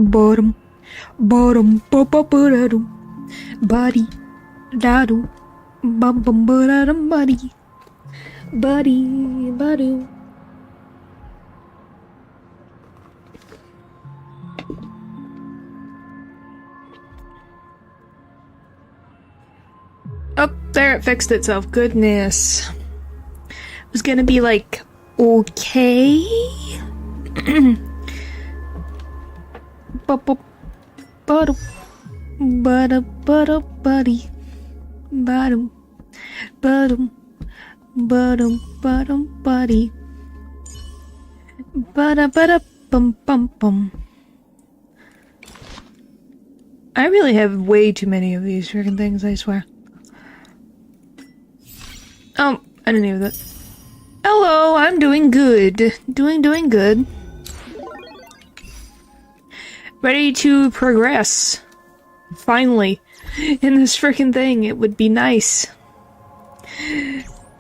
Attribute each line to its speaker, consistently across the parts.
Speaker 1: bottom, bottom, ba-ba-ba-da-dum, buddy, da-dum, bum-bum-ba-da-dum, buddy, buddy, ba-doo. Oh, there, it fixed itself. Goodness. It was gonna be like, okay. Buddy, buddy, bottom, bottom, bottom, bottom, buddy, bada, bum, bum, bum. I really have way too many of these freaking things, I swear. Oh, I didn't hear that. Hello, I'm doing good. Doing good. Ready to progress. Finally. In this freaking thing, it would be nice.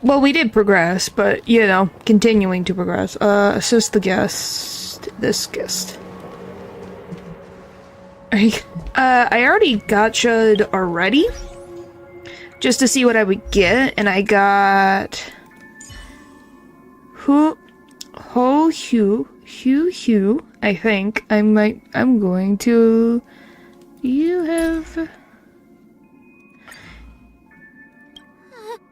Speaker 1: Well, we did progress, but, you know, continuing to progress. Assist the guest. This guest. I already gotcha'd already. Just to see what I would get, and I got... Hugh, I think. I'm going to... You have...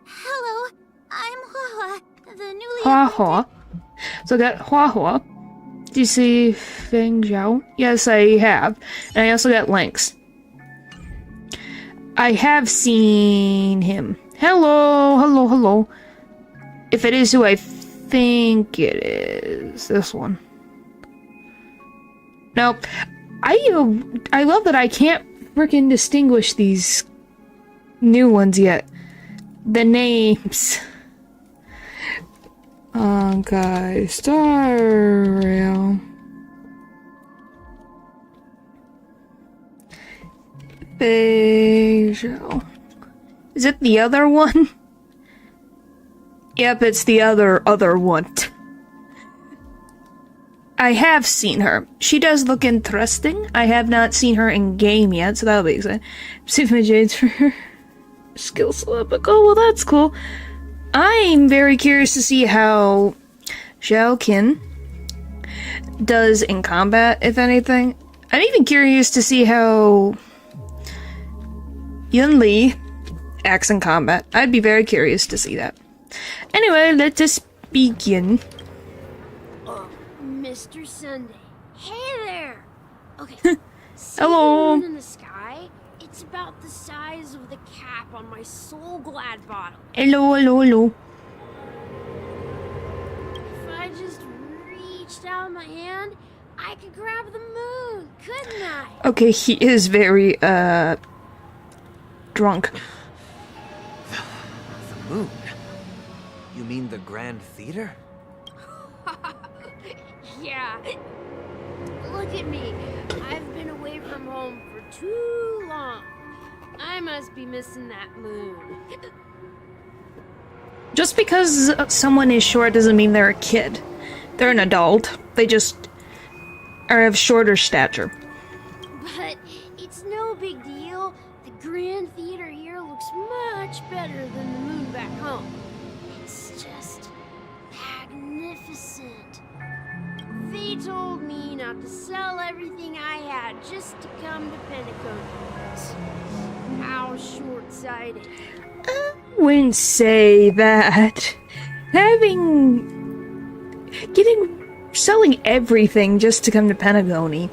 Speaker 2: Hello, I'm Hua, the newly...
Speaker 1: Hua. So I got Hua. Do you see Feng Zhao? Yes, I have. And I also got Lynx. I have seen him. Hello. If it is who I think it is, this one. Nope. I love that I can't freaking distinguish these new ones yet. The names. Honkai Star Rail. Beijou. Is it the other one? Yep, it's the other one. I have seen her. She does look interesting. I have not seen her in game yet, so that'll be exciting. Save my jades for her skill slip. Oh, well, that's cool. I'm very curious to see how Zhao Qin does in combat, if anything. I'm even curious to see how Yun Li acts in combat. I'd be very curious to see that. Anyway, let us begin.
Speaker 2: Mr. Sunday. Hey there! Okay.
Speaker 1: Hello.
Speaker 2: See the moon in the sky? It's about the size of the cap on my Soul Glad bottle.
Speaker 1: Hello.
Speaker 2: If I just reached out my hand, I could grab the moon, couldn't I?
Speaker 1: Okay, he is very, drunk.
Speaker 3: The moon? You mean the Grand Theater?
Speaker 2: Yeah. Look at me. I've been away from home for too long. I must be missing that moon.
Speaker 1: Just because someone is short doesn't mean they're a kid. They're an adult. They just are of shorter stature.
Speaker 2: But it's no big deal. The Grand Theater here looks much better than the moon back home. It's just magnificent. They told me not to sell everything I had just to come to Pentecost. How short-sighted.
Speaker 1: I wouldn't say that. Selling everything just to come to Pentagony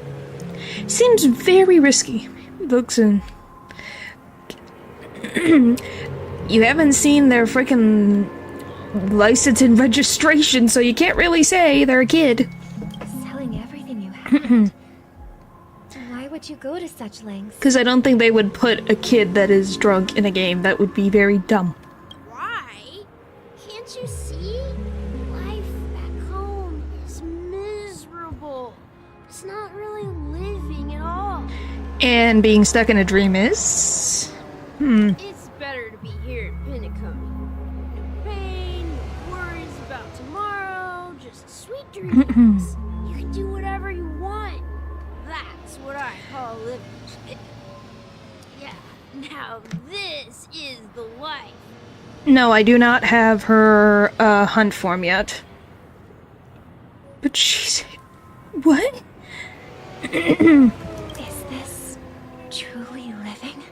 Speaker 1: seems very risky. Looks in. You haven't seen their freaking license and registration, so you can't really say they're a kid.
Speaker 4: Selling everything you had? Why would you go to such lengths?
Speaker 1: Because I don't think they would put a kid that is drunk in a game. That would be very dumb.
Speaker 2: Why? Can't you see? Life back home is miserable. It's not really living at all.
Speaker 1: And being stuck in a dream is...
Speaker 2: It's better to be here at Pentecost. No pain, no worries about tomorrow, just sweet dreams. You can do whatever you want. That's what while living. Yeah, now this is the life.
Speaker 1: No, I do not have her hunt form yet. But she's... What?
Speaker 4: Is this truly living?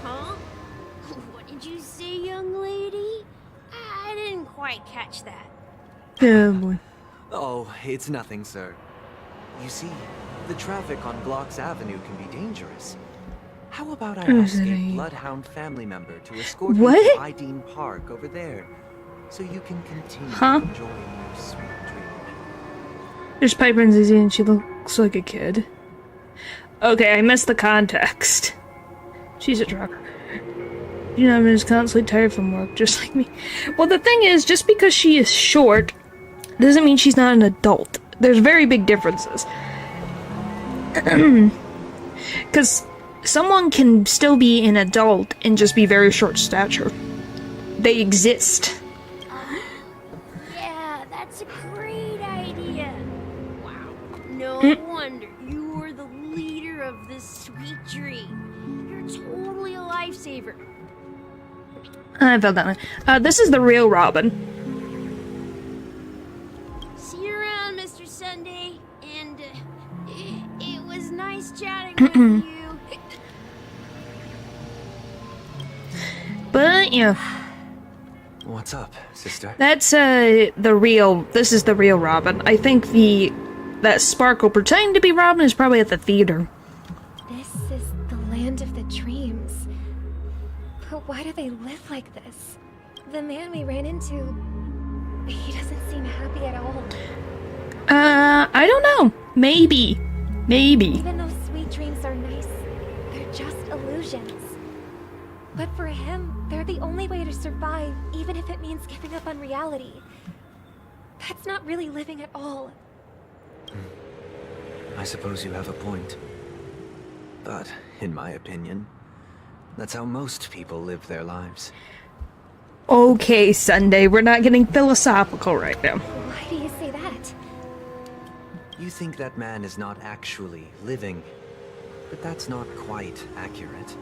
Speaker 2: Huh? What did you say, young lady? I didn't quite catch that.
Speaker 1: Oh boy.
Speaker 3: Oh, it's nothing, sir. You see, the traffic on Glocks Avenue can be dangerous. How about I ask a bloodhound family member to escort you
Speaker 1: What?
Speaker 3: to Ideen Park over there, so you can continue
Speaker 1: Huh?
Speaker 3: enjoying your sweet dream?
Speaker 1: There's Piper and Zizi and she looks like a kid. Okay, I missed the context. She's a trucker. You know, I'm just constantly tired from work, just like me. Well, the thing is, just because she is short, doesn't mean she's not an adult. There's very big differences. Because someone can still be an adult and just be very short stature. They exist.
Speaker 2: Yeah, that's a great idea. Wow, no wonder you were the leader of this sweet dream. You're totally a lifesaver.
Speaker 1: I fell down. This is the real Robin.
Speaker 2: See you around, Mr. Sunday. And it was nice chatting with you.
Speaker 1: But, yeah.
Speaker 3: What's up, sister?
Speaker 1: That's, this is the real Robin. I think that Sparkle pretending to be Robin is probably at the theater.
Speaker 4: This is the land of the dreams. But why do they live like this? The man we ran into, he doesn't seem happy at all.
Speaker 1: I don't know. Maybe.
Speaker 4: Even though sweet dreams are nice, they're just illusions. But for him, they're the only way to survive, even if it means giving up on reality. That's not really living at all.
Speaker 3: I suppose you have a point. But, in my opinion, that's how most people live their lives.
Speaker 1: Okay, Sunday, we're not getting philosophical right now.
Speaker 4: Why do you say that?
Speaker 3: You think that man is not actually living, but that's not quite accurate.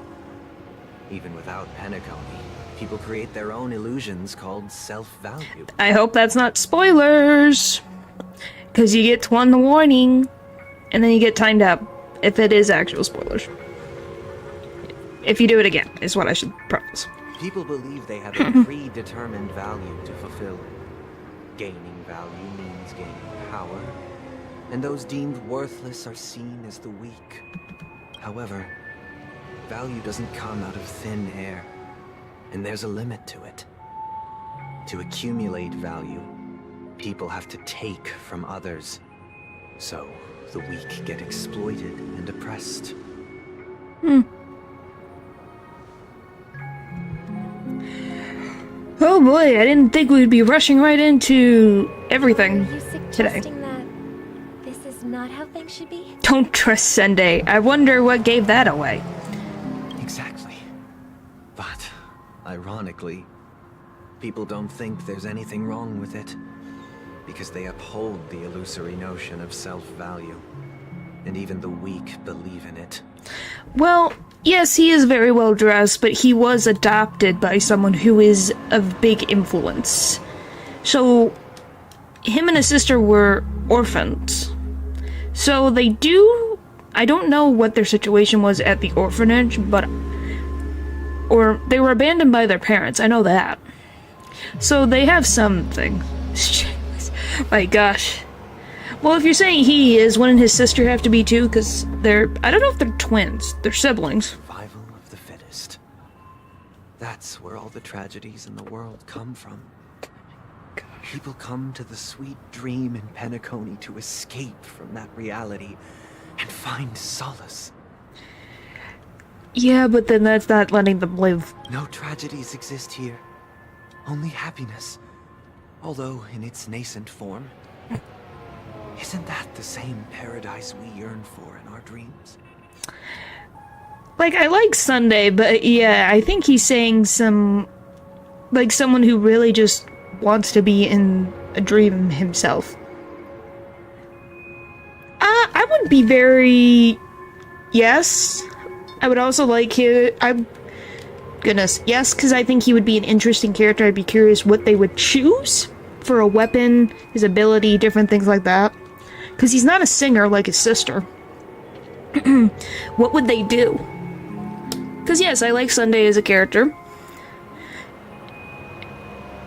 Speaker 3: Even without Penacony, people create their own illusions called self-value.
Speaker 1: I hope that's not spoilers. Because you get one warning, and then you get timed out if it is actual spoilers. If you do it again, is what I should preface.
Speaker 3: People believe they have a predetermined value to fulfill. Gaining value means gaining power, and those deemed worthless are seen as the weak. However, value doesn't come out of thin air, and there's a limit to it. To accumulate value, people have to take from others. So, the weak get exploited and oppressed.
Speaker 1: Oh boy, I didn't think we'd be rushing right into everything
Speaker 4: Are you
Speaker 1: today.
Speaker 4: suggesting that this is not how things should be?
Speaker 1: Don't trust Sunday. I wonder what gave that away.
Speaker 3: Exactly. But, ironically, people don't think there's anything wrong with it, because they uphold the illusory notion of self-value, and even the weak believe in it.
Speaker 1: Well, yes, he is very well dressed, but he was adopted by someone who is of big influence. So, him and his sister were orphans. So they do... I don't know what their situation was at the orphanage, but... Or they were abandoned by their parents, I know that. So they have something. My gosh. Well, if you're saying he is, wouldn't his sister have to be too? Because they're... I don't know if they're twins. They're siblings.
Speaker 3: Survival of the fittest. That's where all the tragedies in the world come from. People come to the sweet dream in Penacony to escape from that reality and find solace.
Speaker 1: Yeah, but then that's not letting them live.
Speaker 3: No tragedies exist here. Only happiness. Although in its nascent form. Isn't that the same paradise we yearn for in our dreams?
Speaker 1: Like, I like Sunday, but yeah, I think he's saying like, someone who really just wants to be in a dream himself. I would be very... Yes. I would also like his... Goodness. Yes, because I think he would be an interesting character. I'd be curious what they would choose for a weapon, his ability, different things like that. Because he's not a singer like his sister. What would they do? Because yes, I like Sunday as a character.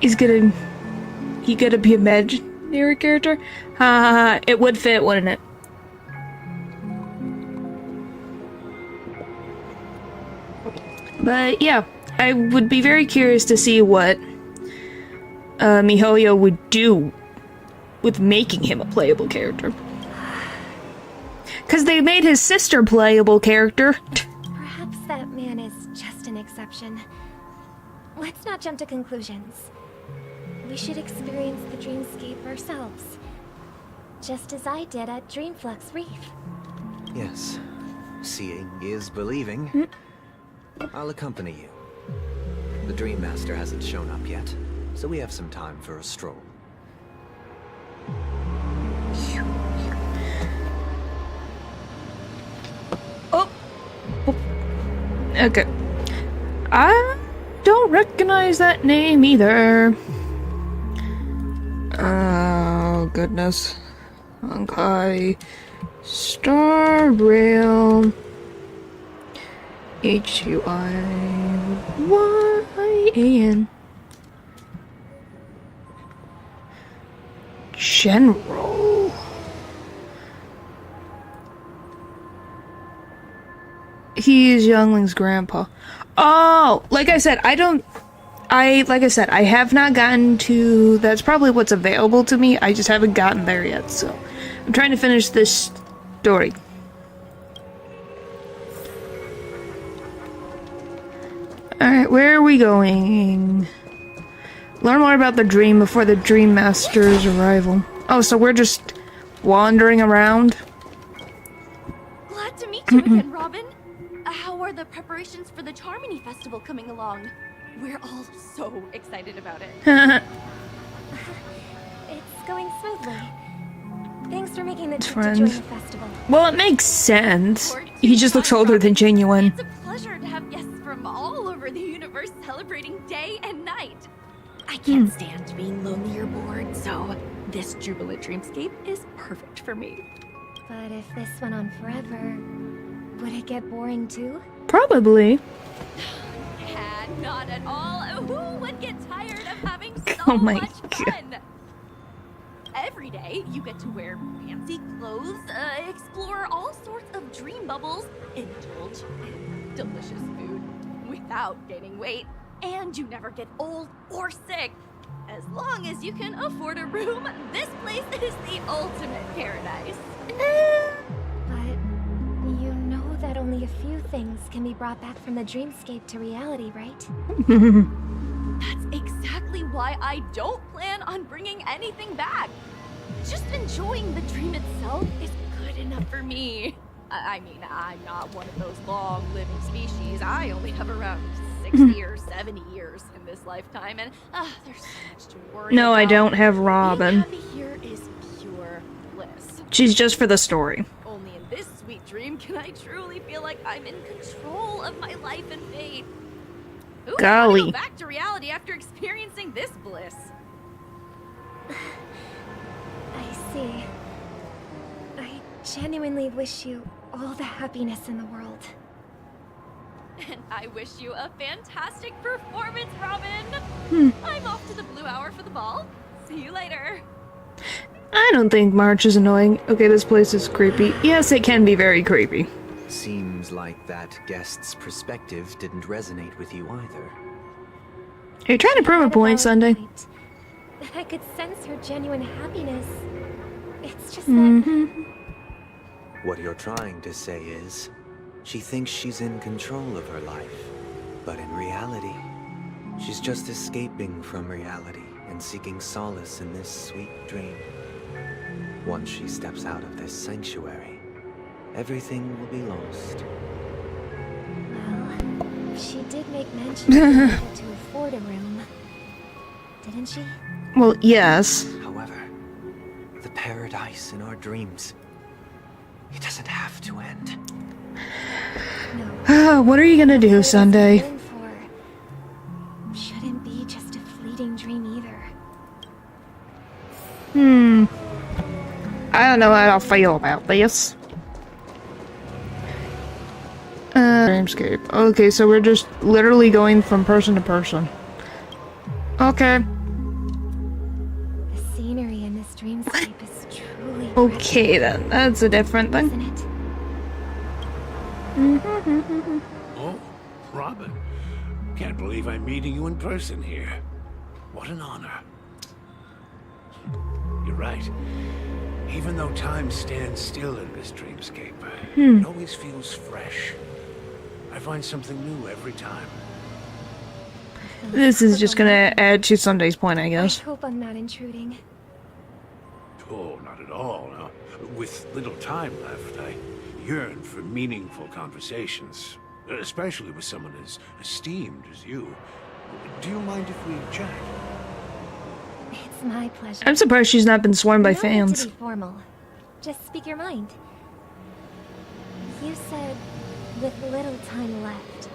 Speaker 1: He gonna be a imaginary character? It would fit, wouldn't it? But yeah, I would be very curious to see what MiHoYo would do with making him a playable character. Because they made his sister playable character.
Speaker 4: Perhaps that man is just an exception. Let's not jump to conclusions. We should experience the dreamscape ourselves. Just as I did at Dreamflux Reef.
Speaker 3: Yes. Seeing is believing. I'll accompany you. The Dream Master hasn't shown up yet, so we have some time for a stroll.
Speaker 1: Oh. Okay. I don't recognize that name either. Oh, goodness. Honkai. Star Rail. Huyyan. General. He's Youngling's grandpa. Oh, like I said, I have not gotten to, that's probably what's available to me. I just haven't gotten there yet, so I'm trying to finish this story. Alright, where are we going? Learn more about the dream before the Dream Master's arrival. Oh, so we're just wandering around?
Speaker 5: Glad to meet you again, Robin. How are the preparations for the Charmony Festival coming along? We're all so excited about it.
Speaker 4: It's going smoothly. Thanks for making the trip
Speaker 1: Friends.
Speaker 4: to join the festival.
Speaker 1: Well, it makes sense. He just looks older than Genuine.
Speaker 5: It's a pleasure to have guests from all over the universe celebrating day and night. I can't stand being lonely or bored, so this jubilant dreamscape is perfect for me.
Speaker 4: But if this went on forever, would it get boring too?
Speaker 1: Probably.
Speaker 5: And not at all. Who would get tired of having so
Speaker 1: Oh my
Speaker 5: much
Speaker 1: God.
Speaker 5: fun? Every day, you get to wear fancy clothes, explore all sorts of dream bubbles, indulge in delicious food without gaining weight, and you never get old or sick. As long as you can afford a room, this place is the ultimate paradise.
Speaker 4: But you know that only a few things can be brought back from the dreamscape to reality, right?
Speaker 5: That's exactly why I don't plan on bringing anything back. Just enjoying the dream itself is good enough for me. I mean, I'm not one of those long-living species. I only have around 60 or 70 years in this lifetime, and there's so much to worry
Speaker 1: No,
Speaker 5: about.
Speaker 1: I don't have Robin.
Speaker 5: Being happy here is pure bliss.
Speaker 1: She's just for the story.
Speaker 5: Only in this sweet dream can I truly feel like I'm in control of my life and fate. Who would wanna
Speaker 1: Golly.
Speaker 5: go back to reality after experiencing this bliss?
Speaker 4: I see. I genuinely wish you all the happiness in the world.
Speaker 5: And I wish you a fantastic performance, Robin! I'm off to the Blue Hour for the ball. See you later.
Speaker 1: I don't think March is annoying. Okay, this place is creepy. Yes, it can be very creepy.
Speaker 3: Seems like that guest's perspective didn't resonate with you either.
Speaker 1: Are you trying to prove a point, Sunday?
Speaker 4: That I could sense her genuine happiness. It's just that...
Speaker 3: What you're trying to say is, she thinks she's in control of her life, but in reality, she's just escaping from reality and seeking solace in this sweet dream. Once she steps out of this sanctuary, everything will be lost.
Speaker 4: Well, she did make mention of being able to afford a room. Didn't she?
Speaker 1: Well, yes.
Speaker 3: However, the paradise in our dreams, It doesn't have to end.
Speaker 4: No.
Speaker 1: What are you gonna do, Sunday?
Speaker 4: What for shouldn't be just a fleeting dream either.
Speaker 1: I don't know how I feel about this. Dreamscape. Okay, so we're just literally going from person to person. Okay.
Speaker 4: The scenery in this dreamscape is truly
Speaker 1: Okay then, that's a different thing.
Speaker 4: isn't it?
Speaker 6: Oh, Robin. Can't believe I'm meeting you in person here. What an honor. You're right. Even though time stands still in this dreamscape, it always feels fresh. I find something new every time.
Speaker 1: This is just gonna add to Sunday's point, I
Speaker 4: I
Speaker 1: guess.
Speaker 4: hope I'm not intruding.
Speaker 6: Oh, not at all. No. With little time left, I yearn for meaningful conversations, especially with someone as esteemed as you. Do you mind if we chat?
Speaker 4: It's my pleasure.
Speaker 1: I'm surprised she's not been swarmed by
Speaker 4: You don't need
Speaker 1: fans.
Speaker 4: to be formal. Just speak your mind. You said, with little time left.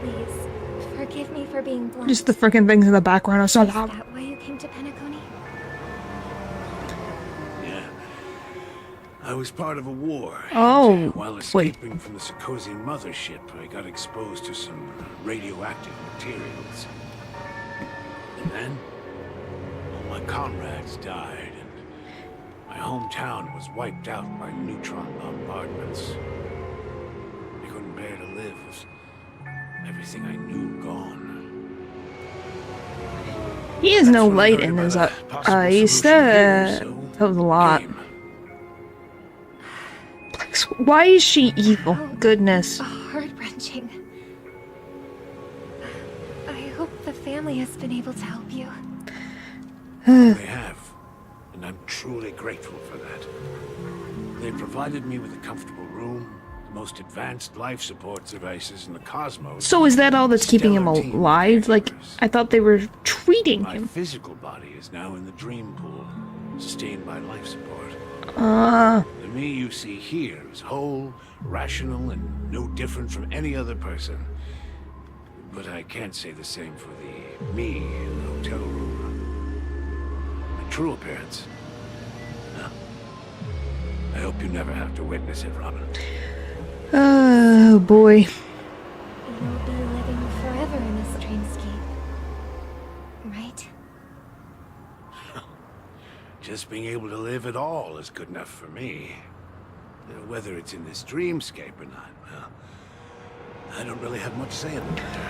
Speaker 4: Please, forgive me for being blunt.
Speaker 1: Just the freaking things in the background are so
Speaker 4: Is
Speaker 1: loud.
Speaker 4: that why you came to Penacony?
Speaker 6: Yeah. I was part of a war.
Speaker 1: Oh,
Speaker 6: and while
Speaker 1: wait.
Speaker 6: escaping from the Sikosian mothership, I got exposed to some radioactive materials. And then, all my comrades died, and my hometown was wiped out by neutron bombardments. I couldn't bear to live with everything I knew gone.
Speaker 1: He has no
Speaker 6: That's when I
Speaker 1: light
Speaker 6: heard
Speaker 1: in his
Speaker 6: about a possible
Speaker 1: eyes.
Speaker 6: solution here, so
Speaker 1: That was a lot.
Speaker 6: game.
Speaker 1: Why is she evil? Goodness.
Speaker 4: Heart-wrenching. I hope the family has been able to help you.
Speaker 6: They have, and I'm truly grateful for that. They provided me with a comfortable room, the most advanced life support devices in the cosmos.
Speaker 1: So is that all that's keeping him
Speaker 6: Stellar team of
Speaker 1: alive? Like,
Speaker 6: caregivers.
Speaker 1: I thought they were treating
Speaker 6: My
Speaker 1: him.
Speaker 6: physical body is now in the dream pool, sustained by life support. The me you see here is whole, rational, and no different from any other person. But I can't say the same for the me in the hotel room. My true appearance. No. I hope you never have to witness it, Robin.
Speaker 1: Oh boy.
Speaker 4: You'll be living forever in this dreamscape. Right?
Speaker 6: Just being able to live at all is good enough for me. Whether it's in this dreamscape or not, well, I don't really have much say in the matter.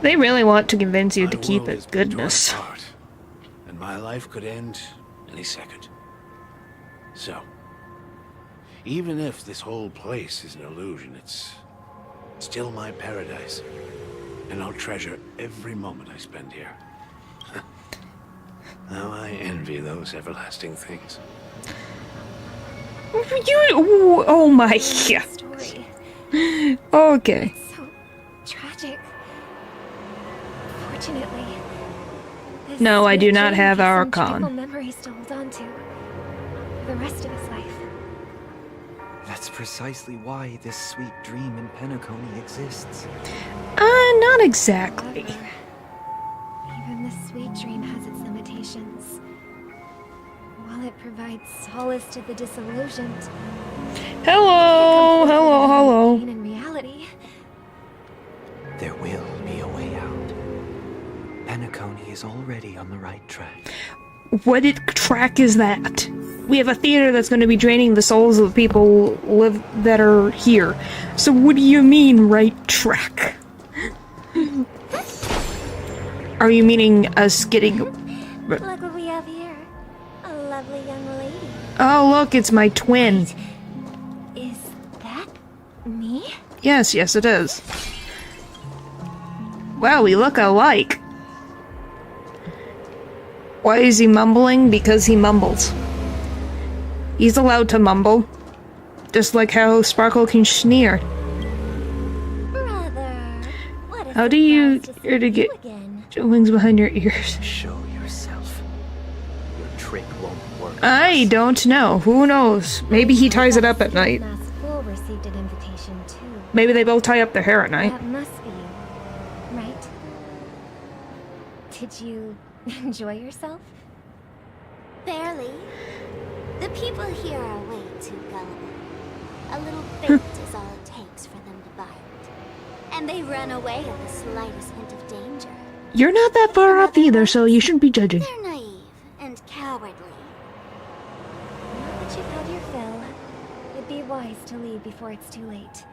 Speaker 1: They really want to convince you to
Speaker 6: My
Speaker 1: keep
Speaker 6: world
Speaker 1: it.
Speaker 6: has been torn
Speaker 1: Goodness.
Speaker 6: apart, and my life could end any second. So, even if this whole place is an illusion, it's still my paradise, and I'll treasure every moment I spend here. Now I envy those everlasting things.
Speaker 1: Oh my god.
Speaker 4: Story.
Speaker 1: Okay.
Speaker 4: So tragic. Fortunately, this
Speaker 1: No, I do
Speaker 4: sweet
Speaker 1: not
Speaker 4: dream
Speaker 1: have
Speaker 4: gives
Speaker 1: our
Speaker 4: him joyful
Speaker 1: con.
Speaker 4: memories to hold on to for the rest of his life.
Speaker 3: That's precisely why this sweet dream in Penacony exists.
Speaker 1: Not exactly.
Speaker 4: However, even this sweet dream has its limitations. While it provides solace to the disillusioned,
Speaker 1: Hello, hello, hello.
Speaker 4: pain in reality,
Speaker 3: There will be a way out. Penacony is already on the right track.
Speaker 1: What track is that? We have a theater that's going to be draining the souls of the people that are here. So what do you mean, right track? Are you meaning us getting...
Speaker 4: look what we have here. A lovely young lady.
Speaker 1: Oh, look, it's my twin.
Speaker 4: Is that me?
Speaker 1: Yes, yes, it is. Wow, we look alike. Why is he mumbling? Because he mumbles. He's allowed to mumble. Just like how Sparkle can sneer.
Speaker 4: Brother, what a
Speaker 1: How do you
Speaker 4: surprise
Speaker 1: hear to
Speaker 4: see
Speaker 1: get
Speaker 4: you again.
Speaker 1: wings behind your ears?
Speaker 3: Show yourself. Your trick won't work
Speaker 1: I don't know. Who knows? Maybe he ties it up at night.
Speaker 4: Masked Fool received an invitation too.
Speaker 1: Maybe they both tie up their hair at night.
Speaker 4: That must be you, right? Did you enjoy yourself?
Speaker 2: Barely. The people here are way too gullible. A little bait is all it takes for them to bite. And they run away at the slightest hint of danger.
Speaker 1: You're not that far off either, so you shouldn't be judging.
Speaker 2: They're naive and cowardly.
Speaker 4: Now that you've had your fill, it'd be wise to leave before it's too late.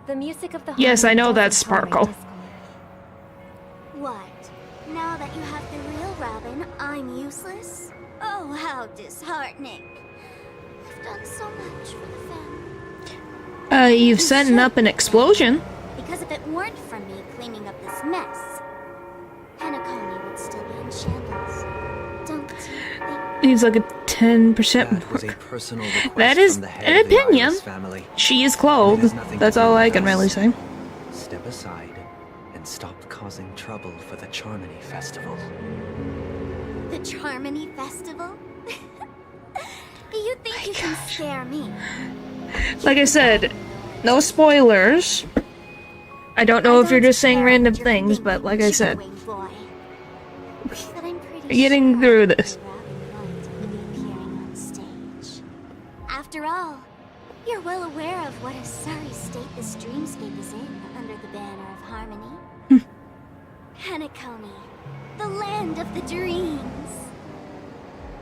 Speaker 4: The music of the
Speaker 1: Yes, I know that's
Speaker 4: doesn't tolerate
Speaker 1: Sparkle.
Speaker 4: discord.
Speaker 2: What? Now that you have the real Robin, I'm useless? Oh, how disheartening. I've done so much for the family.
Speaker 1: You've setting up an explosion.
Speaker 2: Because if it weren't for me cleaning up this mess, Penacony would still be in shambles. Don't you think?
Speaker 1: He's like a 10%
Speaker 3: That was a
Speaker 1: mark.
Speaker 3: personal request
Speaker 1: That is
Speaker 3: from the head
Speaker 1: an
Speaker 3: of the
Speaker 1: opinion.
Speaker 3: Iris family.
Speaker 1: She is clothed.
Speaker 3: It has nothing
Speaker 1: That's
Speaker 3: to do
Speaker 1: all I
Speaker 3: with
Speaker 1: can
Speaker 3: us.
Speaker 1: really say.
Speaker 3: Step aside and stop causing trouble for the Charmony Festival.
Speaker 2: The Charmony Festival? Do you think you can scare me?
Speaker 1: Like I said, no spoilers. I don't know if you're just saying random things, but like I said,
Speaker 2: Chicken-wing boy. But I'm pretty
Speaker 1: we're getting
Speaker 2: sure
Speaker 1: through this.
Speaker 2: Robin White will be appearing on stage. After all, you're well aware of what a sorry state this dreamscape is in under the banner of harmony. Penacony, the land of the dreams.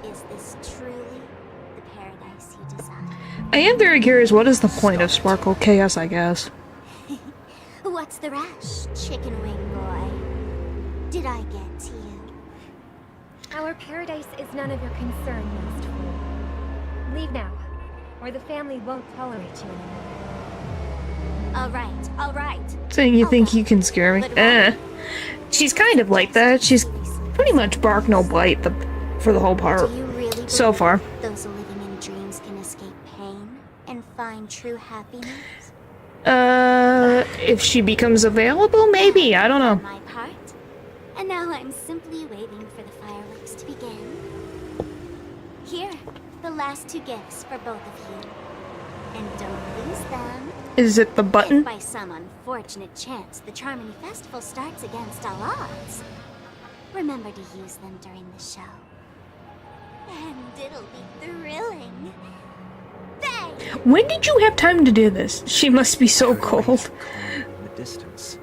Speaker 2: Is this truly the paradise you desire?
Speaker 1: I am very curious, what is the point of Sparkle Chaos, I guess?
Speaker 2: What's the rush, chicken wing boy? Did I get to you?
Speaker 4: Our paradise is none of your concern, Masked Fool. Leave now, or the family won't tolerate you anymore.
Speaker 2: All right.
Speaker 1: Saying you think you can scare me? She's kind of like that. She's pretty much bark no bite for the whole part.
Speaker 2: Do you really
Speaker 1: So
Speaker 2: believe
Speaker 1: far.
Speaker 2: those living in dreams can escape pain and find true happiness?
Speaker 1: If she becomes available, maybe. I don't
Speaker 2: On
Speaker 1: know.
Speaker 2: my part. And now I'm simply waiting for the fireworks to begin. Here, the last two gifts for both of you. And don't lose them.
Speaker 1: Is it the
Speaker 2: If
Speaker 1: button?
Speaker 2: by some unfortunate chance the Charmony Festival starts against all odds, remember to use them during the show. And it'll be thrilling. Bang!
Speaker 1: When did you have time to do this? She must be so cold.
Speaker 3: Calm in the distance.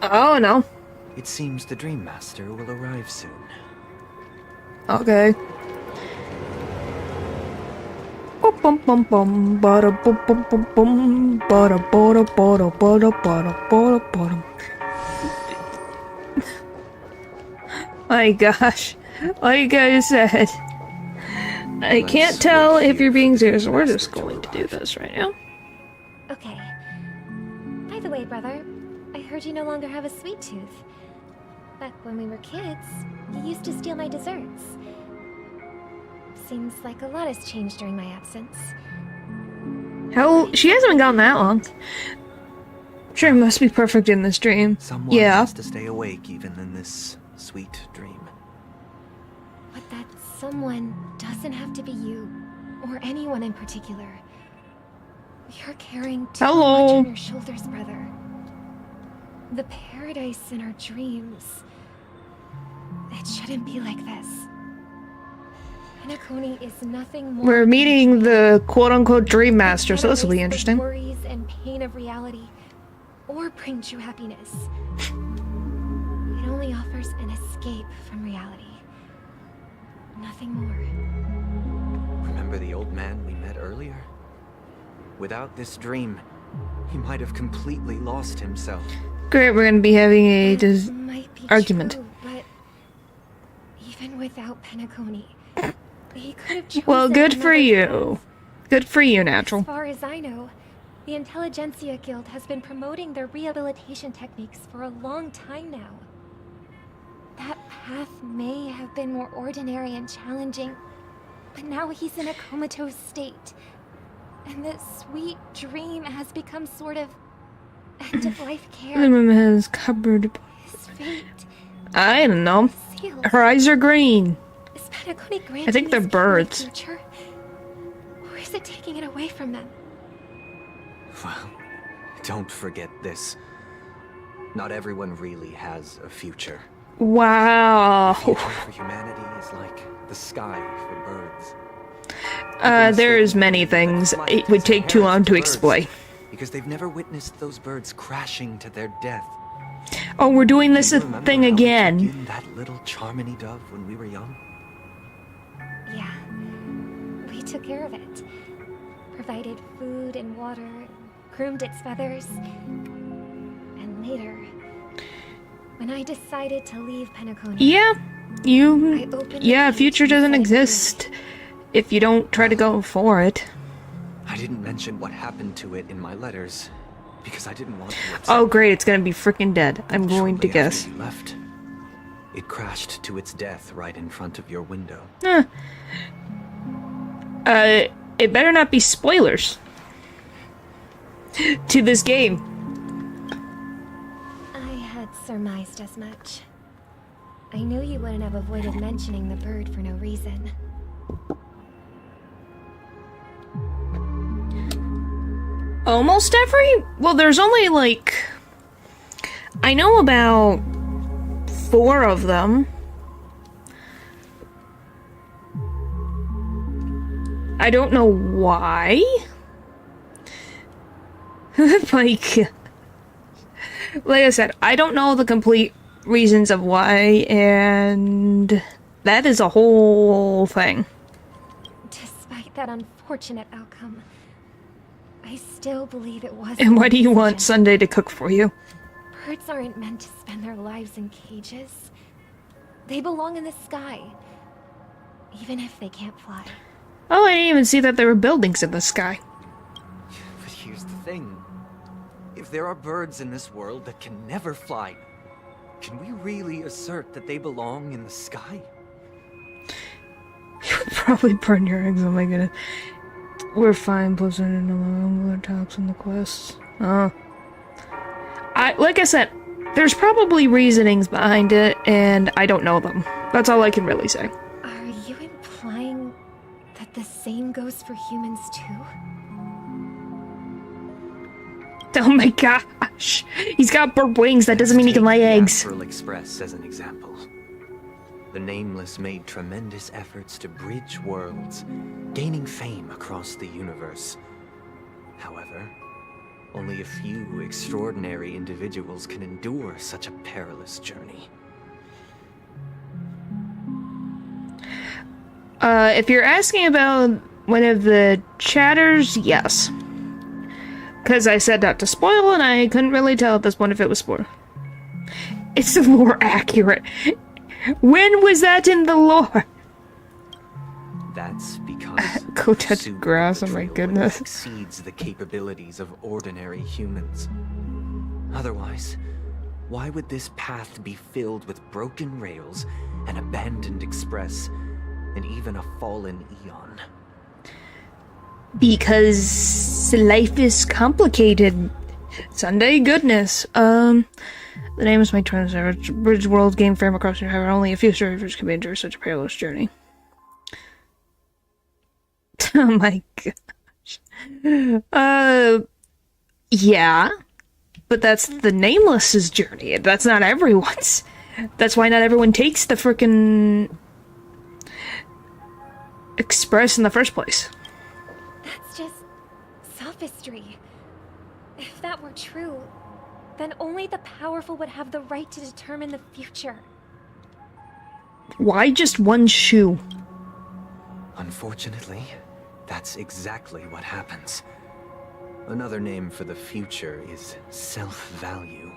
Speaker 1: Oh, no.
Speaker 3: It seems the Dream Master will arrive soon.
Speaker 1: Okay. Bum bum bum bum bada bum bum bum bum bada bada bada bada bada bada bada. My gosh. Like I said, I can't tell if you're being serious. We're just going to do this right now.
Speaker 4: Okay. By the way, brother, I heard you no longer have a sweet tooth. Back when we were kids, you used to steal my desserts. Seems like a lot has changed during my absence.
Speaker 1: Hell, she hasn't been gone that long. Sure, must be perfect in this dream.
Speaker 3: Someone
Speaker 1: Yeah.
Speaker 3: has to stay awake even in this sweet dream.
Speaker 4: But that someone doesn't have to be you, or anyone in particular. You're carrying too
Speaker 1: Hello.
Speaker 4: much on your shoulders, brother. The paradise in our dreams. It shouldn't be like this. Penacony is nothing more.
Speaker 1: We're
Speaker 4: than
Speaker 1: meeting the quote-unquote Dream
Speaker 4: a
Speaker 1: Master, so this will be
Speaker 4: paradise
Speaker 1: interesting.
Speaker 4: with worries and pain of reality, or bring true happiness. It only offers an escape from reality. Nothing more.
Speaker 3: Remember the old man we met earlier? Without this dream, he might have completely lost himself.
Speaker 1: Great, we're gonna be having a
Speaker 4: That might be
Speaker 1: argument.
Speaker 4: true, but even without Penacony, he could have chosen
Speaker 1: Well, good for
Speaker 4: another
Speaker 1: you.
Speaker 4: path.
Speaker 1: Good for you, Natural.
Speaker 4: As far as I know, the Intelligentsia Guild has been promoting their rehabilitation techniques for a long time now. That path may have been more ordinary and challenging, but now he's in a comatose state. And this sweet dream has become sort of end-of-life care.
Speaker 1: The room has cupboard.
Speaker 4: His fate,
Speaker 1: I don't know.
Speaker 4: sealed.
Speaker 1: Her eyes are green.
Speaker 4: Is Penacony granting
Speaker 1: I think they're
Speaker 4: these people a
Speaker 1: birds.
Speaker 4: future? Or is it taking it away from them?
Speaker 3: Well, don't forget this. Not everyone really has a future.
Speaker 1: Wow.
Speaker 3: The future for humanity is like the sky for birds.
Speaker 1: There's many things it would take too long to explain.
Speaker 3: Because they've never witnessed those birds crashing to their death.
Speaker 1: Oh, we're doing this
Speaker 3: Do you remember
Speaker 1: thing
Speaker 3: how we took
Speaker 1: again.
Speaker 3: in that little Charmony dove when we were young?
Speaker 4: Yeah. We took care of it. Provided food and water, groomed its feathers. And later, when I decided to leave Penacony,
Speaker 1: Yeah,
Speaker 4: I opened
Speaker 1: yeah,
Speaker 4: the
Speaker 1: future
Speaker 4: cage and
Speaker 1: doesn't
Speaker 4: set it
Speaker 1: exist if you don't try to go for it.
Speaker 3: I didn't mention what happened to it in my letters because I didn't want to upset
Speaker 1: Oh great, it's gonna be freaking dead. I'm going to
Speaker 3: Shortly after
Speaker 1: guess.
Speaker 3: you left, it crashed to its death right in front of your window.
Speaker 1: It better not be spoilers to this game.
Speaker 4: I had surmised as much. I knew you wouldn't have avoided mentioning the bird for no reason.
Speaker 1: Almost every? Well, there's only like... I know about 4 of them. I don't know why. like I said, I don't know the complete reasons of why, and that is a whole thing.
Speaker 4: Despite that unfortunate outcome, I still believe it was.
Speaker 1: And
Speaker 4: the
Speaker 1: why do you want
Speaker 4: decision.
Speaker 1: Sunday to cook for you?
Speaker 4: Birds aren't meant to spend their lives in cages. They belong in the sky, even if they can't fly.
Speaker 1: Oh, I didn't even see that there were buildings in the sky.
Speaker 3: But here's the thing. If there are birds in this world that can never fly, can we really assert that they belong in the sky?
Speaker 1: Probably burn your eggs, oh my goodness. We're fine, Blizzard and Alone attacks on the quests. Like I said, there's probably reasonings behind it, and I don't know them. That's all I can really say.
Speaker 4: Are you implying that the same goes for humans too?
Speaker 1: Oh my gosh! He's got bird wings, that doesn't mean he can lay
Speaker 3: Take the
Speaker 1: eggs.
Speaker 3: Astral Express as an example. The Nameless made tremendous efforts to bridge worlds, gaining fame across the universe. However, only a few extraordinary individuals can endure such a perilous journey.
Speaker 1: If you're asking about one of the chatters, yes. Because I said not to spoil, and I couldn't really tell at this point if it was spoiled. It's the lore accurate. When was that in the lore?
Speaker 3: That's because
Speaker 1: Go touch
Speaker 3: pursuit of
Speaker 1: grass,
Speaker 3: the
Speaker 1: oh my
Speaker 3: Trailways
Speaker 1: goodness.
Speaker 3: exceeds the capabilities of ordinary humans. Otherwise, why would this path be filled with broken rails, an abandoned express, and even a fallen eon?
Speaker 1: Because life is complicated. Sunday goodness. The name is my translator. Bridge world game frame across your however only a few survivors can endure such a perilous journey. Oh my gosh. Yeah. But that's the Nameless's journey. That's not everyone's. That's why not everyone takes the frickin' Express in the first place.
Speaker 4: That's just sophistry. If that were true, then only the powerful would have the right to determine the future.
Speaker 1: Why just one shoe?
Speaker 3: Unfortunately, that's exactly what happens. Another name for the future is self-value.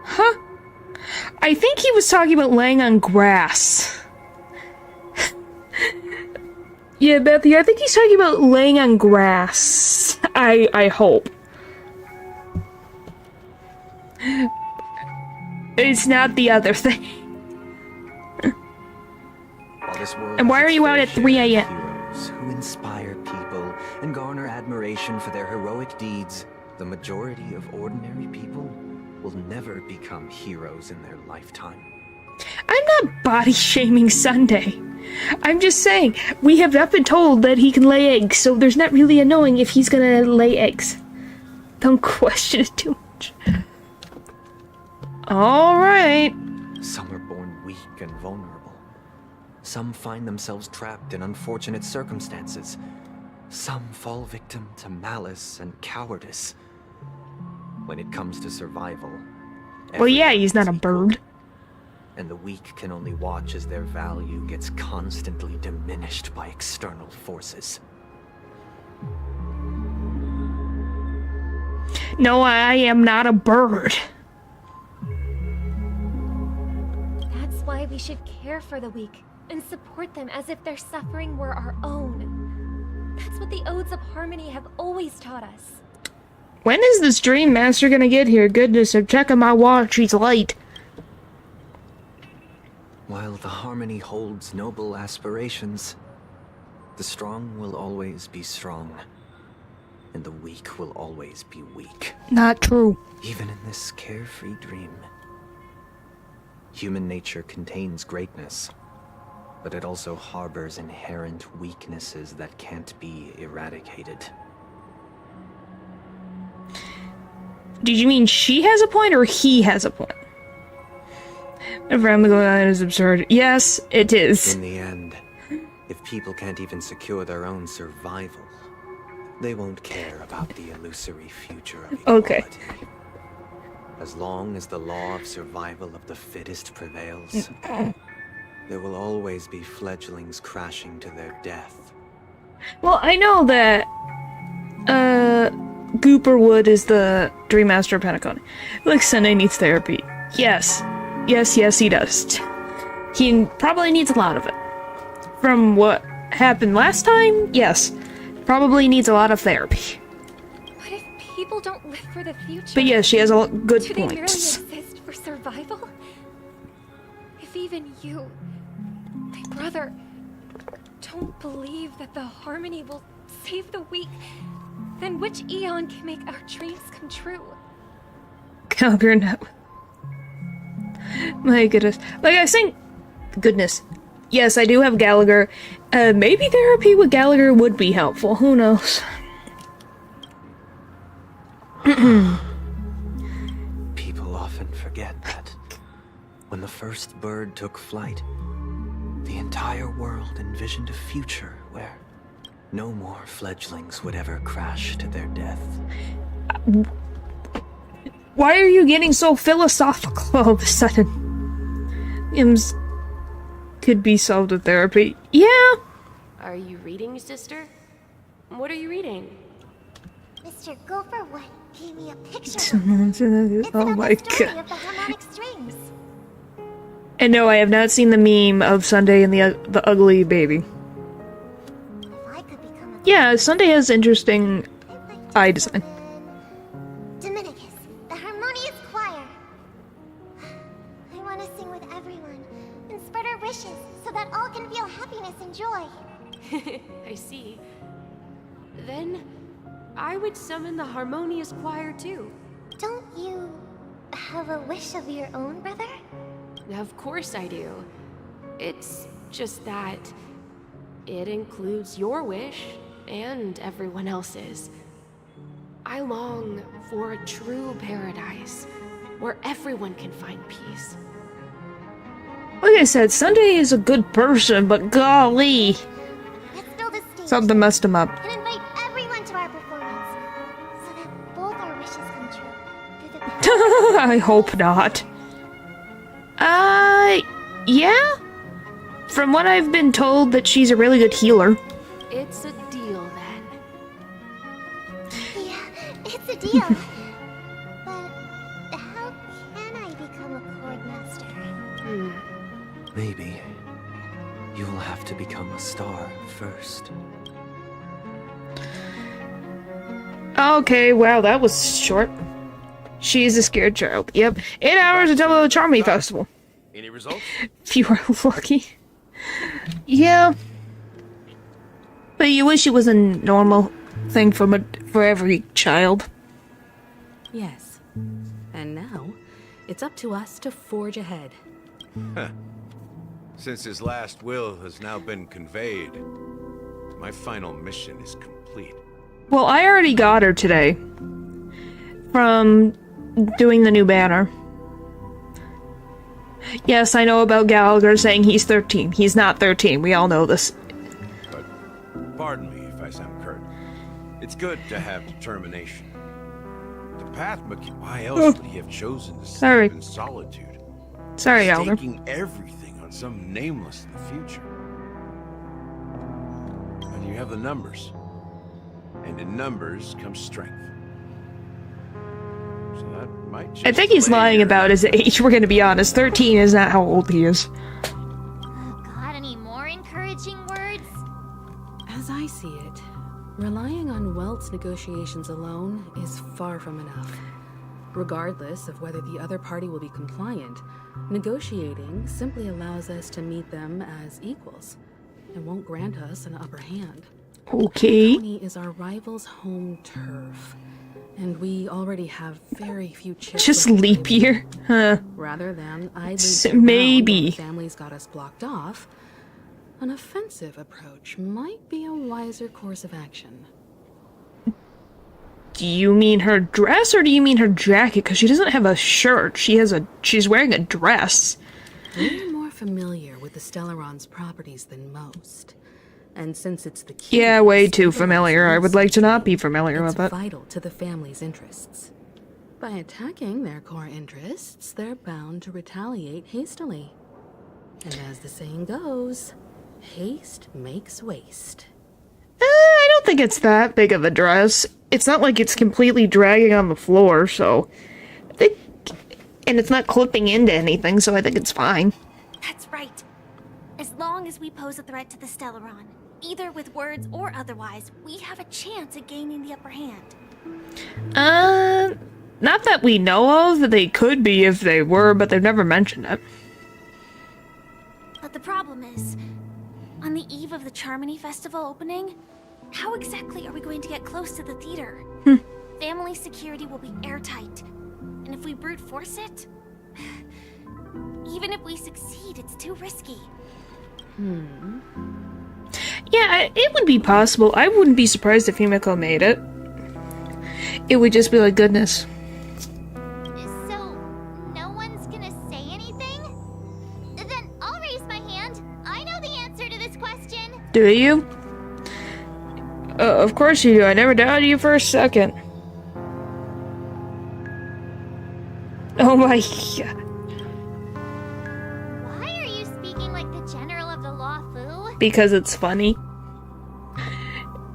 Speaker 1: Huh? I think he was talking about laying on grass. Yeah, Bethy, I think he's talking about laying on grass. I hope. It's not the other thing.
Speaker 3: While this world
Speaker 1: And why
Speaker 3: has
Speaker 1: are
Speaker 3: its
Speaker 1: you out
Speaker 3: fair
Speaker 1: at 3
Speaker 3: share of
Speaker 1: a.m.?
Speaker 3: Heroes who inspire people and garner admiration for their heroic deeds, the majority of ordinary people will never become heroes in their lifetime.
Speaker 1: I'm not body shaming Sunday. I'm just saying, we have not been told that he can lay eggs, so there's not really a knowing if he's gonna lay eggs. Don't question it too much. Alright.
Speaker 3: Some are born weak and vulnerable. Some find themselves trapped in unfortunate circumstances. Some fall victim to malice and cowardice. When it comes to survival...
Speaker 1: Well, yeah, he's not a
Speaker 3: everyone is
Speaker 1: bird.
Speaker 3: equal, and the weak can only watch as their value gets constantly diminished by external forces.
Speaker 1: No, I am not a bird.
Speaker 4: That's why we should care for the weak and support them as if their suffering were our own. That's what the Odes of Harmony have always taught us.
Speaker 1: When is this Dream Master gonna get here? Goodness, I'm checking my watch, he's late.
Speaker 3: While the Harmony holds noble aspirations, the strong will always be strong, and the weak will always be weak.
Speaker 1: Not true.
Speaker 3: Even in this carefree dream, human nature contains greatness, but it also harbors inherent weaknesses that can't be eradicated.
Speaker 1: Did you mean she has a point or he has a point? Around the line is absurd. Yes, it is.
Speaker 3: In the end, if people can't even secure their own survival, they won't care about the illusory future of equality.
Speaker 1: Okay.
Speaker 3: As long as the law of survival of the fittest prevails, there will always be fledglings crashing to their death.
Speaker 1: Well, I know that, Gooperwood is the Dream Master of Pentacon. Like, Sunday needs therapy. Yes. Yes, he does. He probably needs a lot of it. From what happened last time, yes. Probably needs a lot of therapy.
Speaker 4: But if people don't live for the future...
Speaker 1: But yeah, she has a good
Speaker 4: do they merely
Speaker 1: points.
Speaker 4: exist for survival? If even you, my brother, don't believe that the Harmony will save the weak, then which eon can make our dreams come true?
Speaker 1: Gallagher, no. My goodness. Like I think... Goodness. Yes, I do have Gallagher. Maybe therapy with Gallagher would be helpful. Who knows?
Speaker 3: People often forget that when the first bird took flight, the entire world envisioned a future where no more fledglings would ever crash to their death.
Speaker 1: Why are you getting so philosophical all of a sudden? Ims could be solved with therapy. Yeah.
Speaker 7: Are you reading, sister? What are you reading?
Speaker 2: Mr. Gopherwood gave me a picture.
Speaker 1: Oh my
Speaker 2: story
Speaker 1: god.
Speaker 2: of the harmonic strings.
Speaker 1: And no, I have not seen the meme of Sunday and the ugly baby.
Speaker 2: If I could become a
Speaker 1: Yeah, Sunday has interesting
Speaker 2: I'd like to
Speaker 1: eye design.
Speaker 2: Dominicus, the harmonious choir. I want to sing with everyone and spread our wishes so that all can feel happiness and joy.
Speaker 7: I see. Then I would summon the harmonious choir too.
Speaker 2: Don't you have a wish of your own, brother?
Speaker 7: Of course I do. It's just that it includes your wish and everyone else's. I long for a true paradise where everyone can find peace.
Speaker 1: Like I said, Sunday is a good person, but golly,
Speaker 2: Let's fill the stage
Speaker 1: something messed him up.
Speaker 2: and invite everyone to our performance so that both our wishes come true through the
Speaker 1: I hope not. Yeah? From what I've been told, that she's a really good healer.
Speaker 7: It's a deal then.
Speaker 2: Yeah, it's a deal. But how can I become a chord master?
Speaker 3: Maybe you will have to become a star first.
Speaker 1: Okay, wow, that was short. She's a scared child. Yep. 8 hours until the Charmy Festival.
Speaker 6: Any results?
Speaker 1: If you were lucky. Yeah. But you wish it was a normal thing for every child.
Speaker 8: Yes. And now, it's up to us to forge ahead.
Speaker 6: Since his last will has now been conveyed, my final mission is complete.
Speaker 1: Well, I already got her today. From doing the new banner. Yes, I know about Gallagher saying he's 13. He's not 13. We all know this.
Speaker 6: But pardon me if I sound curt. It's good to have determination. The path why else would he have chosen to
Speaker 1: Sorry.
Speaker 6: sleep in solitude?
Speaker 1: Sorry, Elder.
Speaker 6: Staking everything on some nameless in the future. And you have the numbers. And in numbers comes strength. So that might just
Speaker 1: I think he's
Speaker 6: delay
Speaker 1: lying
Speaker 6: your-
Speaker 1: about his age, we're gonna be honest. 13 is not how old he is.
Speaker 2: Got any more encouraging words?
Speaker 8: As I see it, relying on Welt's negotiations alone is far from enough. Regardless of whether the other party will be compliant, negotiating simply allows us to meet them as equals and won't grant us an upper hand.
Speaker 1: Okay.
Speaker 8: County is our rival's home turf, and we already have very few chips.
Speaker 1: Just
Speaker 8: left to
Speaker 1: leap
Speaker 8: play with.
Speaker 1: year? Huh.
Speaker 8: Rather than
Speaker 1: Maybe.
Speaker 8: families got us blocked off, an offensive approach might be a wiser course of action.
Speaker 1: Do you mean her dress or do you mean her jacket? Because she doesn't have a shirt. She's wearing a dress.
Speaker 8: We're more familiar with the Stellaron's properties than most. And since it's the key,
Speaker 1: Yeah, way
Speaker 8: to
Speaker 1: too
Speaker 8: stabilize
Speaker 1: familiar. I would like to not be familiar
Speaker 8: it's
Speaker 1: with it.
Speaker 8: vital to the family's interests. By attacking their core interests, they're bound to retaliate hastily. And as the saying goes, haste makes waste.
Speaker 1: I don't think it's that big of a dress. It's not like it's completely dragging on the floor, so I think, and it's not clipping into anything, so I think it's fine.
Speaker 2: That's right. As long as we pose a threat to the Stellaron, either with words or otherwise, we have a chance at gaining the upper hand.
Speaker 1: Not that we know of. They could be if they were, but they've never mentioned it.
Speaker 2: But the problem is, on the eve of the Charmony Festival opening, how exactly are we going to get close to the theater? Family security will be airtight, and if we brute force it, even if we succeed, it's too risky.
Speaker 1: Yeah, it would be possible. I wouldn't be surprised if Himiko made it. It would just be like, goodness.
Speaker 2: So, no one's gonna say anything? Then I'll raise my hand. I know the answer to this question.
Speaker 1: Do you? Of course you do. I never doubted you for a second. Oh my god.
Speaker 2: Why are you speaking like the general of the Law Fu?
Speaker 1: Because it's funny.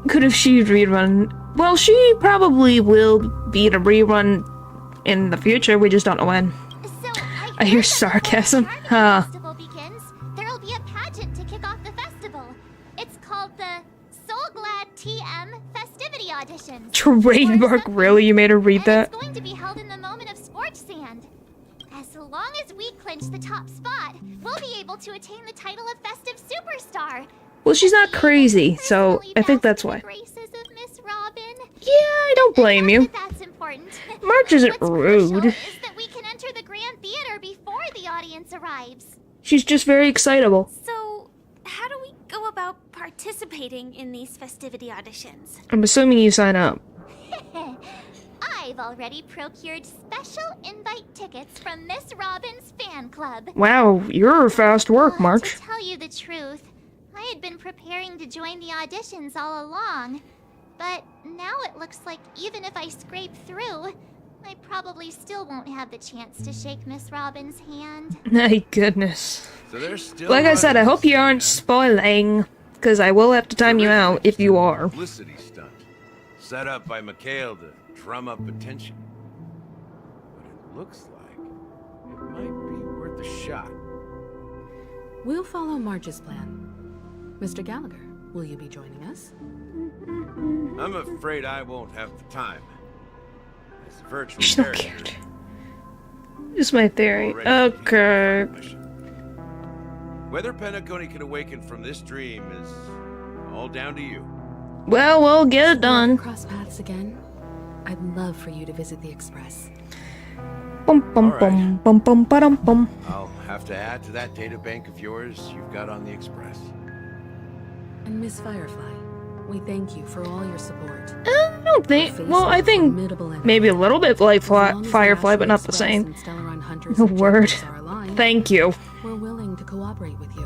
Speaker 1: Could have she rerun? Well, she probably will be in a rerun in the future. We just don't know when.
Speaker 2: So,
Speaker 1: I hear sarcasm.
Speaker 2: Huh.
Speaker 1: Huh.
Speaker 2: Festival begins. There'll be a pageant to kick off the festival. It's called the Soul Glad TM Festivity Auditions.
Speaker 1: Trademark, really? You made her read
Speaker 2: And
Speaker 1: that?
Speaker 2: it's going to be held in the moment of Scorch Sand. As long as we clinch the top spot, we'll be able to attain the title of Festive Superstar.
Speaker 1: Well, she's not crazy, so
Speaker 2: Personally
Speaker 1: I think
Speaker 2: bask
Speaker 1: that's
Speaker 2: in the
Speaker 1: why.
Speaker 2: graces of Miss Robin.
Speaker 1: Yeah, I don't blame
Speaker 2: Not
Speaker 1: you.
Speaker 2: that that's important.
Speaker 1: March isn't
Speaker 2: What's crucial
Speaker 1: rude.
Speaker 2: is that we can enter the Grand Theater before the audience arrives.
Speaker 1: She's just very excitable.
Speaker 2: So, how do we go about participating in these festivity auditions?
Speaker 1: I'm assuming you sign up.
Speaker 2: I've already procured special invite tickets from Miss Robin's fan club.
Speaker 1: Wow, you're fast work, March.
Speaker 2: To tell you the truth, I had been preparing to join the auditions all along. But now it looks like even if I scrape through, I probably still won't have the chance to shake Miss Robin's hand.
Speaker 1: My goodness.
Speaker 6: So there's still
Speaker 1: Like I said, I hope you aren't
Speaker 6: runners,
Speaker 1: spoiling, because I will have to time you out if you are.
Speaker 6: Publicity stunt set up by Mikhail to drum up attention. But it looks like it might be worth a shot.
Speaker 8: We'll follow March's plan. Mr. Gallagher, will you be joining us?
Speaker 6: I'm afraid I won't have the time. As a virtual
Speaker 1: She's not
Speaker 6: character,
Speaker 1: cared. Just my theory.
Speaker 6: already
Speaker 1: Okay.
Speaker 6: completed my mission. Whether Penacony can awaken from this dream is all down to you.
Speaker 1: Well, we'll get it
Speaker 8: If we
Speaker 1: done.
Speaker 8: cross paths again, I'd love for you to visit the Express.
Speaker 1: Bum bum
Speaker 6: All right.
Speaker 1: bum bum bum ba-dum bum.
Speaker 6: I'll
Speaker 9: have to add to that data bank of yours you've got on the Express.
Speaker 8: And Miss Firefly, we thank you for all your support.
Speaker 1: I don't think. Well, I think maybe a little bit like Firefly, but not the same. The word. Thank you.
Speaker 8: We're willing to cooperate with you.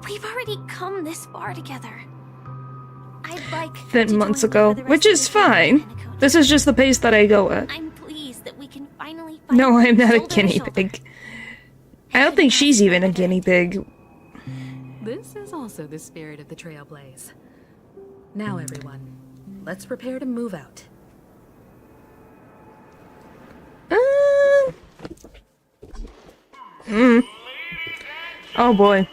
Speaker 2: We've already come this far together. I'd like
Speaker 1: Then
Speaker 2: to
Speaker 1: months
Speaker 2: join you
Speaker 1: ago,
Speaker 2: for the rest
Speaker 1: which
Speaker 2: of
Speaker 1: is
Speaker 2: the trip,
Speaker 1: fine.
Speaker 2: Penacony.
Speaker 1: This is just the pace that I go at.
Speaker 2: I'm pleased that we can finally find
Speaker 1: No, I'm not a
Speaker 2: shoulder to
Speaker 1: guinea
Speaker 2: shoulder.
Speaker 1: pig. I don't think she's even a guinea pig.
Speaker 8: This is also the spirit of the Trailblaze. Now, everyone, let's prepare to move out.
Speaker 1: Oh boy.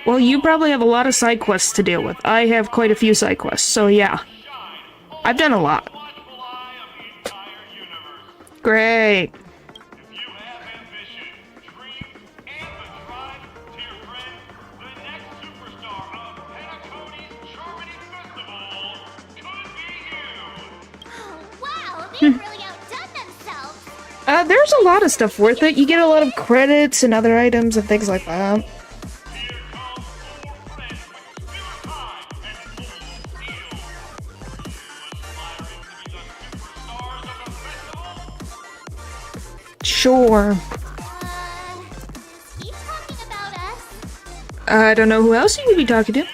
Speaker 1: Well, you probably have a lot of side quests to deal with. I have quite a few side quests, so yeah. I've done a lot. Great.
Speaker 2: Wow, they've really outdone themselves.
Speaker 1: There's a lot of stuff worth it. You get a lot of credits and other items and things like that. Sure.
Speaker 2: Is he talking about us?
Speaker 1: I don't know who else you could be talking to.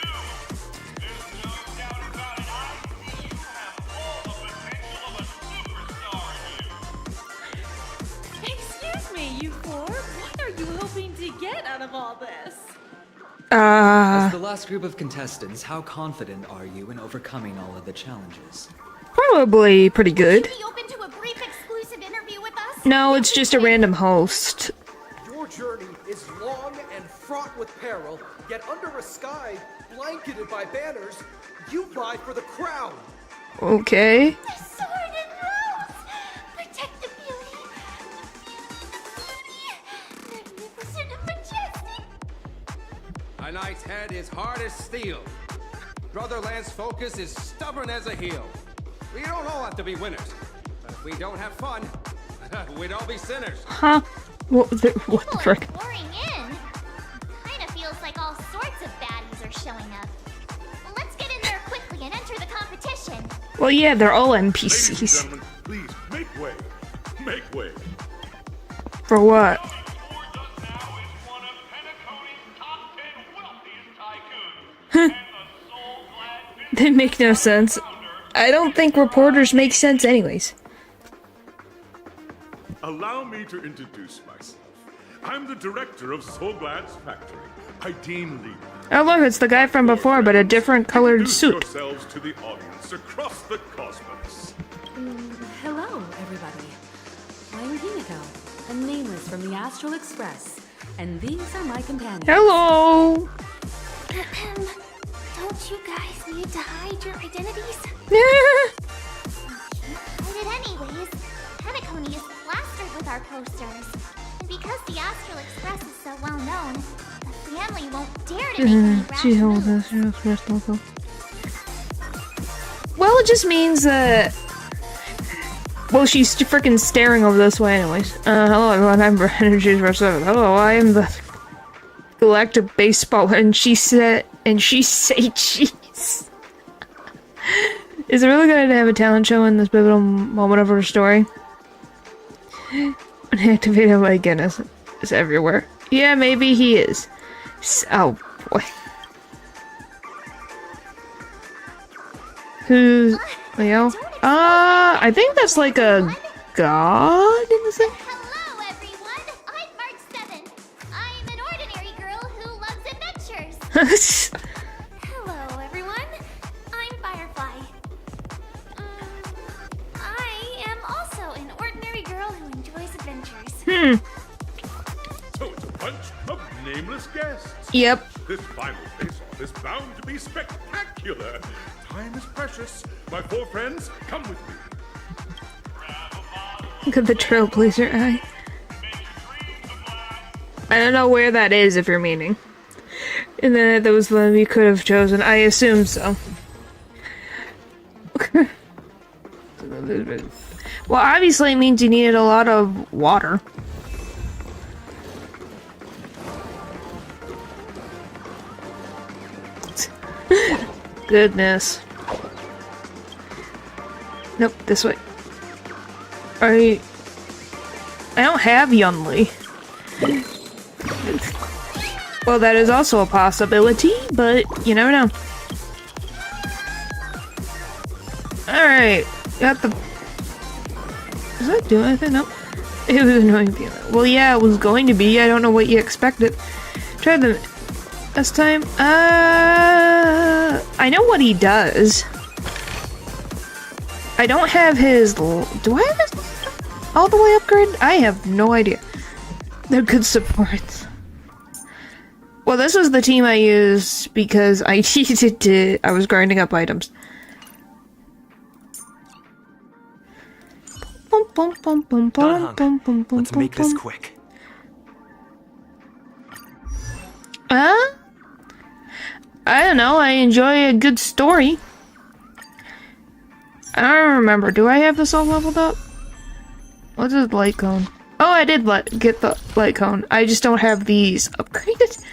Speaker 5: Excuse me, you four. What are you hoping to get out of all this?
Speaker 10: As the last group of contestants, how confident are you in overcoming all of the challenges?
Speaker 1: Probably pretty good.
Speaker 2: Be open to a brief exclusive interview with us?
Speaker 1: No, it's just a random host.
Speaker 11: Your journey is long and fraught with peril, yet under a sky blanketed by banners, you vie for the crown.
Speaker 1: Okay.
Speaker 2: The sword and rose! Protect the beauty! Magnificent and majestic!
Speaker 12: A knight's head is hard as steel. Brother Lance's focus is stubborn as a heel. We don't all have to be winners. But if we don't have fun, we'd all be sinners.
Speaker 1: Huh? What the
Speaker 2: People
Speaker 1: frick?
Speaker 2: are pouring in. Kinda feels like all sorts of baddies are showing up. Well, let's get in there quickly and enter the competition.
Speaker 1: Well, yeah, they're all
Speaker 6: Ladies and
Speaker 1: NPCs.
Speaker 6: gentlemen, please make way. Make way.
Speaker 1: For what? They make no sense. I don't think reporters make sense anyways.
Speaker 6: Allow me to introduce myself. I'm the director of Soulglad's factory. I deem lead.
Speaker 1: Oh look, it's the guy from before, but a different colored
Speaker 6: Introduce
Speaker 1: suit.
Speaker 6: yourselves to the audience across the cosmos.
Speaker 8: Hello, everybody. I'm Himiko, a nameless from the Astral Express, and these are my companions.
Speaker 1: Hello!
Speaker 2: Don't you guys need to hide your identities? Hide it anyways. Penacony is plastered with our posters. And because the Astral Express is so well known, the family won't dare to make any rash moves.
Speaker 1: Well, it just means that... Well, she's freaking staring over this way anyways. Hello everyone, I'm Energy 7. Hello, I am the Galactic Baseballer, and she say cheese. Is it really good to have a talent show in this pivotal moment of her story? Activated by Guinness is everywhere. Yeah, maybe he is. Oh boy. Who's Leo? I think that's like a god in the thing.
Speaker 2: Hello, everyone. I'm Mark 7. I'm an ordinary girl who loves adventures. Hello, everyone. I'm Firefly. I am also an ordinary girl who enjoys adventures.
Speaker 6: So it's a bunch of nameless guests.
Speaker 1: Yep.
Speaker 6: This final face-off is bound to be spectacular. Time is precious. My four friends, come with me.
Speaker 1: Look at the Trailblazer eye. I don't know where that is, if you're meaning. And then that was the one you could have chosen. I assume so. Well, obviously it means you needed a lot of water. goodness. Nope, this way. I don't have Yunli. Well, that is also a possibility, but you never know. Alright, got the... Does that do anything? Nope. It was annoying. Well, yeah, it was going to be. I don't know what you expected. Tried the... This time? I know what he does. I don't have his... Do I have his all the way upgrade? I have no idea. They're good supports. Well, this was the team I used because I needed to... I was grinding up items.
Speaker 3: Let's make this quick.
Speaker 1: I don't know, I enjoy a good story. I don't remember, do I have this all leveled up? What's this light cone? Oh, I did get the light cone. I just don't have these upgraded.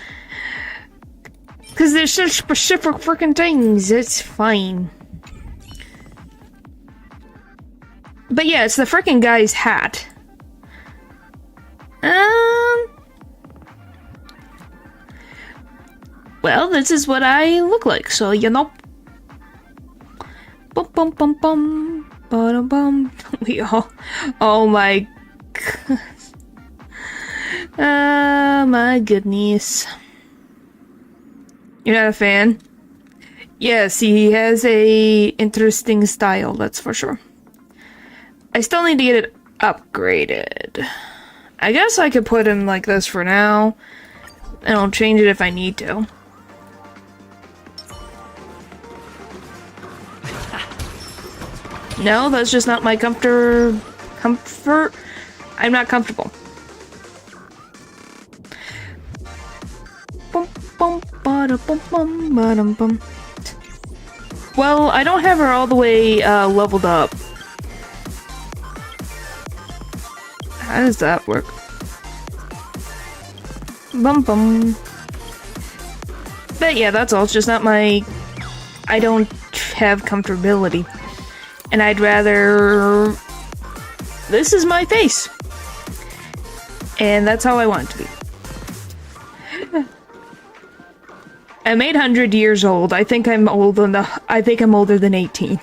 Speaker 1: Because they're such specific freaking things, it's fine. But yeah, it's the freaking guy's hat. Well, this is what I look like, so you know. Bum bum bum bum, bum bum. We all. Oh my. My goodness. You're not a fan? Yes, he has a interesting style, that's for sure. I still need to get it upgraded. I guess I could put him like this for now, and I'll change it if I need to. No, that's just not my comfort. I'm not comfortable. Well, I don't have her all the way leveled up. How does that work? Bum bum. But yeah, that's all. It's just not my... I don't have comfortability. And I'd rather... This is my face. And that's how I want it to be. I'm 800 years old. I think I'm old enough. I think I'm older than 18.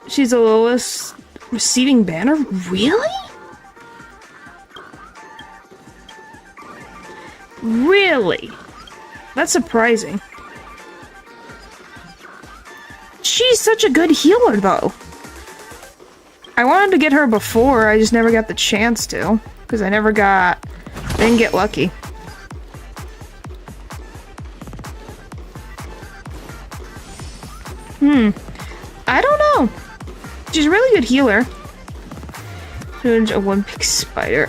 Speaker 1: She's the lowest receiving banner? Really? Really? That's surprising. She's such a good healer, though. I wanted to get her before, I just never got the chance to. Because I didn't get lucky. I don't know. She's a really good healer. A one big spider.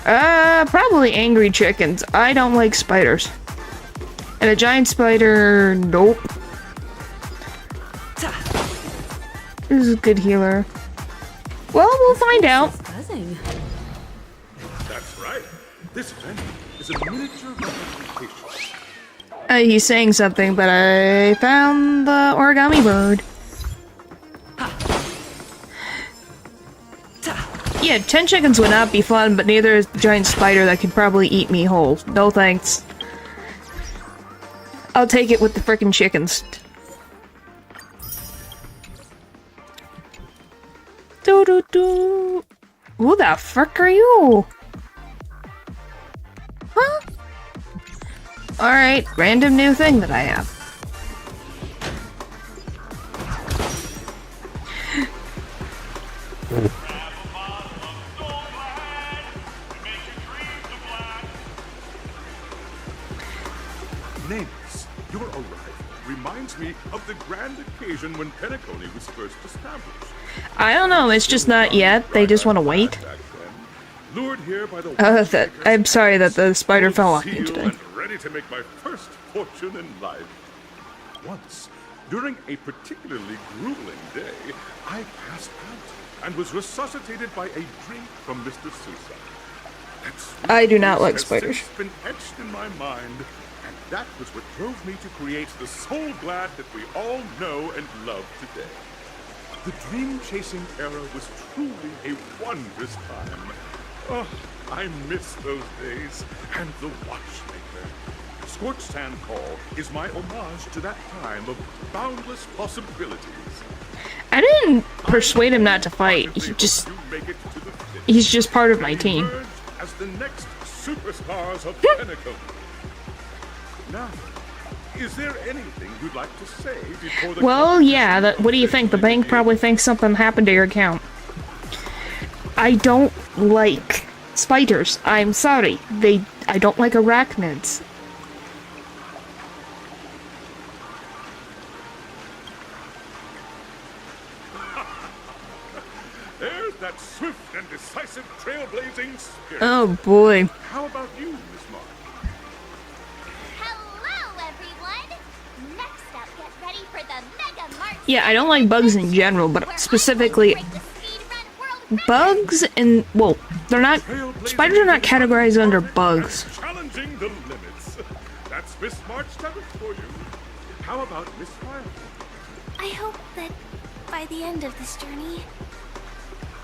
Speaker 1: Probably angry chickens. I don't like spiders. And a giant spider, nope. This is a good healer. Well, we'll find out.
Speaker 6: That's right. This event is a miniature representation.
Speaker 1: He's saying something, but I found the origami bird. Yeah, 10 chickens would not be fun, but neither is the giant spider that could probably eat me whole. No thanks. I'll take it with the frickin' chickens. Do. Who the frick are you? Huh? Alright, random new thing that I have.
Speaker 6: Nameless, your arrival reminds me of the grand occasion when Penacony was first established.
Speaker 1: I don't know, it's just not yet. They just want to wait.
Speaker 6: Lured here by the
Speaker 1: I'm sorry that the spider fell on me today.
Speaker 6: Ready to make my first fortune in life. Once, during a particularly grueling day, I passed out and was resuscitated by a drink from Mr. Sousa.
Speaker 1: I do not like spiders.
Speaker 13: It's been etched in my mind, and that was what drove me to create the Soul Glad that we all know and love today. The dream-chasing era was truly a wondrous time. Oh, I miss those days, and the Watchmaker. Scorched Sand Hall is my homage to that time of boundless possibilities.
Speaker 1: I didn't persuade him not to fight. He's just part of my team.
Speaker 13: As the next superstars of Pinnacle. Now, is there anything you'd like to say before the...
Speaker 1: Well, yeah, what do you think? The bank probably thinks something happened to your account. I don't like spiders. I'm sorry. I don't like arachnids.
Speaker 13: There's that swift and decisive trailblazing spirit.
Speaker 1: Oh boy.
Speaker 13: How about you, Miss Mark?
Speaker 2: Hello, everyone! Next up, get ready for the Mega Mart.
Speaker 1: Yeah, I don't like bugs in general, but specifically bugs and, well, they're not, spiders are not categorized under bugs.
Speaker 13: Challenging the limits. That's Miss Mark's talent for you. How about Miss Smiley?
Speaker 2: I hope that by the end of this journey,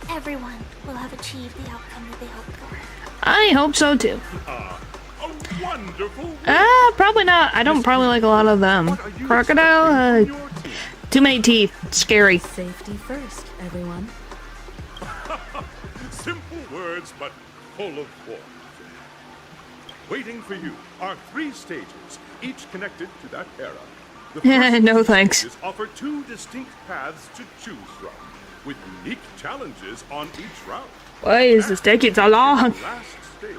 Speaker 2: everyone will have achieved the outcome that they hoped for.
Speaker 1: I hope so too.
Speaker 13: A wonderful.
Speaker 1: Probably not. I don't probably like a lot of them. Crocodile, too many teeth. Scary.
Speaker 8: Safety first, everyone.
Speaker 13: Simple words, but full of warmth. Waiting for you are 3 stages, each connected to that era. The first
Speaker 1: No thanks.
Speaker 13: stages offer 2 distinct paths to choose from, with unique challenges on each route.
Speaker 1: Why is this taking so long?
Speaker 13: The last stage,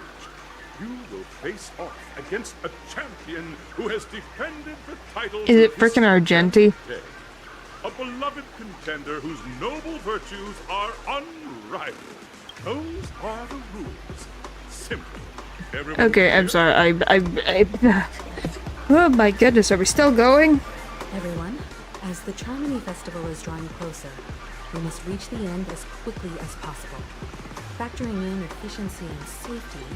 Speaker 13: you will face off against a champion who has defended the title.
Speaker 1: Is it frickin' Argenti?
Speaker 13: A beloved contender whose noble virtues are unrivaled. Those are the rules. Simple. Everyone
Speaker 1: Okay, I'm sorry. Oh my goodness, are we still going?
Speaker 8: Everyone, as the Charmony Festival is drawing closer, we must reach the end as quickly as possible. Factoring in efficiency and safety,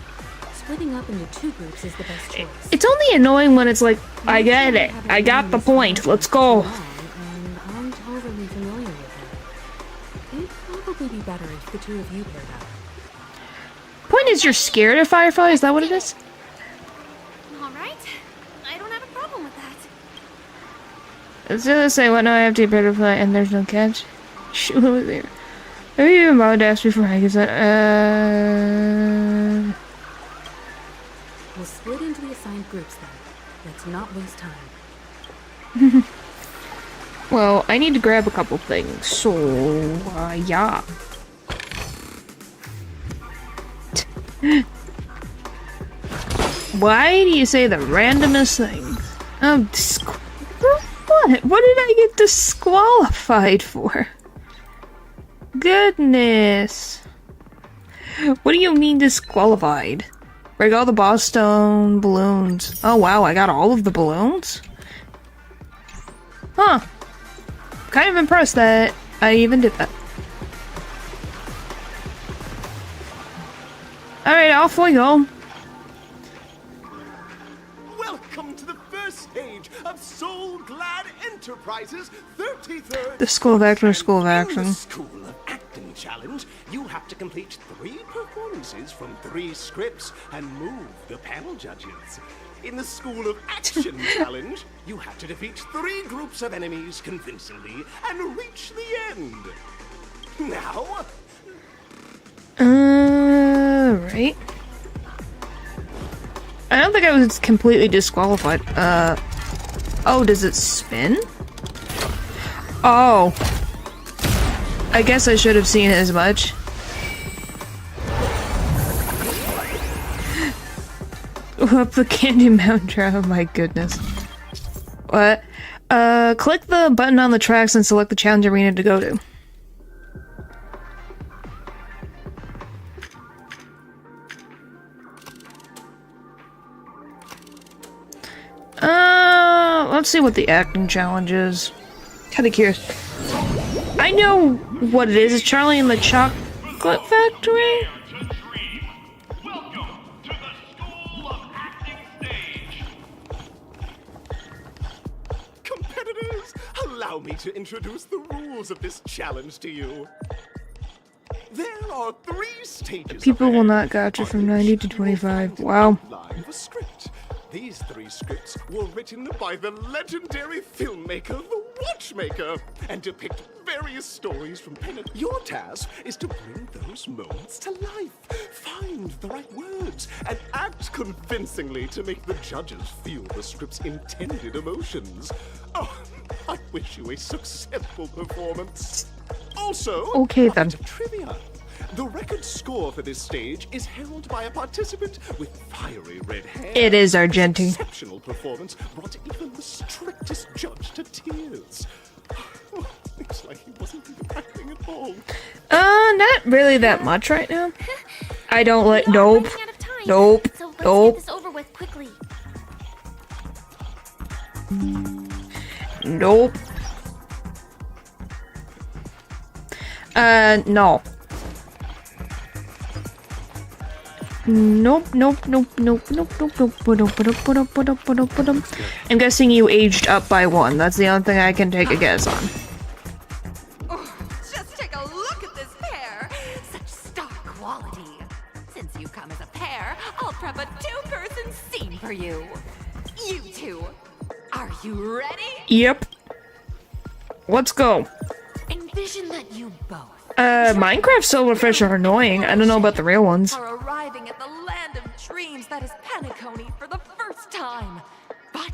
Speaker 8: splitting up into 2 groups is the best choice.
Speaker 1: It's only annoying when it's like, I get it. I got the point. Let's go.
Speaker 8: And I'm totally familiar with it. It'd probably be better if the 2 of you paired up.
Speaker 1: Point is, you're scared of Firefly? Is that what it is?
Speaker 2: Alright, I don't have a problem with that.
Speaker 1: It's gonna say, what now I have to prepare to play, and there's no catch. Shoot, who was there? Have you even bothered to ask before I get that?
Speaker 8: We'll split into the assigned groups then. Let's not waste time.
Speaker 1: Well, I need to grab a couple things, so, yeah. Why do you say the randomest things? Oh, what? What did I get disqualified for? Goodness. What do you mean disqualified? Break all the boss stone balloons. Oh wow, I got all of the balloons? Huh. Kind of impressed that I even did that. Alright, off we go.
Speaker 11: Welcome to the first stage of Soul Glad Enterprises 33rd.
Speaker 1: The School of Action or School of Action.
Speaker 11: In the School of Acting Challenge, you have to complete 3 performances from 3 scripts and move the panel judges. In the School of Action Challenge, you have to defeat 3 groups of enemies convincingly and reach the end. Now,
Speaker 1: right. I don't think I was completely disqualified. Oh, does it spin? Oh. I guess I should have seen it as much. Up the Candy Mountain Trail, oh my goodness. What? Click the button on the tracks and select the challenge arena to go to. Let's see what the acting challenge is. Kinda curious. I know what it is. It's Charlie and the Chocolate Factory?
Speaker 11: allow me to introduce the rules of this challenge to you. There are 3 stages.
Speaker 1: People will not gotcha from 90 to 25. Wow.
Speaker 11: Of a script. These 3 scripts were written by the legendary filmmaker, The Watchmaker, and depict various stories from pen and... Your task is to bring those moments to life, find the right words, and act convincingly to make the judges feel the script's intended emotions. Oh, I wish you a successful performance. Also,
Speaker 1: okay then.
Speaker 11: Trivia. The record score for this stage is held by a participant with fiery red hair.
Speaker 1: It is Argentine.
Speaker 11: Exceptional performance brought even the strictest judge to tears. It's like he wasn't even acting at all.
Speaker 1: Not really that much right now. I don't like. Nope. Nope.
Speaker 2: So let's
Speaker 1: Nope.
Speaker 2: get this over with quickly.
Speaker 1: Nope. No. Nope, nope, nope, nope, nope, nope, nope. I'm guessing you aged up by 1. That's the only thing I can take a guess on.
Speaker 5: Oh, just take a look at this pair. Such star quality. Since you come as a pair, I'll prep a 2-person scene for you. You 2, are you ready?
Speaker 1: Yep. Let's go.
Speaker 5: Envision that you both
Speaker 1: Minecraft silverfish are annoying. I don't know about the real ones.
Speaker 5: are arriving at the land of dreams that is Penacony for the first time. But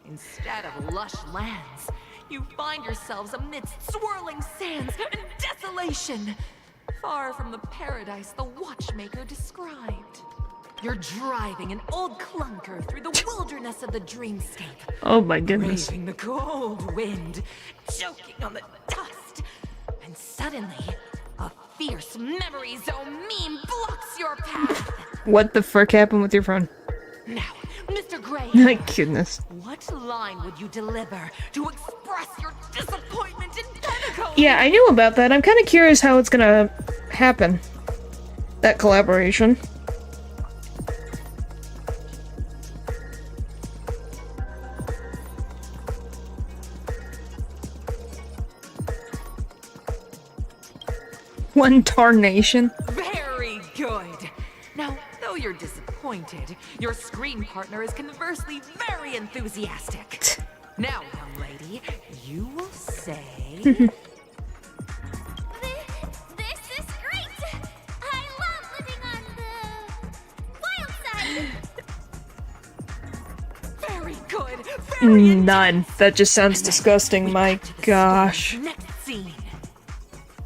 Speaker 5: instead of lush lands, you find yourselves amidst swirling sands and desolation, far from the paradise the Watchmaker described. You're driving an old clunker through the wilderness of the dreamscape.
Speaker 1: Oh my goodness.
Speaker 5: Braving the cold wind, choking on the dust. And suddenly, a fierce memory zone meme blocks your path.
Speaker 1: What the frick happened with your phone?
Speaker 5: Now, Mr. Gray,
Speaker 1: My goodness.
Speaker 5: what line would you deliver to express your disappointment in Penacony?
Speaker 1: Yeah, I knew about that. I'm kind of curious how it's gonna happen. That collaboration. One tarnation.
Speaker 5: Very good. Now, though you're disappointed, your screen partner is conversely very enthusiastic. Now, young lady, you will say...
Speaker 2: This is great! I love living on the wild side!
Speaker 5: Very good! Very
Speaker 1: None. That just sounds disgusting. My gosh.
Speaker 5: Next scene.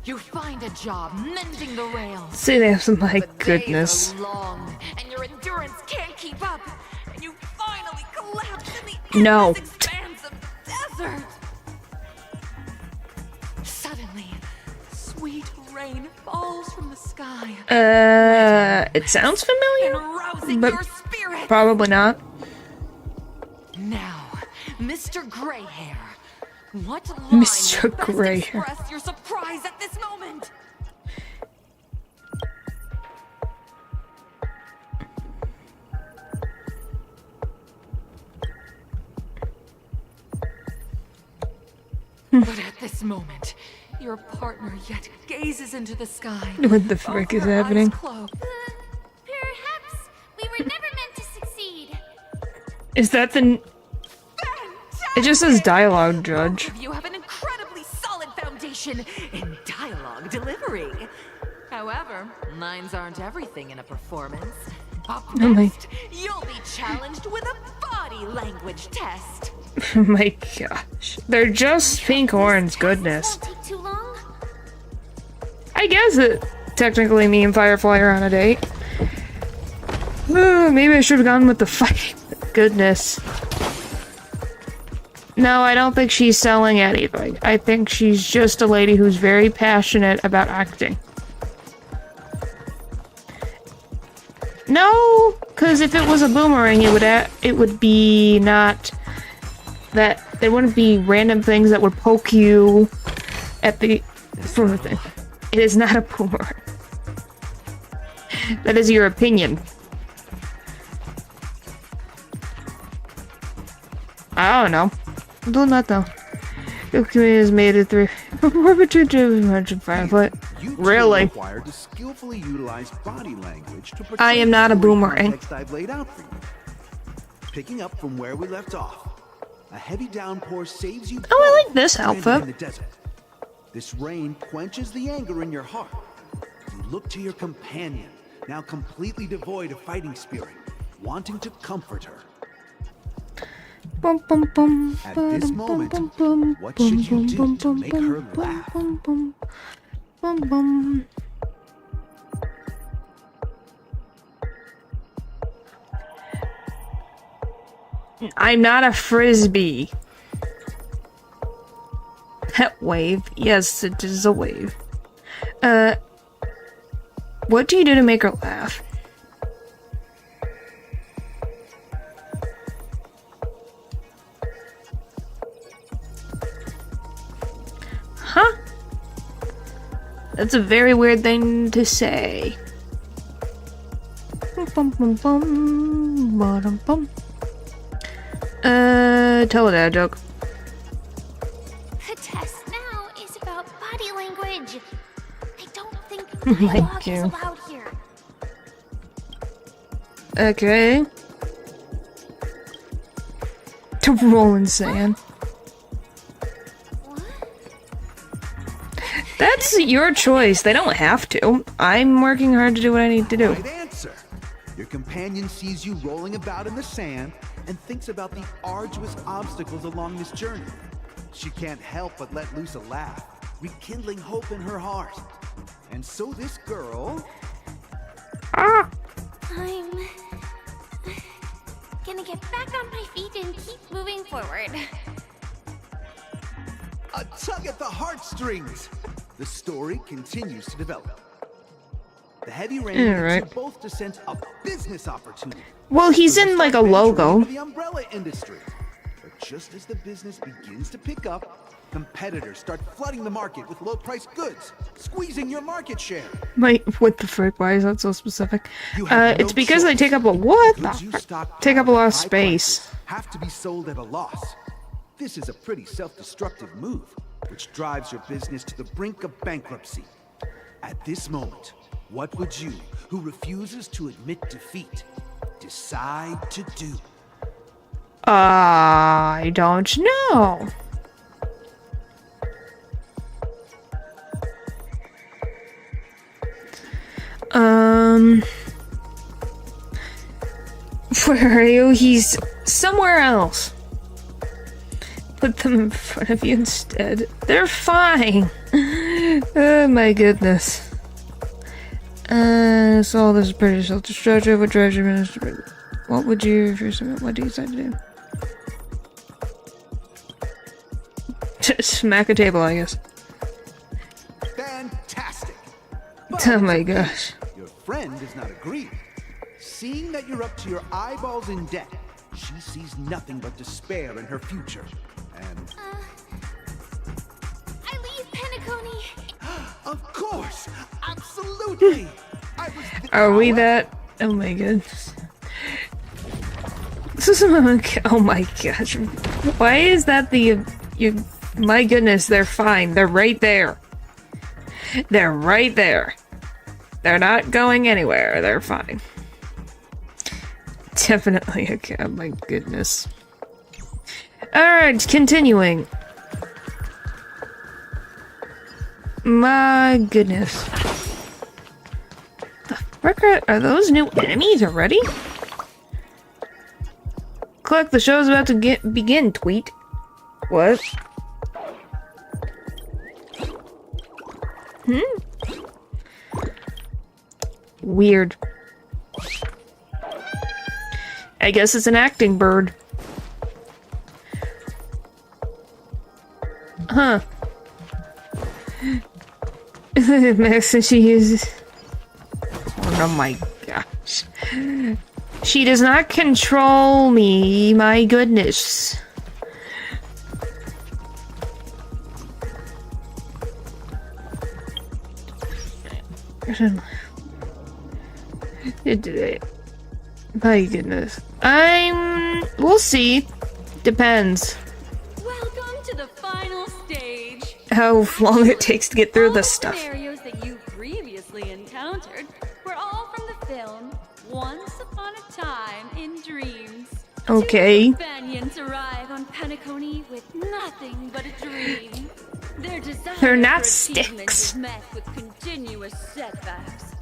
Speaker 5: You find a job mending the rails.
Speaker 1: See this? My
Speaker 5: The
Speaker 1: goodness.
Speaker 5: days are long, and your endurance can't keep up, and you finally collapse in the
Speaker 1: No.
Speaker 5: endless expanse of desert. Suddenly, sweet rain falls from the sky,
Speaker 1: It sounds familiar,
Speaker 5: arousing
Speaker 1: but
Speaker 5: your spirit.
Speaker 1: probably not.
Speaker 5: Now, Mr. Greyhair, what line
Speaker 1: Mr.
Speaker 5: will best
Speaker 1: Greyhair.
Speaker 5: express your surprise at this moment? But at this moment, your partner yet gazes into the sky.
Speaker 1: What the frick is happening?
Speaker 2: Perhaps we were never meant to succeed.
Speaker 1: Is that the... It just says dialogue, Judge.
Speaker 5: You have an incredibly solid foundation in dialogue delivery. However, lines aren't everything in a performance. Up
Speaker 1: Oh my-
Speaker 5: next, you'll be challenged with a body language test.
Speaker 1: Oh my gosh. They're just pink horns, goodness.
Speaker 2: Won't take too long.
Speaker 1: I guess it technically me and Firefly are on a date. Maybe I should have gone with the fight. Goodness. No, I don't think she's selling anything. I think she's just a lady who's very passionate about acting. No, because if it was a boomerang, it would be not that. There wouldn't be random things that would poke you at the from the thing. It is not a boomerang. That is your opinion. I don't know. Do not know. The community has made it through. But really,
Speaker 14: required to skillfully utilize body language to
Speaker 1: I am not a boomerang.
Speaker 14: context I've laid out for you. Picking up from where we left off, a heavy downpour saves you.
Speaker 1: Oh, I like this
Speaker 14: stranded
Speaker 1: outfit.
Speaker 14: in the desert. This rain quenches the anger in your heart. You look to your companion, now completely devoid of fighting spirit, wanting to comfort her.
Speaker 1: Bum, bum, bum,
Speaker 14: At this moment,
Speaker 1: bum, bum,
Speaker 14: what should you do
Speaker 1: bum,
Speaker 14: to make
Speaker 1: bum,
Speaker 14: her
Speaker 1: bum,
Speaker 14: laugh?
Speaker 1: bum, bum, bum, bum. I'm not a frisbee. That wave. Yes, it is a wave. What do you do to make her laugh? Huh? That's a very weird thing to say. Bum, bum, bum, bum, bum. Tell a dad joke.
Speaker 2: The test now is about body language. I don't think
Speaker 1: My
Speaker 2: dialogue is
Speaker 1: God.
Speaker 2: allowed here.
Speaker 1: Okay. To roll in sand. That's your choice. They don't have to. I'm working hard to do what I need to do.
Speaker 14: Right answer. Your companion sees you rolling about in the sand and thinks about the arduous obstacles along this journey. She can't help but let loose a laugh, rekindling hope in her heart. And so this girl...
Speaker 1: Ah!
Speaker 2: I'm gonna get back on my feet and keep moving forward.
Speaker 14: A tug at the heartstrings! The story continues to develop. The heavy rain
Speaker 1: Yeah,
Speaker 14: leads
Speaker 1: right.
Speaker 14: you both to sense a business opportunity.
Speaker 1: Well, he's in like a logo.
Speaker 14: The umbrella industry. But just as the business begins to pick up, competitors start flooding the market with low-priced goods, squeezing your market share.
Speaker 1: Wait, what the frick? Why is that so specific?
Speaker 14: You have
Speaker 1: It's
Speaker 14: no
Speaker 1: because they
Speaker 14: choice.
Speaker 1: take up a what?
Speaker 14: Goods you
Speaker 1: The
Speaker 14: stockpile
Speaker 1: take up a lot
Speaker 14: at
Speaker 1: of
Speaker 14: high
Speaker 1: space.
Speaker 14: prices have to be sold at a loss. This is a pretty self-destructive move, which drives your business to the brink of bankruptcy. At this moment, what would you, who refuses to admit defeat, decide to do?
Speaker 1: I don't know. Where are you? He's somewhere else. Put them in front of you instead. They're fine. Oh my goodness. So this is pretty self-destructive. What drives your minister? What would you, if you're, what do you decide to do? Just smack a table, I guess.
Speaker 14: Fantastic!
Speaker 1: Oh my gosh.
Speaker 14: Your friend does not agree. Seeing that you're up to your eyeballs in debt, she sees nothing but despair in her future. And...
Speaker 2: I leave Penacony.
Speaker 14: Of course! Absolutely!
Speaker 1: Are we that? Oh my goodness. This is oh my gosh. Why is that the you? My goodness, they're fine. They're right there. They're right there. They're not going anywhere. They're fine. Definitely. Okay. Oh my goodness. Alright, continuing. My goodness. The frick are those new enemies already? Click, the show's about to begin, tweet. What? Weird. I guess it's an acting bird. Huh. Max, and she uses... Oh my gosh. She does not control me, my goodness. My goodness. We'll see. Depends.
Speaker 5: Welcome to the final
Speaker 1: how long it takes to get through this stuff.
Speaker 5: Scenarios that you previously encountered were all from the film Once Upon a Time in Dreams.
Speaker 1: Okay.
Speaker 5: Two companions arrive on Penacony with nothing but a dream. Their desire
Speaker 1: They're not
Speaker 5: for achievement
Speaker 1: sticks.
Speaker 5: is met with continuous setbacks.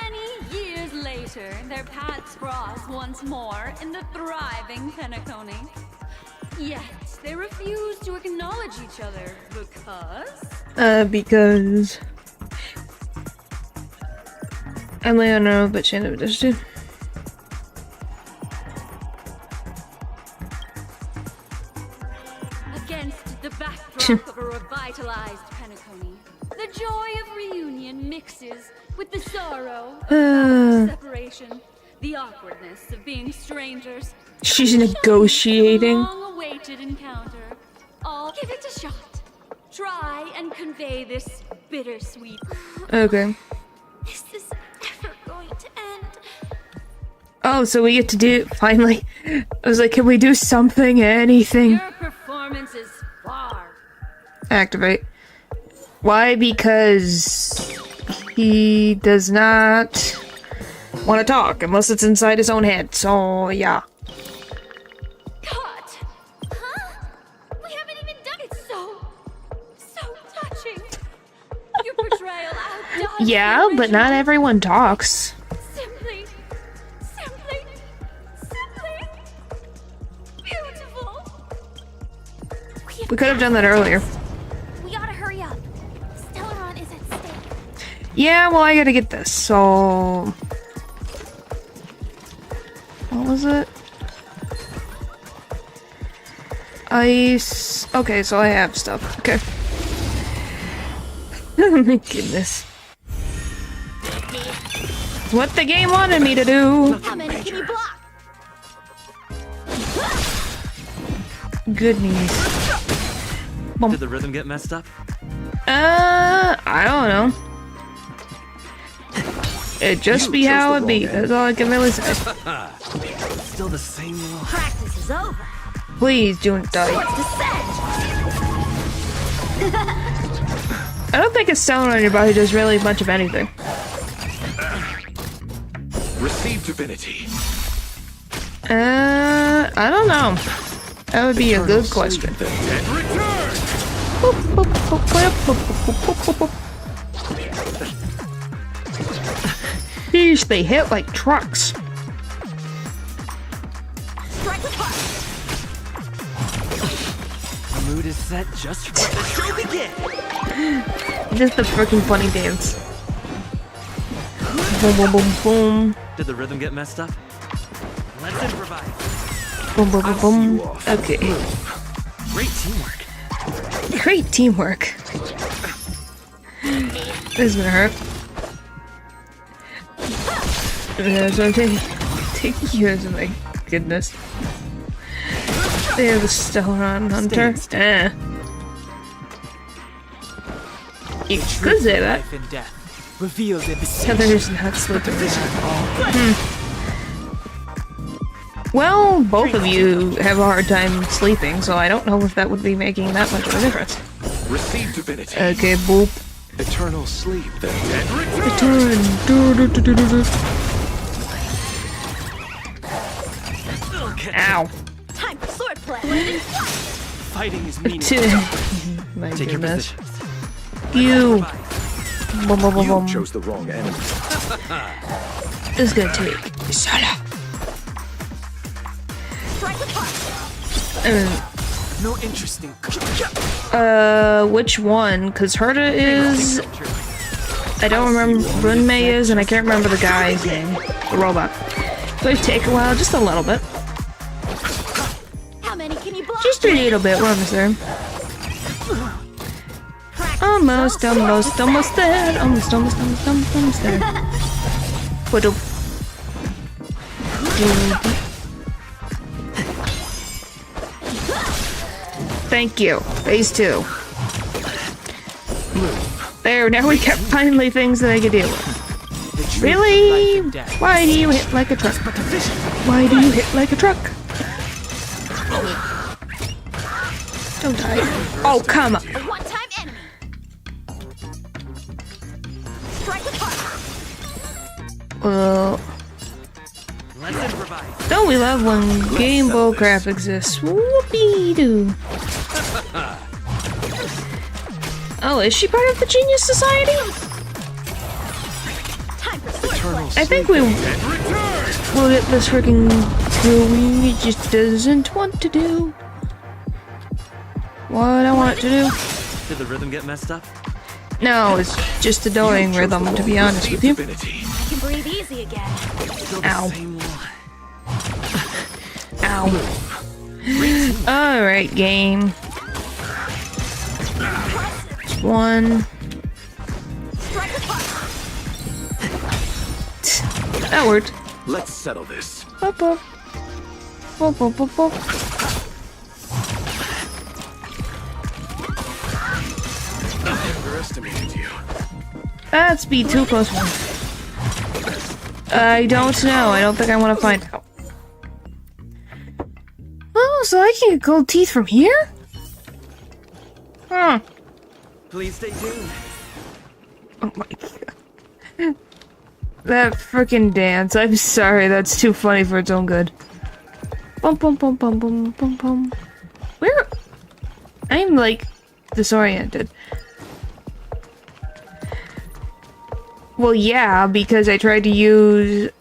Speaker 5: Many years later, their paths cross once more in the thriving Penacony. Yet, they refuse to acknowledge each other
Speaker 1: Because... Emily, I don't know, but she never does too.
Speaker 5: Against the backdrop of a revitalized Penacony, the joy of reunion mixes with the sorrow of separation, the awkwardness of being strangers.
Speaker 1: She's negotiating.
Speaker 5: Long-awaited encounter. All give it a shot. Try and convey this bittersweet.
Speaker 1: Okay.
Speaker 2: Is this ever going to end?
Speaker 1: Oh, so we get to do finally. I was like, can we do something, anything?
Speaker 5: Your performance is far.
Speaker 1: Activate. Why? Because he does not want to talk unless it's inside his own head. So yeah.
Speaker 5: Cut. Huh? We haven't even done it. So touching. Your portrayal outdoes.
Speaker 1: Yeah, but not everyone talks.
Speaker 5: Simply beautiful.
Speaker 1: We could have done that earlier.
Speaker 2: We gotta hurry up. Stellaron is at stake.
Speaker 1: Yeah, well, I gotta get this. So what was it? Ice. Okay, so I have stuff. Okay. Oh my goodness. What the game wanted me to do.
Speaker 2: How many can you block?
Speaker 1: Good news.
Speaker 10: Did the rhythm get messed up?
Speaker 1: I don't know. It just be how it be. That's all I can really say.
Speaker 10: Still the same one.
Speaker 2: Practice is over.
Speaker 1: Please don't die. I don't think a stone on your body does really much of anything.
Speaker 13: Receive divinity.
Speaker 1: I don't know. That would be a good question. Yeesh, they hit like trucks.
Speaker 10: The mood is set just for the show begin.
Speaker 1: Just the freaking funny dance. Boom, boom, boom, boom.
Speaker 10: Did the rhythm get messed up? Let's improvise.
Speaker 1: Boom, boom, boom, boom. Okay.
Speaker 10: Great teamwork.
Speaker 1: Great teamwork. This is gonna hurt. That's what I'm taking. Take yours, oh my goodness. They have a Stellaron Hunter. You could say that.
Speaker 10: Life and death revealed in the
Speaker 1: Heather's not sleeping. Well, both of you have a hard time sleeping, so I don't know if that would be making that much of a difference.
Speaker 13: Receive divinity.
Speaker 1: Okay, boop.
Speaker 13: Eternal sleep, then.
Speaker 1: Return. Ow.
Speaker 2: Time for swordplay.
Speaker 10: Fighting is meaningless.
Speaker 1: My
Speaker 10: Take your
Speaker 1: goodness.
Speaker 10: positions.
Speaker 1: You. Boom, boom, boom, boom.
Speaker 13: You chose the wrong enemy.
Speaker 1: This is gonna take Sala.
Speaker 10: No interesting.
Speaker 1: Which one? Cause Herta is. I don't remember. Runmei is, and I can't remember the guy's name. The robot. So it take a while, just a little bit.
Speaker 2: How many can you block?
Speaker 1: Just a little bit. We're almost there. Almost there. Almost there. What up? Thank you. Phase 2. There, now we got finally things that I can deal with. Really? Why do you hit like a truck? Why do you hit like a truck? Don't die. Oh, come on.
Speaker 2: A one-time
Speaker 1: Well,
Speaker 10: Let's improvise.
Speaker 1: don't we love when game bullcrap exists? Whoopee-doo. Oh, is she part of the Genius Society? I think we will get this freaking doing. It just doesn't want to do what I want it to do.
Speaker 10: Did the rhythm get messed up?
Speaker 1: No, it's just annoying rhythm, to be honest with you.
Speaker 2: I can breathe easy again.
Speaker 1: Ow. Ow. Alright, game. One. That worked.
Speaker 6: Let's settle this.
Speaker 1: Bop, bop. Bop, bop, bop, bop.
Speaker 6: Underestimated you.
Speaker 1: That's be too close one. I don't know. I don't think I want to find out. Oh, so I can get gold teeth from here? Huh.
Speaker 10: Please stay tuned.
Speaker 1: Oh my god. That frickin' dance. I'm sorry, that's too funny for its own good. Bum bum bum bum bum bum bum. Where? I'm like disoriented. Well, yeah, because I tried to use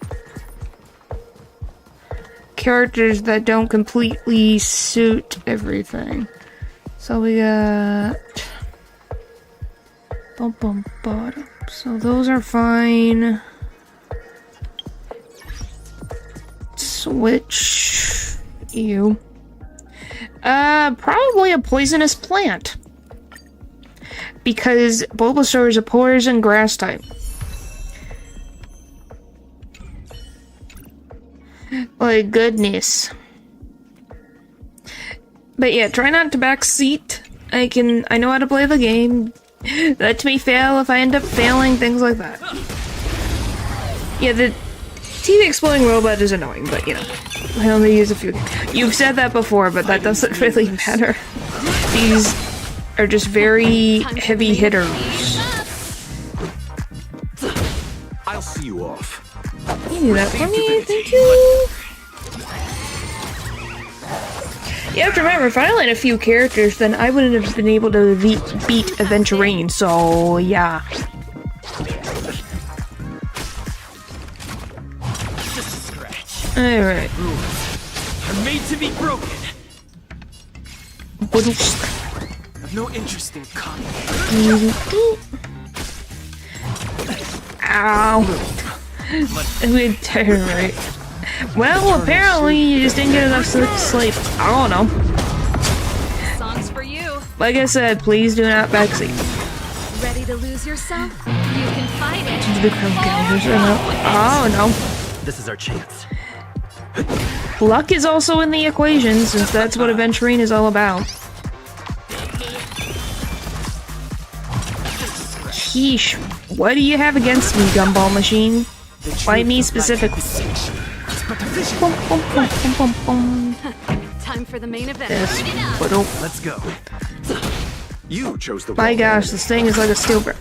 Speaker 1: characters that don't completely suit everything. So we got bum bum bottom. So those are fine. Switch you. Probably a poisonous plant. Because Bulbasaur is a poison grass type. My goodness. But yeah, try not to backseat. I know how to play the game. Let me fail if I end up failing, things like that. Yeah, the TV exploding robot is annoying, but you know, I only use a few. You've said that before, but that doesn't really matter. These are just very heavy hitters.
Speaker 6: I'll see you off.
Speaker 1: You do that for me, thank you. You have to remember, if I only had a few characters, then I wouldn't have been able to beat Aventurine, so yeah.
Speaker 10: Just a scratch.
Speaker 1: Alright.
Speaker 10: I'm made to be broken. I've no interest in comedy.
Speaker 1: Ow. Right. Well, apparently you just didn't get enough sleep. I don't know.
Speaker 5: Songs for you.
Speaker 1: Like I said, please do not backseat.
Speaker 5: Ready to lose yourself? You can fight it.
Speaker 1: The characters are not. Oh no.
Speaker 10: This is our chance.
Speaker 1: Luck is also in the equation, since that's what Aventurine is all about. Sheesh. What do you have against me, Gumball Machine? Why me specifically? Bum, bum, bum, bum, bum, bum.
Speaker 5: Time for the main event.
Speaker 10: Let's go.
Speaker 6: You chose the
Speaker 1: My gosh, this thing is like a steel brick.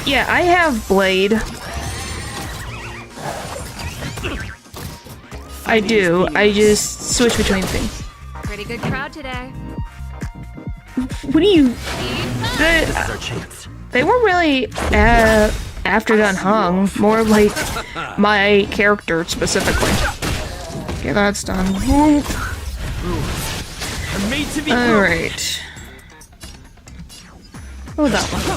Speaker 1: Yeah, I have Blade. I do. I just switch between things.
Speaker 5: Pretty good crowd today.
Speaker 1: What do you...
Speaker 10: This is our chance.
Speaker 1: They weren't really after done hung. More like my character specifically. Okay, that's done.
Speaker 10: I'm made to be
Speaker 1: Alright. Oh, that one.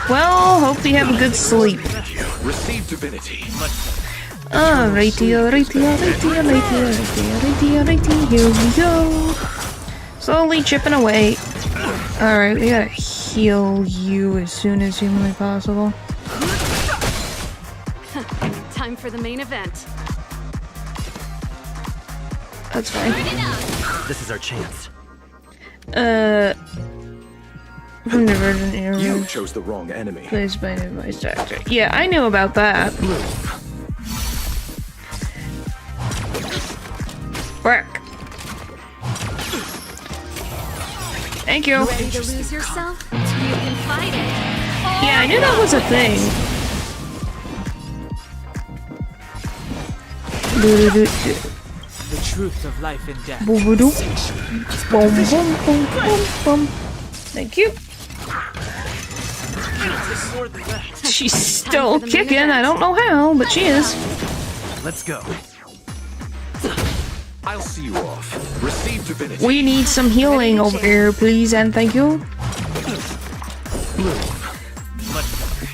Speaker 1: Well, hope you have a good sleep.
Speaker 6: Receive divinity.
Speaker 1: Alrighty, here we go. Slowly chipping away. Alright, we gotta heal you as soon as humanly possible.
Speaker 5: Time for the main event.
Speaker 1: That's fine.
Speaker 10: This is our chance.
Speaker 1: From the Virgin Era.
Speaker 6: You chose the wrong enemy.
Speaker 1: Placed by new voice actor. Yeah, I knew about that. Work. Thank you.
Speaker 15: Ready to lose yourself? You can fight it.
Speaker 1: Yeah, I knew that was a thing.
Speaker 16: The truth of life and death.
Speaker 1: Boom, boom, boom, boom, boom, boom. Thank you. She's still kicking. I don't know how, but she is.
Speaker 14: Let's go. I'll see you off. Receive divinity.
Speaker 1: We need some healing over here, please, and thank you.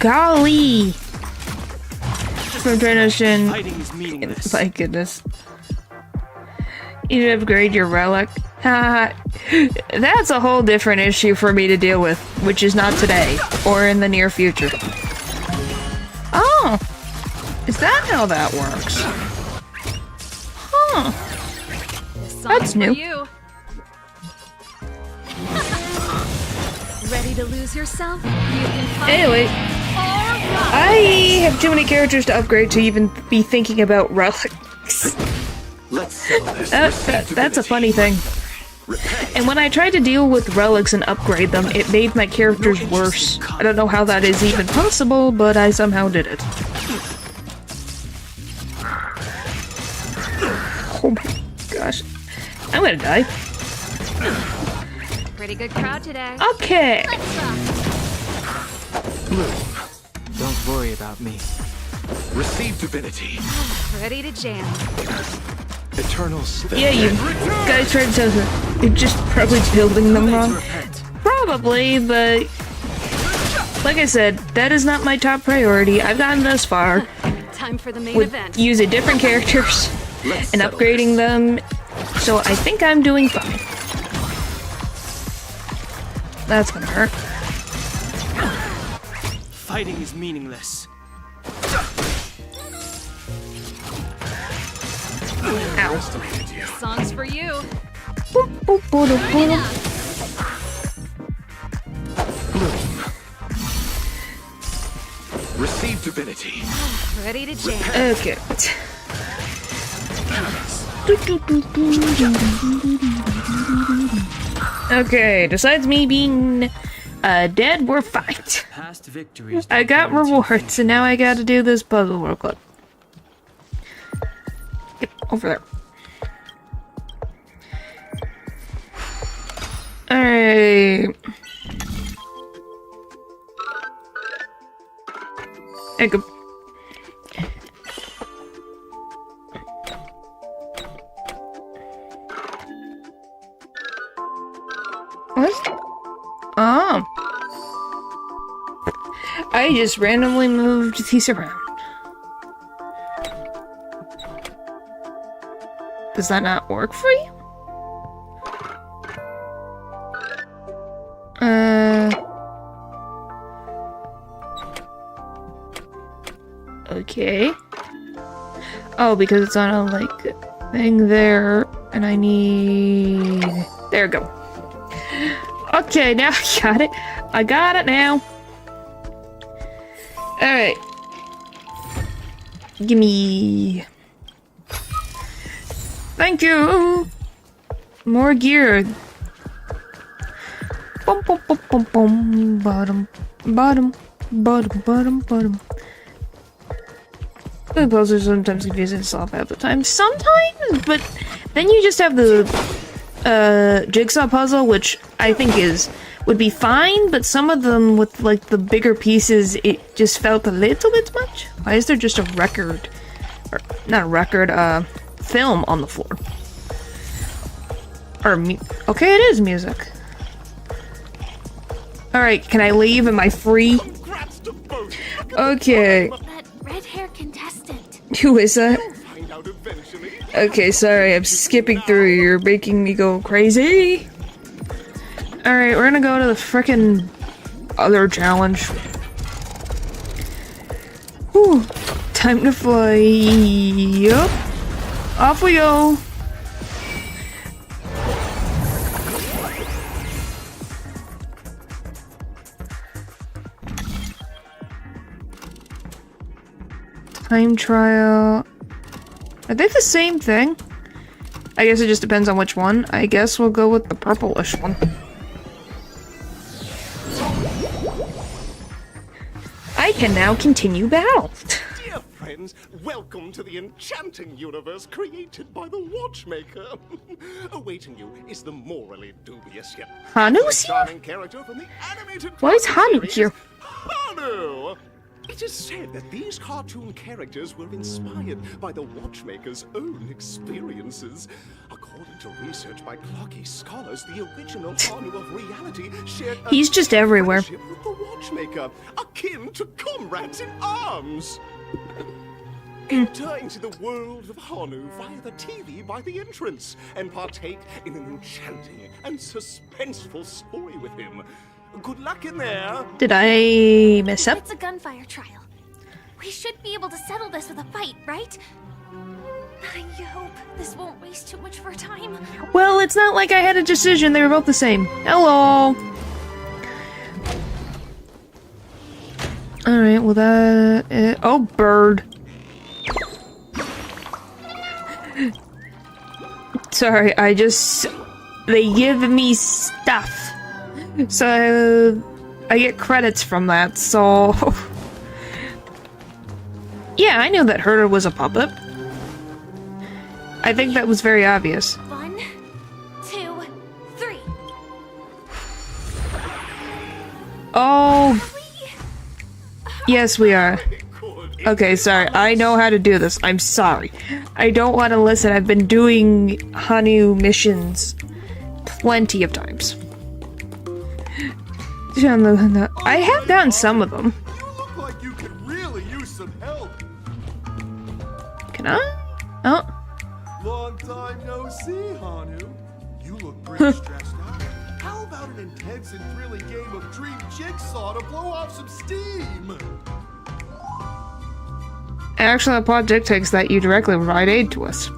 Speaker 1: Golly! For tradition. My goodness. You need to upgrade your relic. That's a whole different issue for me to deal with, which is not today, or in the near future. Oh! Is that how that works? Huh. That's new.
Speaker 15: Ready to lose yourself? You can fight
Speaker 1: Anyway,
Speaker 15: Alright.
Speaker 1: I have too many characters to upgrade to even be thinking about relics. That's a funny thing. And when I tried to deal with relics and upgrade them, it made my characters worse. I don't know how that is even possible, but I somehow did it. Oh my gosh. I'm gonna die.
Speaker 15: Pretty good crowd today.
Speaker 1: Okay.
Speaker 16: Don't worry about me.
Speaker 14: Receive divinity.
Speaker 15: Ready to jam.
Speaker 14: Eternal sleep.
Speaker 1: Yeah, you guys tried to... You're just probably building them wrong. Probably, but... Like I said, that is not my top priority. I've gotten this far.
Speaker 15: Time for the main
Speaker 1: with
Speaker 15: event.
Speaker 1: using different characters and upgrading them, so I think I'm doing fine. That's gonna hurt.
Speaker 16: Fighting is meaningless.
Speaker 1: Ow.
Speaker 15: Songs for you.
Speaker 14: Receive divinity.
Speaker 15: Ready to jam.
Speaker 1: Okay. Okay, besides me being dead, we're fine.
Speaker 16: Past victories.
Speaker 1: I got rewards, and now I gotta do this puzzle real quick. Get over there. Alright. There you go. What? Oh. I just randomly moved these around. Does that not work for you? Okay. Oh, because it's on a, like, thing there, and I need... There we go. Okay, now I got it. I got it now. Alright. Gimme. Thank you! More gear. Bum, bum, bum, bum, bum. Bottom, bottom, bottom, bottom, bottom. The puzzles are sometimes confusing to solve half the time. Sometimes, but then you just have the jigsaw puzzle, which I think would be fine, but some of them with like the bigger pieces, it just felt a little bit much. Why is there just a record, or not a record, film on the floor? Or okay, it is music. All right, can I leave? Am I free? Okay.
Speaker 2: That red-haired contestant.
Speaker 1: Who is that? Okay, sorry, I'm skipping through. You're making me go crazy. Alright, we're gonna go to the frickin' other challenge. Whew. Time to fly. Yup. Off we go. Time trial. Are they the same thing? I guess it just depends on which one. I guess we'll go with the purplish one. I can now continue battle.
Speaker 11: Dear friends, welcome to the enchanting universe created by the Watchmaker. Awaiting you is the morally dubious yet
Speaker 1: Hanu's here?
Speaker 11: charming character from the animated
Speaker 1: Why is
Speaker 11: cartoon
Speaker 1: Hanu
Speaker 11: series,
Speaker 1: here?
Speaker 11: Hanu! It is said that these cartoon characters were inspired by the Watchmaker's own experiences. According to research by clocky scholars, the original Hanu of reality shared a
Speaker 1: He's just everywhere.
Speaker 11: friendship with the Watchmaker, akin to comrades in arms. Enter into the world of Hanu via the TV by the entrance and partake in an enchanting and suspenseful story with him. Good luck in there.
Speaker 1: Did I mess up?
Speaker 2: It's a gunfire trial. We should be able to settle this with a fight, right? I hope this won't waste too much of our time.
Speaker 1: Well, it's not like I had a decision. They were both the same. Hello. Alright, well that... oh, bird. Sorry, I just... They give me stuff. So, I get credits from that, so... Yeah, I knew that Herder was a puppet. I think that was very obvious.
Speaker 2: 1, 2, 3.
Speaker 1: Oh... Yes, we are. Okay, sorry. I know how to do this. I'm sorry. I don't want to listen. I've been doing Hanu missions plenty of times. I have done some of them.
Speaker 9: You look like you could really use some help.
Speaker 1: Can I? Oh.
Speaker 9: Long time no see, Hanu. You look pretty stressed out. How about an intense and thrilling game of Dream Jigsaw to blow off some steam?
Speaker 1: Actually, the plot dictates that you directly provide aid to us.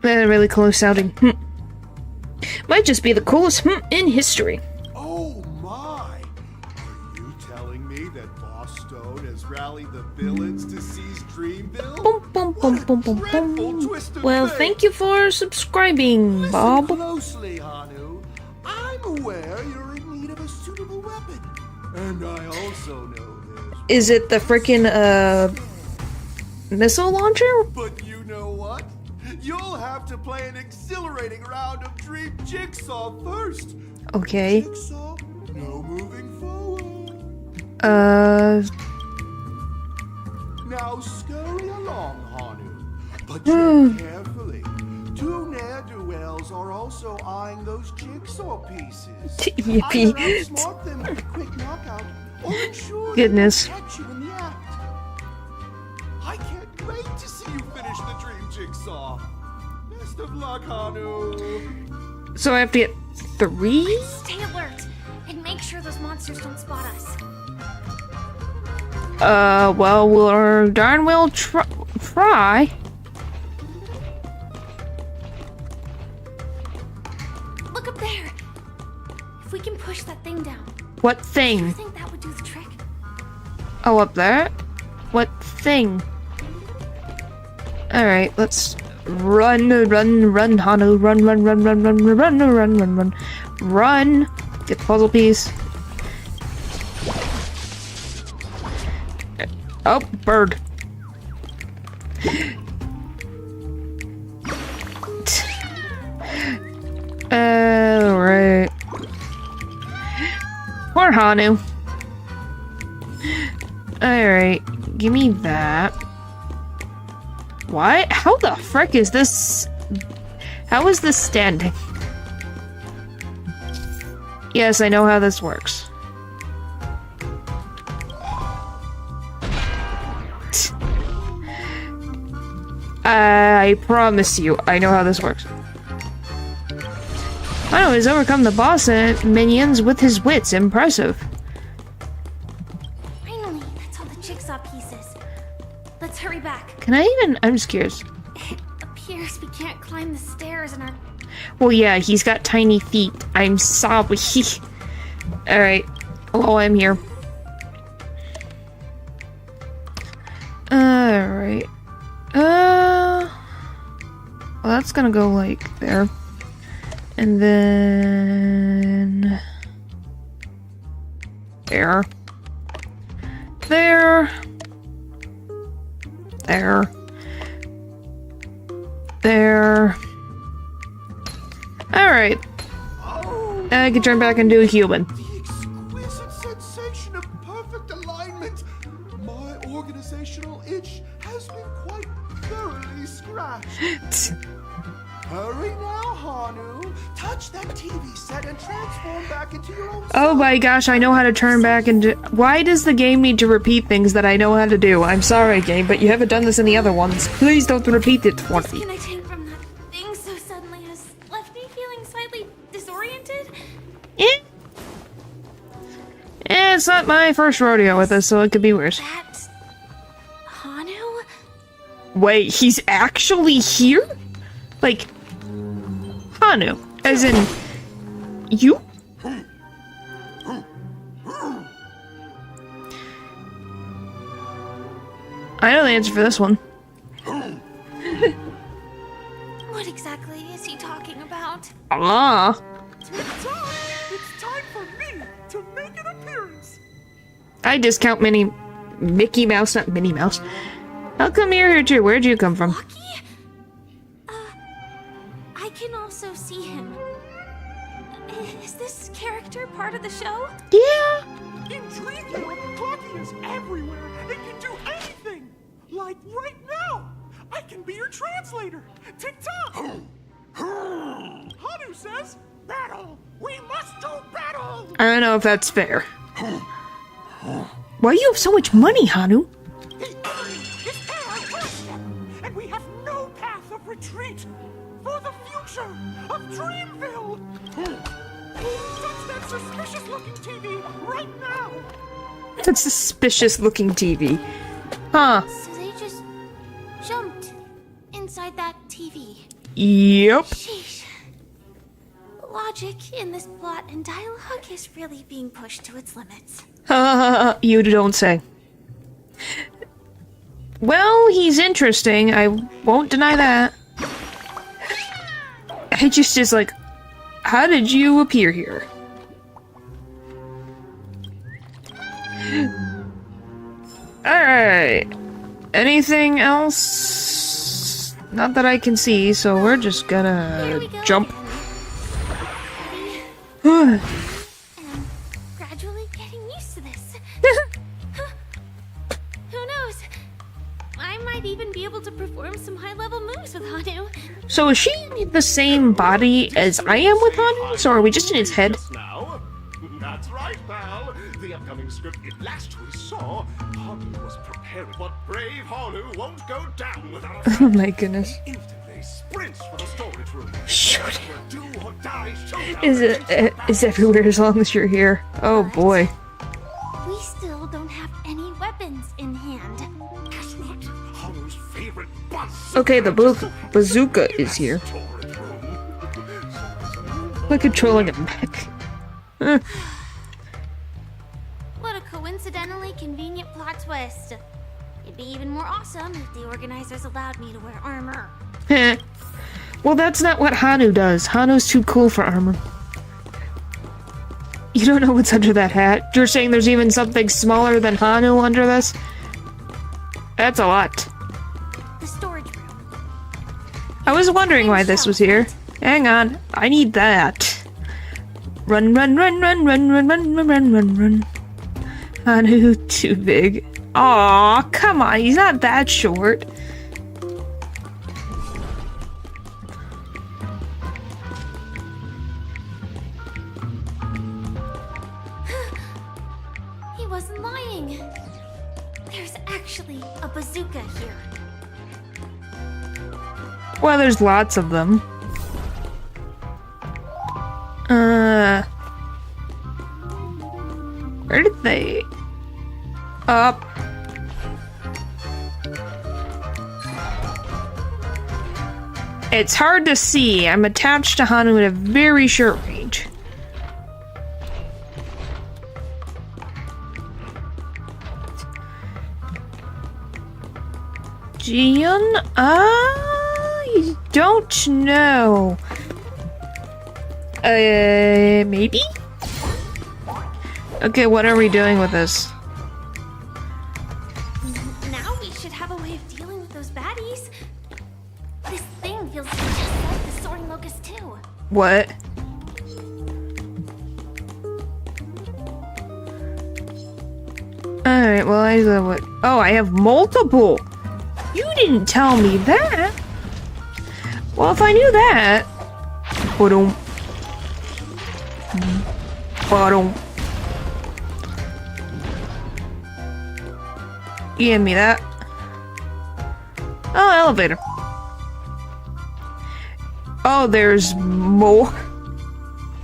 Speaker 1: Really close sounding. Might just be the coolest in history.
Speaker 9: Oh my! Are you telling me that Boss Stone has rallied the villains to seize Dreamville?
Speaker 1: Boom, boom, boom, boom, boom, boom. Well, thank you for subscribing, Bob.
Speaker 9: Listen closely, Hanu. I'm aware you're in need of a suitable weapon. And I also know there's...
Speaker 1: Is it the frickin' missile launcher?
Speaker 9: But you know what? You'll have to play an exhilarating round of Dream Jigsaw first.
Speaker 1: Okay.
Speaker 9: Jigsaw, no moving forward. Now scurry along, Hanu. But tread carefully. Two ne'er-do-wells are also eyeing those jigsaw pieces.
Speaker 1: Yippee.
Speaker 9: Either outsmart them with a quick knockout, or ensure
Speaker 1: Goodness.
Speaker 9: they catch you in the act. I can't wait to see you finish the Dream Jigsaw. Best of luck, Hanu.
Speaker 1: So I have to get 3?
Speaker 2: Stay alert and make sure those monsters don't spot us.
Speaker 1: Well, we'll darn well try.
Speaker 2: Look up there. If we can push that thing down.
Speaker 1: What
Speaker 2: I
Speaker 1: thing?
Speaker 2: think that would do the trick.
Speaker 1: Oh, up there? What thing? Alright, let's run, Hanu. Run. Run. Get the puzzle piece. Oh, bird. Alright. Poor Hanu. Alright, give me that. What? How the frick is this? How is this standing? Yes, I know how this works. I promise you, I know how this works. Hanu has overcome the boss and minions with his wits. Impressive.
Speaker 2: Finally, that's all the jigsaw pieces. Let's hurry back.
Speaker 1: Can I even? I'm just curious.
Speaker 2: It appears we can't climb the stairs and our...
Speaker 1: Well, yeah, he's got tiny feet. I'm sorry. Alright. Oh, I'm here. Alright. Well, that's gonna go, like, there. And then... There. There. There. There. Alright. Now I can turn back into a human.
Speaker 9: The exquisite sensation of perfect alignment. My organizational itch has been quite thoroughly scratched. Hurry now, Hanu. Touch that TV set and transform back into your own
Speaker 1: Oh my gosh, I know how to turn back into... Why does the game need to repeat things that I know how to do? I'm sorry, game, but you haven't done this in the other ones. Please don't repeat it for me.
Speaker 5: Disconnecting from that thing so suddenly has left me feeling slightly disoriented.
Speaker 1: It's not my first rodeo with this, so it could be worse.
Speaker 5: That's... Hanu?
Speaker 1: Wait, he's actually here? Like, Hanu, as in, you? I know the answer for this one.
Speaker 5: What exactly is he talking about?
Speaker 1: Ah.
Speaker 9: It's time for me to make an appearance.
Speaker 1: I discount Mickey Mouse, not Minnie Mouse. How come you're here too? Where'd you come from?
Speaker 5: I can also see him. Is this character part of the show?
Speaker 1: Yeah.
Speaker 9: In Dreamville, Clocky is everywhere and can do anything. Like right now, I can be your translator. Tick-tock. Hanu says, battle. We must do battle.
Speaker 1: I don't know if that's fair. Why do you have so much money, Hanu?
Speaker 9: And we have no path of retreat for the future of Dreamville. Touch that suspicious-looking TV right now.
Speaker 1: That's suspicious-looking TV. Huh.
Speaker 2: So they just jumped inside that TV.
Speaker 1: Yep.
Speaker 2: Sheesh. Logic in this plot and dialogue is really being pushed to its limits.
Speaker 1: You don't say. Well, he's interesting. I won't deny that. I just is like, how did you appear here? Alright. Anything else? Not that I can see, so we're just gonna jump.
Speaker 2: Gradually getting used to this. Who knows? I might even be able to perform some high-level moves with Hanu.
Speaker 1: So is she in the same body as I am with Hanu, or are we just in his head?
Speaker 11: Now, that's right, pal. The upcoming script last we saw, Hanu was prepared, but brave Hanu won't go down without a
Speaker 1: Oh my goodness.
Speaker 11: instantly sprints for the storage room.
Speaker 1: Shoot.
Speaker 11: Do or die showdown.
Speaker 1: Is everywhere as long as you're here. Oh boy.
Speaker 2: We still don't have any weapons in hand.
Speaker 11: Guess what? Hanu's favorite bazooka.
Speaker 1: Okay, the bazooka is here. Like controlling a mech.
Speaker 2: What a coincidentally convenient plot twist. It'd be even more awesome if the organizers allowed me to wear armor.
Speaker 1: Heh. Well, that's not what Hanu does. Hanu's too cool for armor. You don't know what's under that hat? You're saying there's even something smaller than Hanu under this? That's a lot.
Speaker 2: The storage room.
Speaker 1: I was wondering why this was here. Hang on. I need that. Run, run, run, run, run, run, run, run, run, run, run. Hanu, too big. Aw, come on. He's not that short.
Speaker 2: He wasn't lying. There's actually a bazooka here.
Speaker 1: Well, there's lots of them. Where did they... Up. It's hard to see. I'm attached to Hanu at a very short range. Jian? I don't know. Maybe? Okay, what are we doing with this?
Speaker 2: Now we should have a way of dealing with those baddies. This thing feels just like the soaring locust too.
Speaker 1: What? Alright, well, I have multiple! You didn't tell me that! Well, if I knew that... Ba-dum. Ba-dum. Give me that. Oh, elevator. Oh, there's more.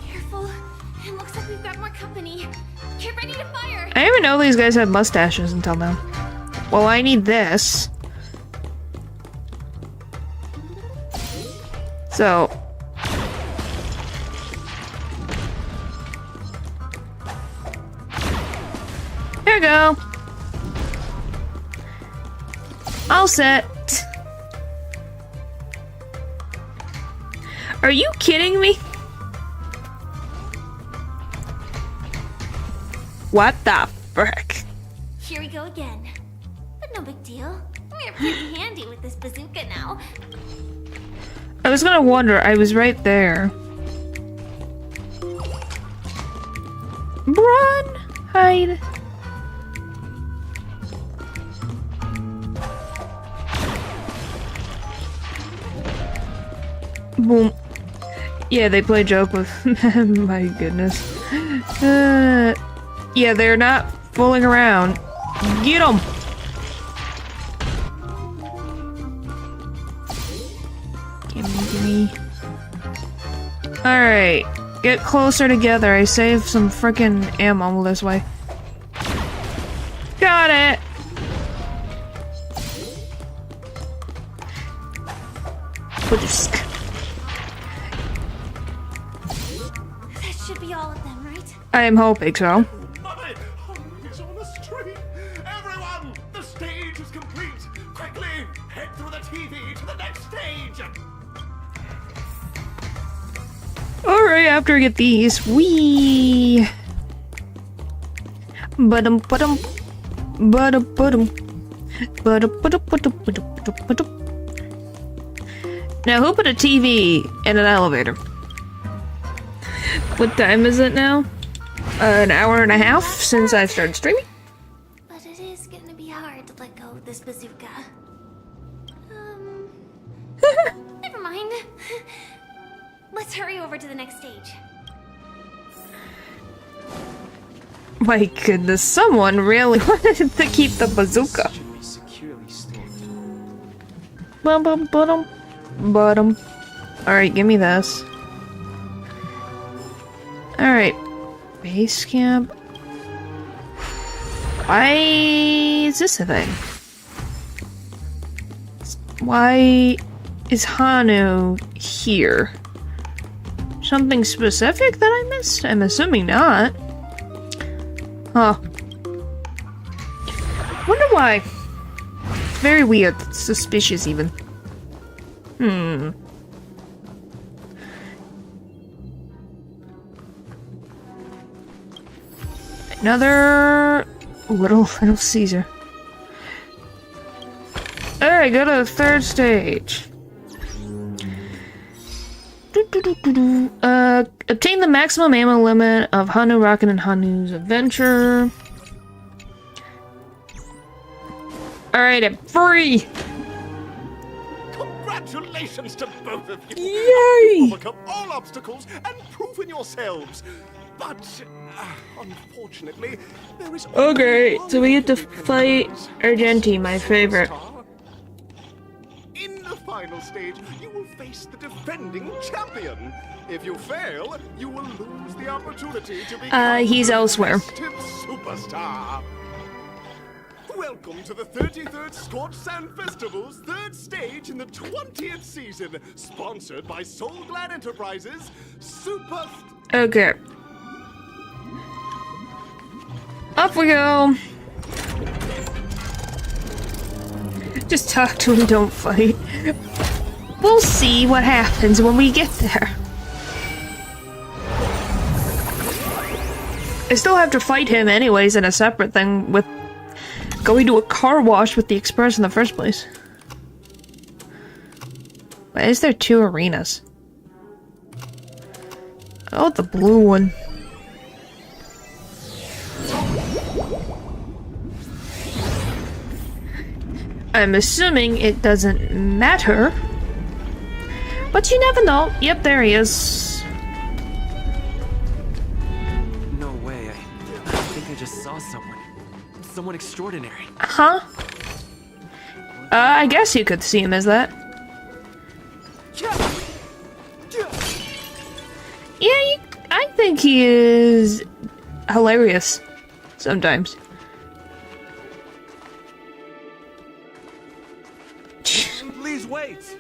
Speaker 2: Careful. It looks like we've got more company. Get ready to fire.
Speaker 1: I didn't even know these guys had mustaches until now. Well, I need this. So. There we go. All set. Are you kidding me? What the frick?
Speaker 2: Here we go again. But no big deal. We're pretty handy with this bazooka now.
Speaker 1: I was gonna wonder, I was right there. Run! Hide. Boom. Yeah, they play joke with... My goodness. Yeah, they're not fooling around. Get them! Gimme. Alright. Get closer together. I saved some frickin' ammo this way. Got it!
Speaker 2: That should be all of them, right?
Speaker 1: I am hoping so.
Speaker 11: Mummy! He's on the street! Everyone! The stage is complete! Quickly! Head through the TV to the next stage!
Speaker 1: Alright, after I get these, we Ba-dum ba-dum ba-dum ba-dum ba-dum ba-dum ba-dum ba-dum ba-dum. Now, who put a TV in an elevator? What time is it now? An hour and a half since I started streaming?
Speaker 2: But it is gonna be hard to let go of this bazooka. Never mind. Let's hurry over to the next stage.
Speaker 1: My goodness, someone really wanted to keep the bazooka. Bum bum bottom. Alright, give me this. Alright. Base camp. Why is this a thing? Why is Hanu here? Something specific that I missed? I'm assuming not. Huh. Wonder why. Very weird. Suspicious even. Another Little Caesar. Alright, go to the third stage. Obtain the maximum ammo limit of Hanu Rocket and Hanu's Adventure. Alright, I'm free!
Speaker 11: Congratulations to both of you!
Speaker 1: Yay!
Speaker 11: You've overcome all obstacles and proven yourselves! But, unfortunately, there is...
Speaker 1: Okay, so we get to fight Argenti, my favorite.
Speaker 11: In the final stage, you will face the defending champion. If you fail, you will lose the opportunity to become
Speaker 1: he's elsewhere.
Speaker 11: Superstar. Welcome to the 33rd Scorched Sand Festival's third stage in the 20th season, sponsored by Soul Glad Enterprises.
Speaker 1: Okay. Off we go. Just talk to him, don't fight. We'll see what happens when we get there. I still have to fight him anyways in a separate thing with going to a car wash with the express in the first place. Why is there 2 arenas? Oh, the blue one. I'm assuming it doesn't matter. But you never know. Yep, there he is.
Speaker 10: No way. I think I just saw someone. Someone extraordinary.
Speaker 1: Huh? I guess you could see him as that. Yeah, I think he is hilarious sometimes.
Speaker 13: Please wait!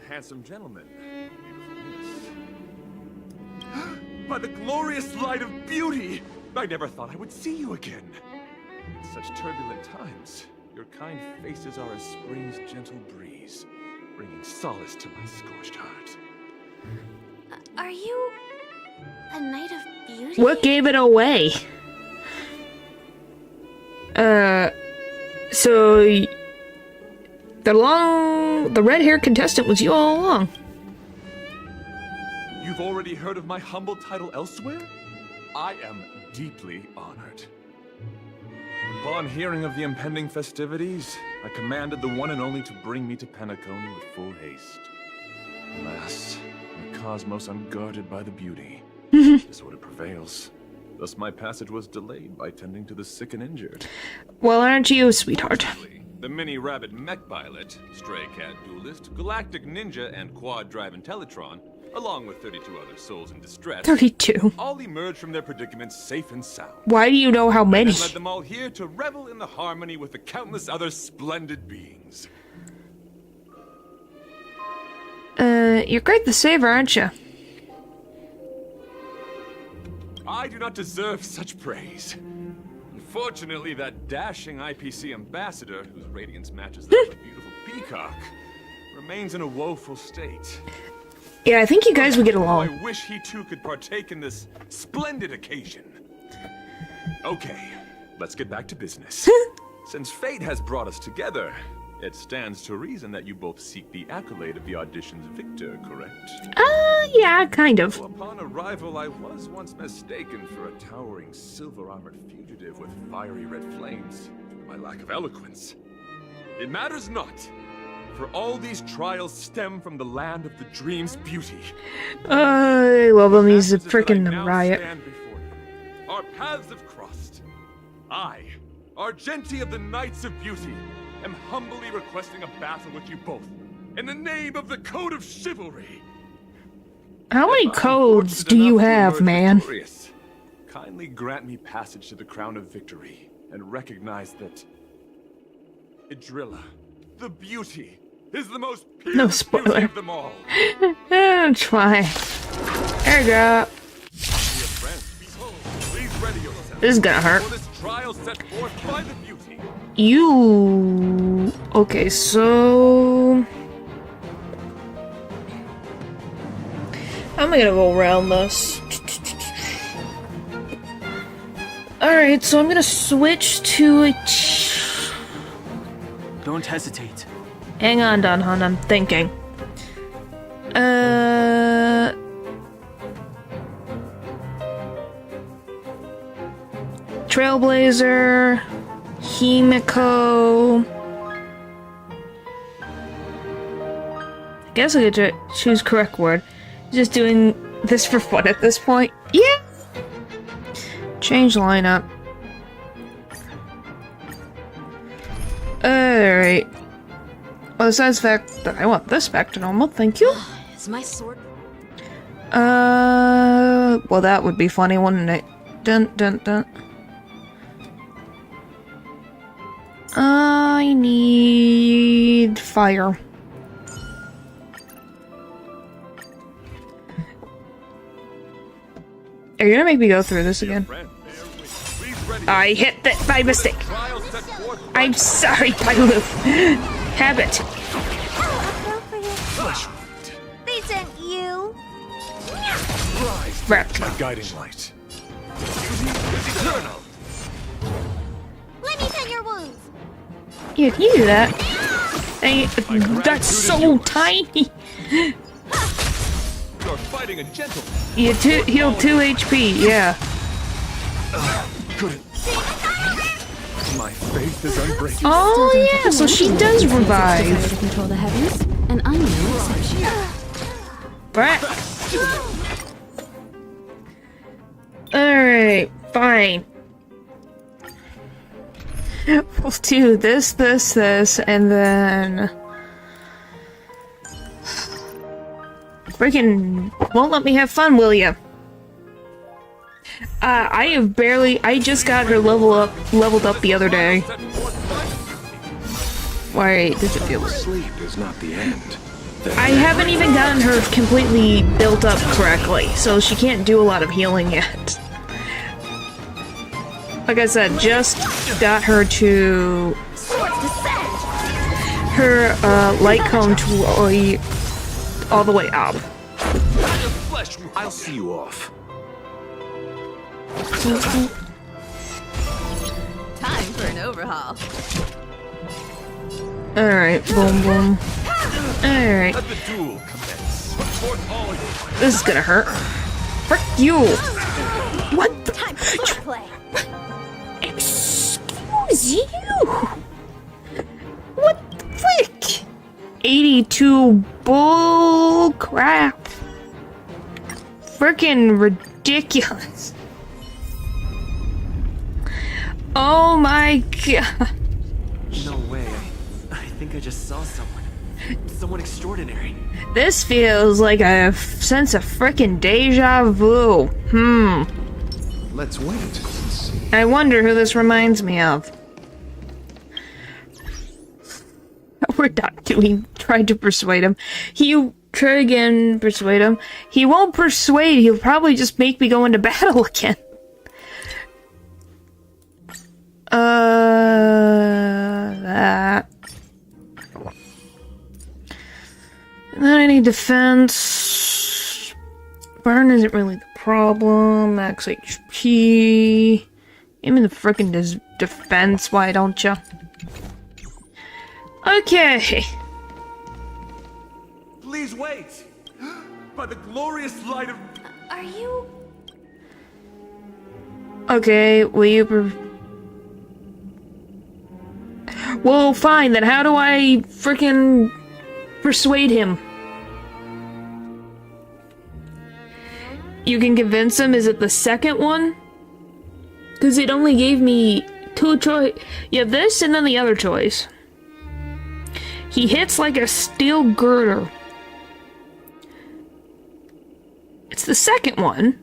Speaker 13: Handsome gentleman. By the glorious light of beauty! I never thought I would see you again. In such turbulent times, your kind faces are as spring's gentle breeze, bringing solace to my scorched heart.
Speaker 2: Are you a knight of beauty?
Speaker 1: What gave it away? So the red-haired contestant was you all along.
Speaker 13: You've already heard of my humble title elsewhere? I am deeply honored. Upon hearing of the impending festivities, I commanded the one and only to bring me to Penacony with full haste. Alas, the cosmos unguarded by the beauty. Disorder prevails. Thus my passage was delayed by tending to the sick and injured.
Speaker 1: Well, aren't you, sweetheart?
Speaker 13: The mini-rabbit mech pilot, stray cat duelist, galactic ninja, and quad-drive Intellitron, along with 32 other souls in distress,
Speaker 1: 32.
Speaker 13: all emerged from their predicaments safe and sound.
Speaker 1: Why do you know how many?
Speaker 13: And led them all here to revel in the harmony with the countless other splendid beings.
Speaker 1: You're quite the saver, aren't you?
Speaker 13: I do not deserve such praise. Unfortunately, that dashing IPC ambassador, whose radiance matches that of a beautiful peacock, remains in a woeful state.
Speaker 1: Yeah, I think you guys would get along.
Speaker 13: I wish he too could partake in this splendid occasion. Okay, let's get back to business. Since fate has brought us together, it stands to reason that you both seek the accolade of the audition's victor, correct?
Speaker 1: Yeah, kind of.
Speaker 13: Well, upon arrival, I was once mistaken for a towering silver-armored fugitive with fiery red flames, due to my lack of eloquence. It matters not, for all these trials stem from the land of the dream's beauty.
Speaker 1: I love him. He's a freaking riot.
Speaker 13: Our paths have crossed. I, Argenti of the Knights of Beauty, am humbly requesting a battle with you both, in the name of the Code of Chivalry.
Speaker 1: How many codes do you have, man?
Speaker 13: Kindly grant me passage to the Crown of Victory, and recognize that Idrilla, the beauty, is the most
Speaker 1: No spoiler.
Speaker 13: of them all.
Speaker 1: Try. There you go. This is gonna hurt. You... Okay, so... I'm gonna go around this. Alright, so I'm gonna switch to a...
Speaker 16: Don't hesitate.
Speaker 1: Hang on, Don Hon, I'm thinking. Trailblazer... Himiko... I guess I could choose correct word. Just doing this for fun at this point. Yeah! Change lineup. Alright. Well, besides the fact that I want this back to normal, thank you.
Speaker 15: Is my sword...
Speaker 1: Well, that would be funny, wouldn't it? Dun dun dun. I need fire. Are you gonna make me go through this again? I hit that by mistake. I'm sorry, Tyloo. Have it.
Speaker 2: They sent you.
Speaker 13: Rise, my guiding light. Beauty
Speaker 1: Yeah, can you do that? Hey, that's so tiny!
Speaker 13: You're fighting a gentleman.
Speaker 1: You heal 2 HP, yeah.
Speaker 13: Couldn't. My faith is unbreakable.
Speaker 1: Oh yeah, so she does revive.
Speaker 8: To control the heavens, and I'm no exception.
Speaker 1: Right. Alright, fine. We'll do this, and then... Freaking won't let me have fun, will ya? I just got her leveled up the other day. Wait, does it feel...
Speaker 6: Sleep is not the end.
Speaker 1: I haven't even gotten her completely built up correctly, so she can't do a lot of healing yet. Like I said, just got her to... her, light cone to all the way up.
Speaker 6: I'll see you off.
Speaker 5: Time for an overhaul.
Speaker 1: Alright, boom boom. Alright.
Speaker 13: Let the duel commence. Support all your
Speaker 1: This is gonna hurt. Frick you! What the?
Speaker 2: Time for play.
Speaker 1: Excuse you! What the frick? 82 bull crap. Frickin' ridiculous. Oh my god.
Speaker 10: No way. I think I just saw someone. Someone extraordinary.
Speaker 1: This feels like a sense of frickin' deja vu.
Speaker 6: Let's wait and see.
Speaker 1: I wonder who this reminds me of. We're not doing... trying to persuade him. Try again, persuade him. He won't persuade, he'll probably just make me go into battle again. That. And then I need defense. Burn isn't really the problem. Max HP. Give me the frickin' defense, why don't ya? Okay.
Speaker 13: Please wait! By the glorious light of...
Speaker 4: Are you...
Speaker 1: Okay, will you well, fine, then how do I frickin' persuade him? You can convince him? Is it the second one? Because it only gave me 2 choice. You have this and then the other choice. He hits like a steel girder. It's the second one.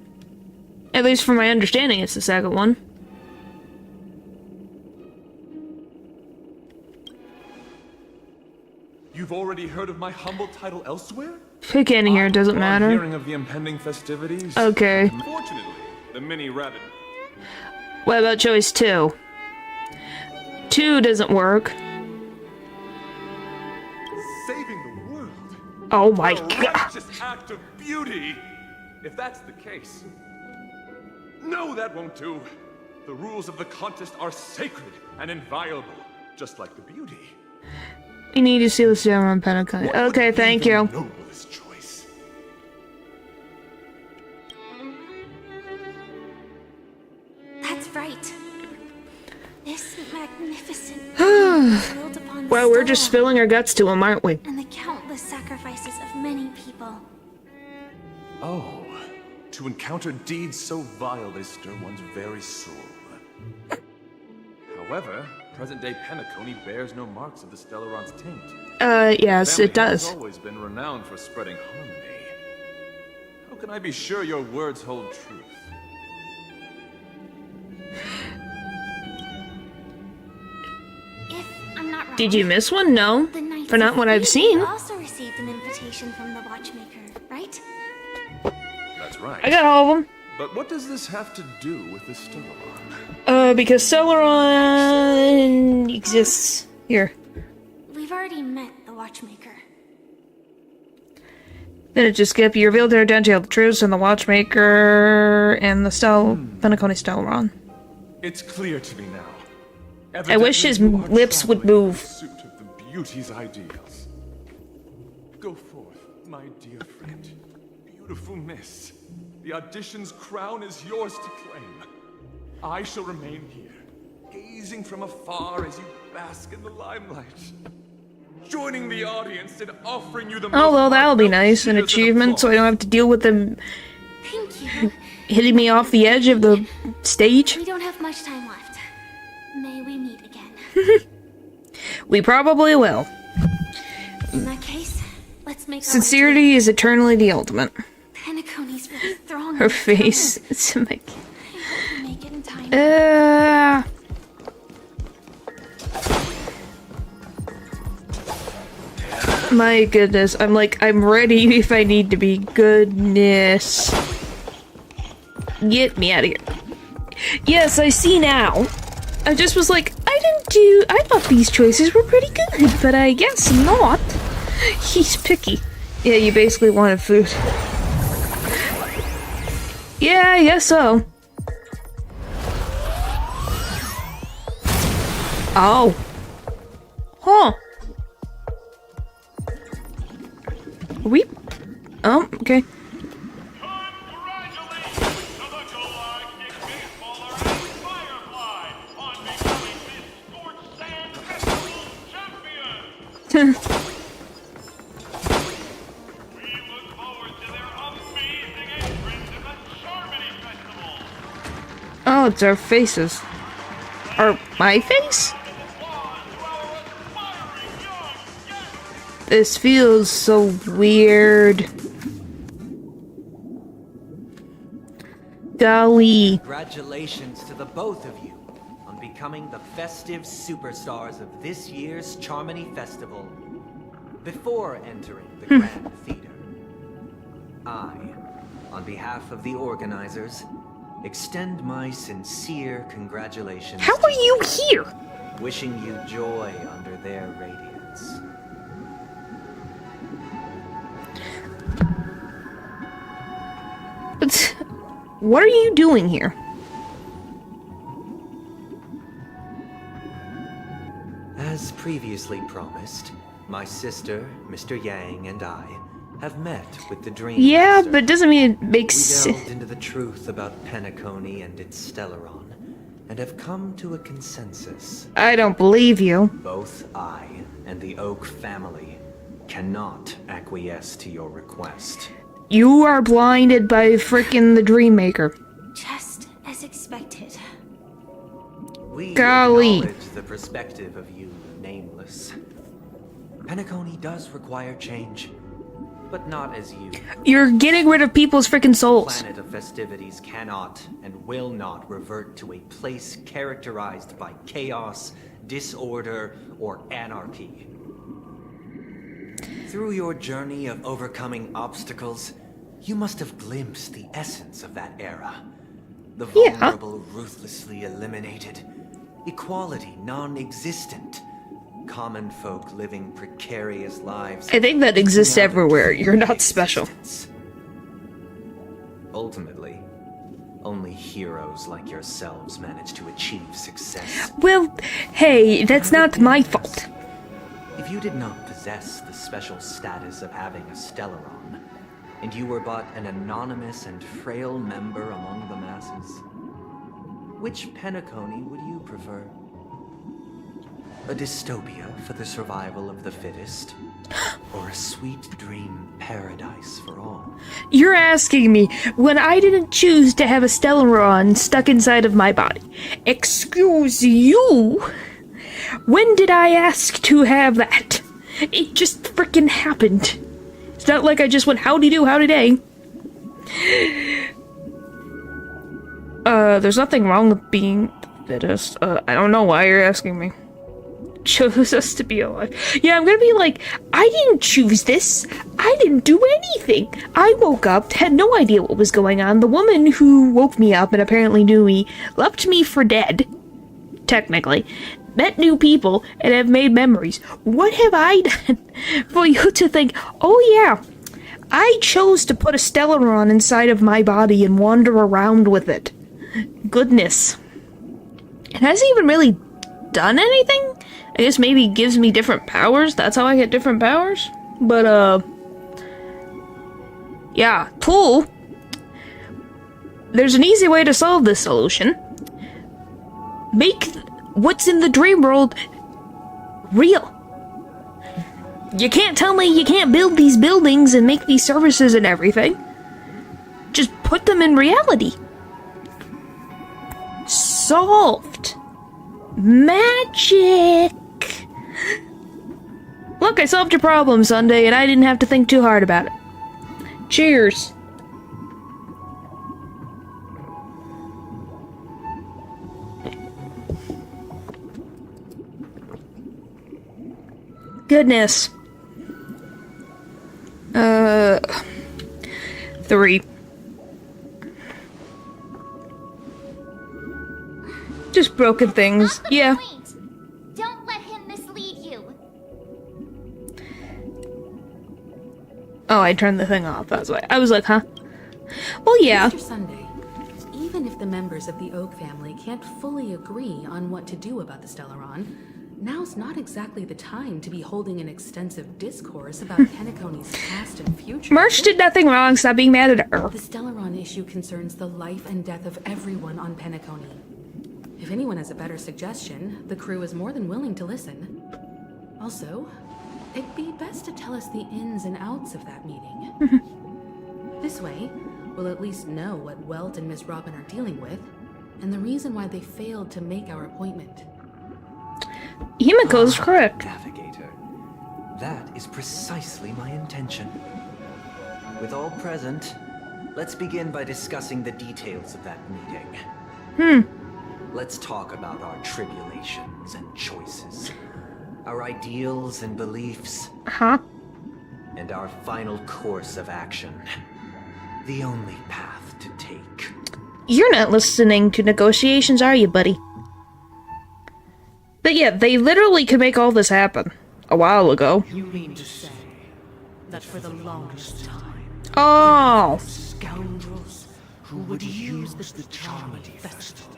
Speaker 1: At least from my understanding, it's the second one.
Speaker 13: You've already heard of my humble title elsewhere?
Speaker 1: Pick any here, it doesn't matter.
Speaker 13: Hearing of the impending festivities.
Speaker 1: Okay.
Speaker 13: Fortunately, the mini rabbit.
Speaker 1: What about choice 2? 2 doesn't work.
Speaker 13: Saving the world.
Speaker 1: Oh my
Speaker 13: A
Speaker 1: god.
Speaker 13: righteous act of beauty. If that's the case. No, that won't do. The rules of the contest are sacred and inviolable, just like the beauty.
Speaker 1: We need to see the silver on Pentagon. Okay, thank you.
Speaker 13: Noblest choice.
Speaker 4: That's right. This magnificent built upon
Speaker 1: Well, we're just
Speaker 4: stone
Speaker 1: spilling our guts to him, aren't we?
Speaker 4: and the countless sacrifices of many people.
Speaker 13: Oh, to encounter deeds so vile they stir one's very soul. However, present-day Penacony bears no marks of the Stellaron's taint.
Speaker 1: Yes, it
Speaker 13: Family has
Speaker 1: does.
Speaker 13: always been renowned for spreading harmony. How can I be sure your words hold truth?
Speaker 4: If I'm not wrong,
Speaker 1: Did you miss one? No.
Speaker 4: the Knights
Speaker 1: For not
Speaker 4: of
Speaker 1: what I've
Speaker 4: Thieves
Speaker 1: seen.
Speaker 4: also received an invitation from the Watchmaker, right?
Speaker 13: That's right.
Speaker 1: I got all of them.
Speaker 13: But what does this have to do with the Stellaron?
Speaker 1: Because Celeron exists. Here.
Speaker 4: We've already met the Watchmaker.
Speaker 1: Then it just kept you revealed their identity of the truths and the Watchmaker and the Penacony Stellaron.
Speaker 13: It's clear to me now.
Speaker 1: I wish his lips would move.
Speaker 13: Pursuit of the beauty's ideals. Go forth, my dear friend. Beautiful miss. The audition's crown is yours to claim. I shall remain here, gazing from afar as you bask in the limelight. Joining the audience and offering you the
Speaker 1: Oh, well, that'll be nice. An achievement, so I don't have to deal with them hitting me off the edge of the stage.
Speaker 2: We don't have much time left. May we meet again.
Speaker 1: We probably will.
Speaker 2: In that case, let's make
Speaker 1: Sincerity is eternally the ultimate.
Speaker 2: Penacony's really throwing
Speaker 1: Her face. It's like...
Speaker 2: I hope we make it in time.
Speaker 1: My goodness, I'm ready if I need to be. Goodness. Get me out of here. Yes, I see now. I just was like, I thought these choices were pretty good, but I guess not. He's picky. Yeah, you basically wanted food. Yeah, I guess so. Oh. Huh. Are we? Oh, okay. Oh, it's our faces. Or my face? This feels so weird. Golly.
Speaker 3: Congratulations to the both of you on becoming the festive superstars of this year's Charmony Festival. Before entering the Grand Theater, I, on behalf of the organizers, extend my sincere congratulations.
Speaker 1: How are you here?
Speaker 3: Wishing you joy under their radiance.
Speaker 1: But what are you doing here?
Speaker 3: As previously promised, my sister, Mr. Yang, and I have met with the Dream
Speaker 1: Yeah,
Speaker 3: Master.
Speaker 1: but it doesn't mean it makes sense.
Speaker 3: We delved into the truth about Penacony and its Stellaron, and have come to a consensus.
Speaker 1: I don't believe you.
Speaker 3: Both I and the Oak family cannot acquiesce to your request.
Speaker 1: You are blinded by frickin' the Dream Maker.
Speaker 2: Just as expected.
Speaker 3: We
Speaker 1: Golly.
Speaker 3: acknowledge the perspective of you, Nameless. Penacony does require change, but not as you.
Speaker 1: You're getting rid of people's frickin' souls.
Speaker 3: Planet of festivities cannot and will not revert to a place characterized by chaos, disorder, or anarchy. Through your journey of overcoming obstacles, you must have glimpsed the essence of that era. The vulnerable ruthlessly eliminated, equality non-existent, common folk living precarious lives.
Speaker 1: I think that exists everywhere. You're not special.
Speaker 3: Ultimately, only heroes like yourselves manage to achieve success.
Speaker 1: Well, hey, that's not my fault.
Speaker 3: If you did not possess the special status of having a Stellaron, and you were but an anonymous and frail member among the masses, which Penacony would you prefer? A dystopia for the survival of the fittest? Or a sweet dream paradise for all?
Speaker 1: You're asking me when I didn't choose to have a Stellaron stuck inside of my body. Excuse you? When did I ask to have that? It just frickin' happened. It's not like I just went howdy do, howdy day. There's nothing wrong with being the fittest. I don't know why you're asking me. Chose us to be alive. Yeah, I'm gonna be like, I didn't choose this. I didn't do anything. I woke up, had no idea what was going on. The woman who woke me up and apparently knew me left me for dead. Technically. Met new people and have made memories. What have I done for you to think, oh yeah, I chose to put a Stellaron inside of my body and wander around with it. Goodness. It hasn't even really done anything. I guess maybe gives me different powers. That's how I get different powers. But, yeah, cool. There's an easy way to solve this solution. Make what's in the dream world real. You can't tell me you can't build these buildings and make these services and everything. Just put them in reality. Solved. Magic. Look, I solved your problem, Sunday, and I didn't have to think too hard about it. Cheers. Goodness. 3. Just broken things. Yeah.
Speaker 17: Don't let him mislead you.
Speaker 1: Oh, I turned the thing off. That's why. I was like, huh? Well, yeah.
Speaker 8: Mr. Sunday, even if the members of the Oak family can't fully agree on what to do about the Stellaron, now's not exactly the time to be holding an extensive discourse about Penacony's past and future.
Speaker 1: March did nothing wrong. Stop being mad at her.
Speaker 8: The Stellaron issue concerns the life and death of everyone on Penacony. If anyone has a better suggestion, the crew is more than willing to listen. Also, it'd be best to tell us the ins and outs of that meeting. This way, we'll at least know what Welt and Miss Robin are dealing with, and the reason why they failed to make our appointment.
Speaker 1: Himiko's correct.
Speaker 3: Navigator. That is precisely my intention. With all present, let's begin by discussing the details of that meeting. Let's talk about our tribulations and choices, our ideals and beliefs, and our final course of action. The only path to take.
Speaker 1: You're not listening to negotiations, are you, buddy? But yeah, they literally could make all this happen a while ago.
Speaker 18: You mean to say that for the longest time,
Speaker 1: oh,
Speaker 18: scoundrels who would use the Charmity Festival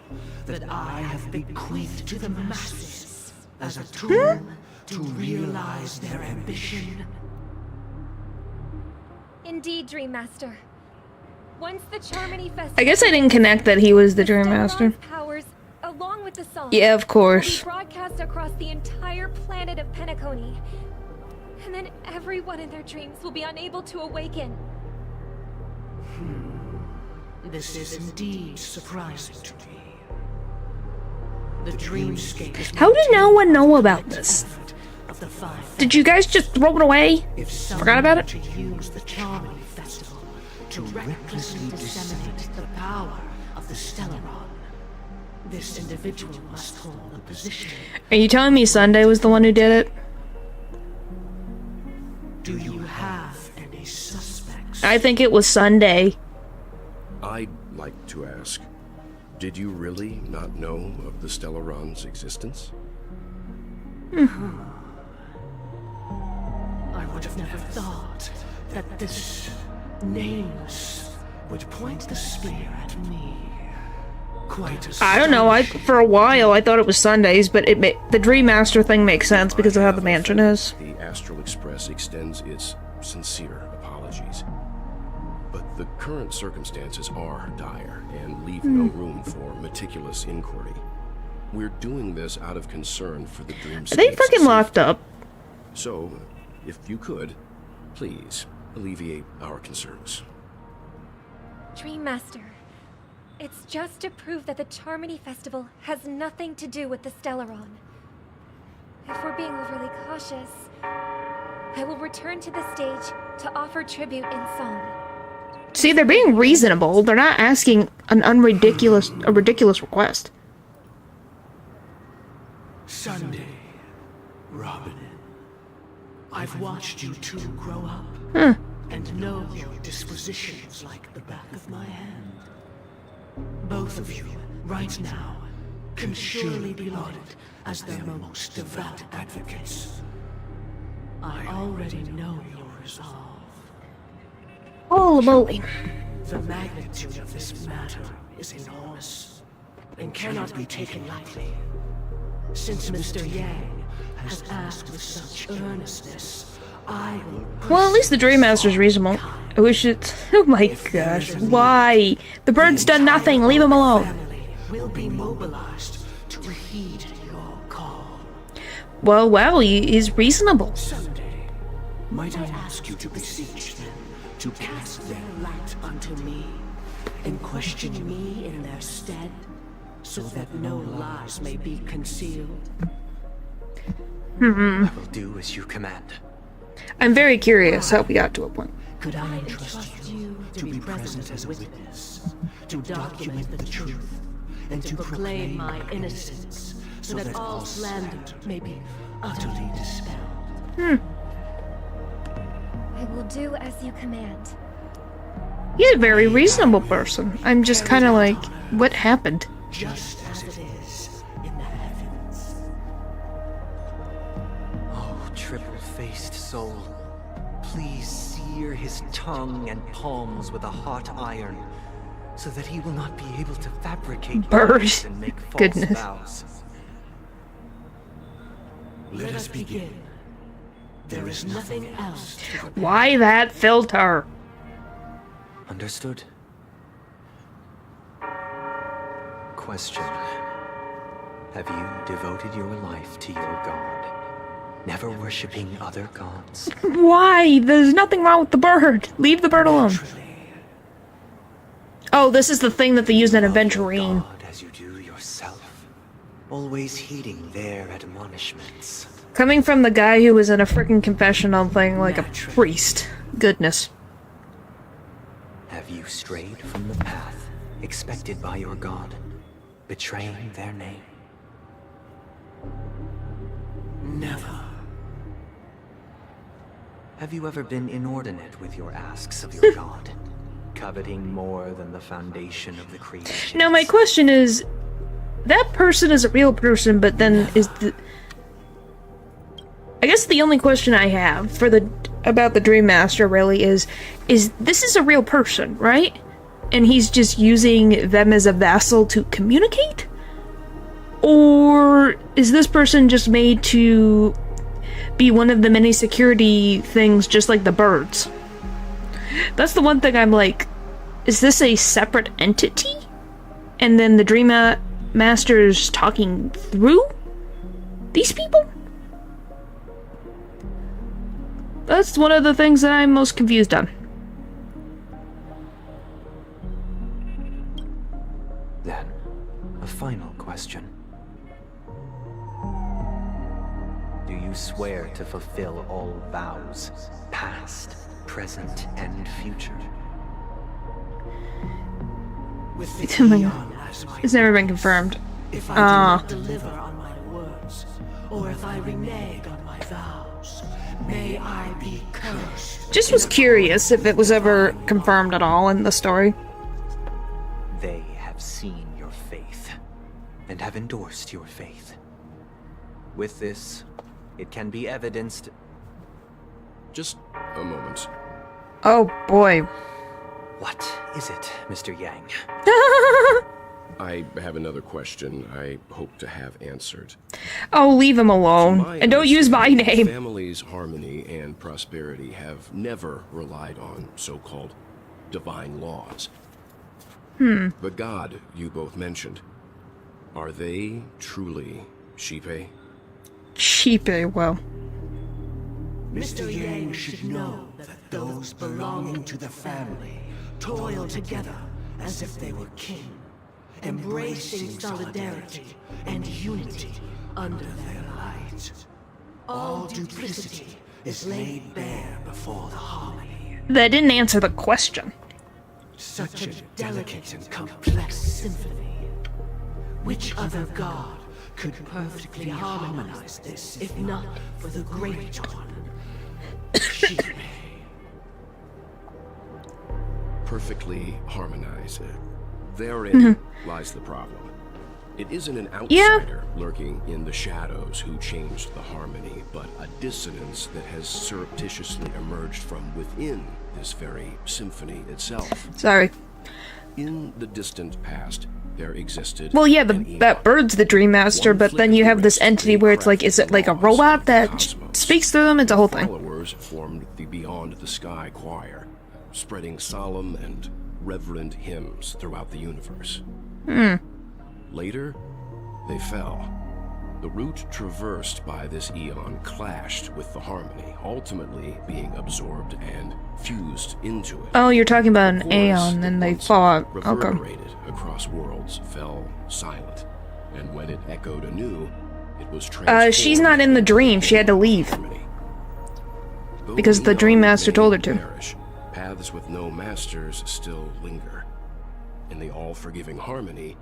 Speaker 18: that I have bequeathed to the masses as a tool to realize their ambition?
Speaker 4: Indeed, Dream Master. Once the Charmity Festival,
Speaker 1: I guess I didn't connect that he was the Dream Master.
Speaker 4: Powers, along with the song,
Speaker 1: Yeah, of course.
Speaker 4: will be broadcast across the entire planet of Penacony. And then everyone in their dreams will be unable to awaken.
Speaker 18: This is indeed surprising to me. The dreamscape is
Speaker 1: How did no one know about this?
Speaker 18: of the five.
Speaker 1: Did you guys just throw it away? Forgot about it?
Speaker 18: To use the Charmity Festival to recklessly disseminate the power of the Stellaron, this individual must hold a position.
Speaker 1: Are you telling me Sunday was the one who did it?
Speaker 18: Do you have any suspects?
Speaker 1: I think it was Sunday.
Speaker 19: I'd like to ask, did you really not know of the Stellaron's existence?
Speaker 18: I would have never thought that this nameless would point the spear at me. Quite as
Speaker 1: I don't know. For a while I thought it was Sundays, but the Dream Master thing makes sense because of how the mansion is.
Speaker 19: The Astral Express extends its sincere apologies. But the current circumstances are dire and leave no room for meticulous inquiry. We're doing this out of concern for the dreamscape's
Speaker 1: Are they fucking locked up?
Speaker 19: So, if you could, please alleviate our concerns.
Speaker 4: Dream Master, it's just to prove that the Charmity Festival has nothing to do with the Stellaron. If we're being overly cautious, I will return to the stage to offer tribute in song.
Speaker 1: See, they're being reasonable. They're not asking a ridiculous request.
Speaker 18: Sunday, Robin, I've watched you two grow up and know your dispositions like the back of my hand. Both of you, right now, can surely be lauded as their most devout advocates. I already know your resolve.
Speaker 1: Holy moly.
Speaker 18: The magnitude of this matter is enormous and cannot be taken lightly. Since Mr. Yang has asked with such earnestness, I will...
Speaker 1: Well, at least the Dream Master's reasonable. I wish it... Oh my gosh, why? The bird's done nothing, leave him alone.
Speaker 18: Will be mobilized to heed your call.
Speaker 1: Well, he's reasonable.
Speaker 18: Someday, might I ask you to beseech them to cast their light unto me, and question me in their stead, so that no lies may be concealed?
Speaker 3: I will do as you command.
Speaker 1: I'm very curious how we got to a point.
Speaker 18: Could I entrust you to be present as a witness, to document the truth, and to proclaim my innocence, so that all slander may be utterly dispelled?
Speaker 4: I will do as you command.
Speaker 1: He's a very reasonable person. I'm just kind of like, what happened?
Speaker 18: Just as it is in the heavens.
Speaker 3: Oh, triple-faced soul, please sear his tongue and palms with a hot iron, so that he will not be able to fabricate words and make false vows.
Speaker 18: Let us begin. There is nothing else to prepare.
Speaker 1: Why that filter?
Speaker 3: Understood. Question. Have you devoted your life to your god, never worshipping other gods?
Speaker 1: Why? There's nothing wrong with the bird. Leave the bird alone. Oh, this is the thing that they used in Aventurine.
Speaker 3: As you do yourself, always heeding their admonishments.
Speaker 1: Coming from the guy who was in a freaking confessional thing like a priest. Goodness.
Speaker 3: Have you strayed from the path expected by your god, betraying their name?
Speaker 18: Never.
Speaker 3: Have you ever been inordinate with your asks of your god, coveting more than the foundation of the creation?
Speaker 1: Now my question is, that person is a real person, but then is the... I guess the only question I have for about the Dream Master really is this is a real person, right? And he's just using them as a vassal to communicate? Or is this person just made to be one of the many security things just like the birds? That's the one thing I'm like, is this a separate entity? And then the Dream Master's talking through these people? That's one of the things that I'm most confused on.
Speaker 3: Then, a final question. Do you swear to fulfill all vows, past, present, and future?
Speaker 18: With
Speaker 1: Oh my God. It's never been confirmed.
Speaker 18: If I do not deliver on my words, or if I renege on my vows, may I be cursed.
Speaker 1: Just was curious if it was ever confirmed at all in the story.
Speaker 3: They have seen your faith, and have endorsed your faith. With this, it can be evidenced...
Speaker 19: Just a moment.
Speaker 1: Oh boy.
Speaker 3: What is it, Mr. Yang?
Speaker 19: I have another question I hope to have answered.
Speaker 1: Oh, leave him alone. And don't use my name.
Speaker 19: Families' harmony and prosperity have never relied on so-called divine laws. The god you both mentioned, are they truly Shipe?
Speaker 1: Shipe, well.
Speaker 18: Mr. Yang should know that those belonging to the family toil together as if they were kin, embracing solidarity and unity under their light. All duplicity is laid bare before the harmony.
Speaker 1: That didn't answer the question.
Speaker 18: Such a delicate and complex symphony. Which other god could perfectly harmonize this, if not for the Great One? Shipe.
Speaker 19: Perfectly harmonized. Therein lies the problem. It isn't an outsider lurking in the shadows who changed the harmony, but a dissonance that has surreptitiously emerged from within this very symphony itself.
Speaker 1: Sorry.
Speaker 19: In the distant past, there existed.
Speaker 1: Well, yeah, that bird's the Dream Master, but then you have this entity where it's like, is it like a robot that speaks through them? It's a whole thing.
Speaker 19: Followers formed the Beyond the Sky Choir, spreading solemn and reverent hymns throughout the universe. Later, they fell. The route traversed by this eon clashed with the harmony, ultimately being absorbed and fused into it.
Speaker 1: Oh, you're talking about an aeon, and they fought. Okay.
Speaker 19: Reverberated across worlds, fell silent, and when it echoed anew, it was transformed.
Speaker 1: She's not in the dream. She had to leave because the Dream Master told her to.
Speaker 19: Perish, paths with no masters still linger. In the all-forgiving harmony,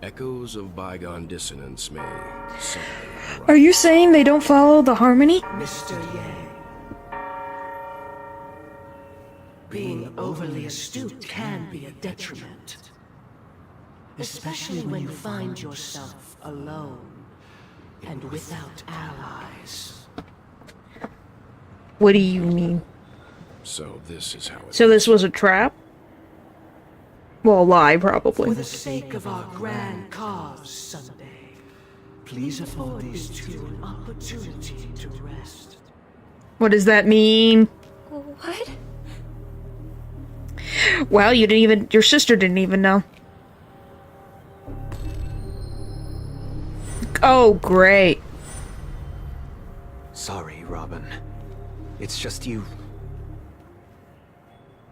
Speaker 19: echoes of bygone dissonance may suddenly arise.
Speaker 1: Are you saying they don't follow the harmony?
Speaker 18: Mr. Yang, being overly astute can be a detriment. Especially when you find yourself alone and without allies.
Speaker 1: What do you mean?
Speaker 19: So this is how it
Speaker 1: So this was a trap? Well, a lie, probably.
Speaker 18: For the sake of our grand cause Sunday, please afford these two an opportunity to rest.
Speaker 1: What does that mean?
Speaker 4: What?
Speaker 1: Well, you didn't even... Your sister didn't even know. Oh, great.
Speaker 3: Sorry, Robin. It's just you.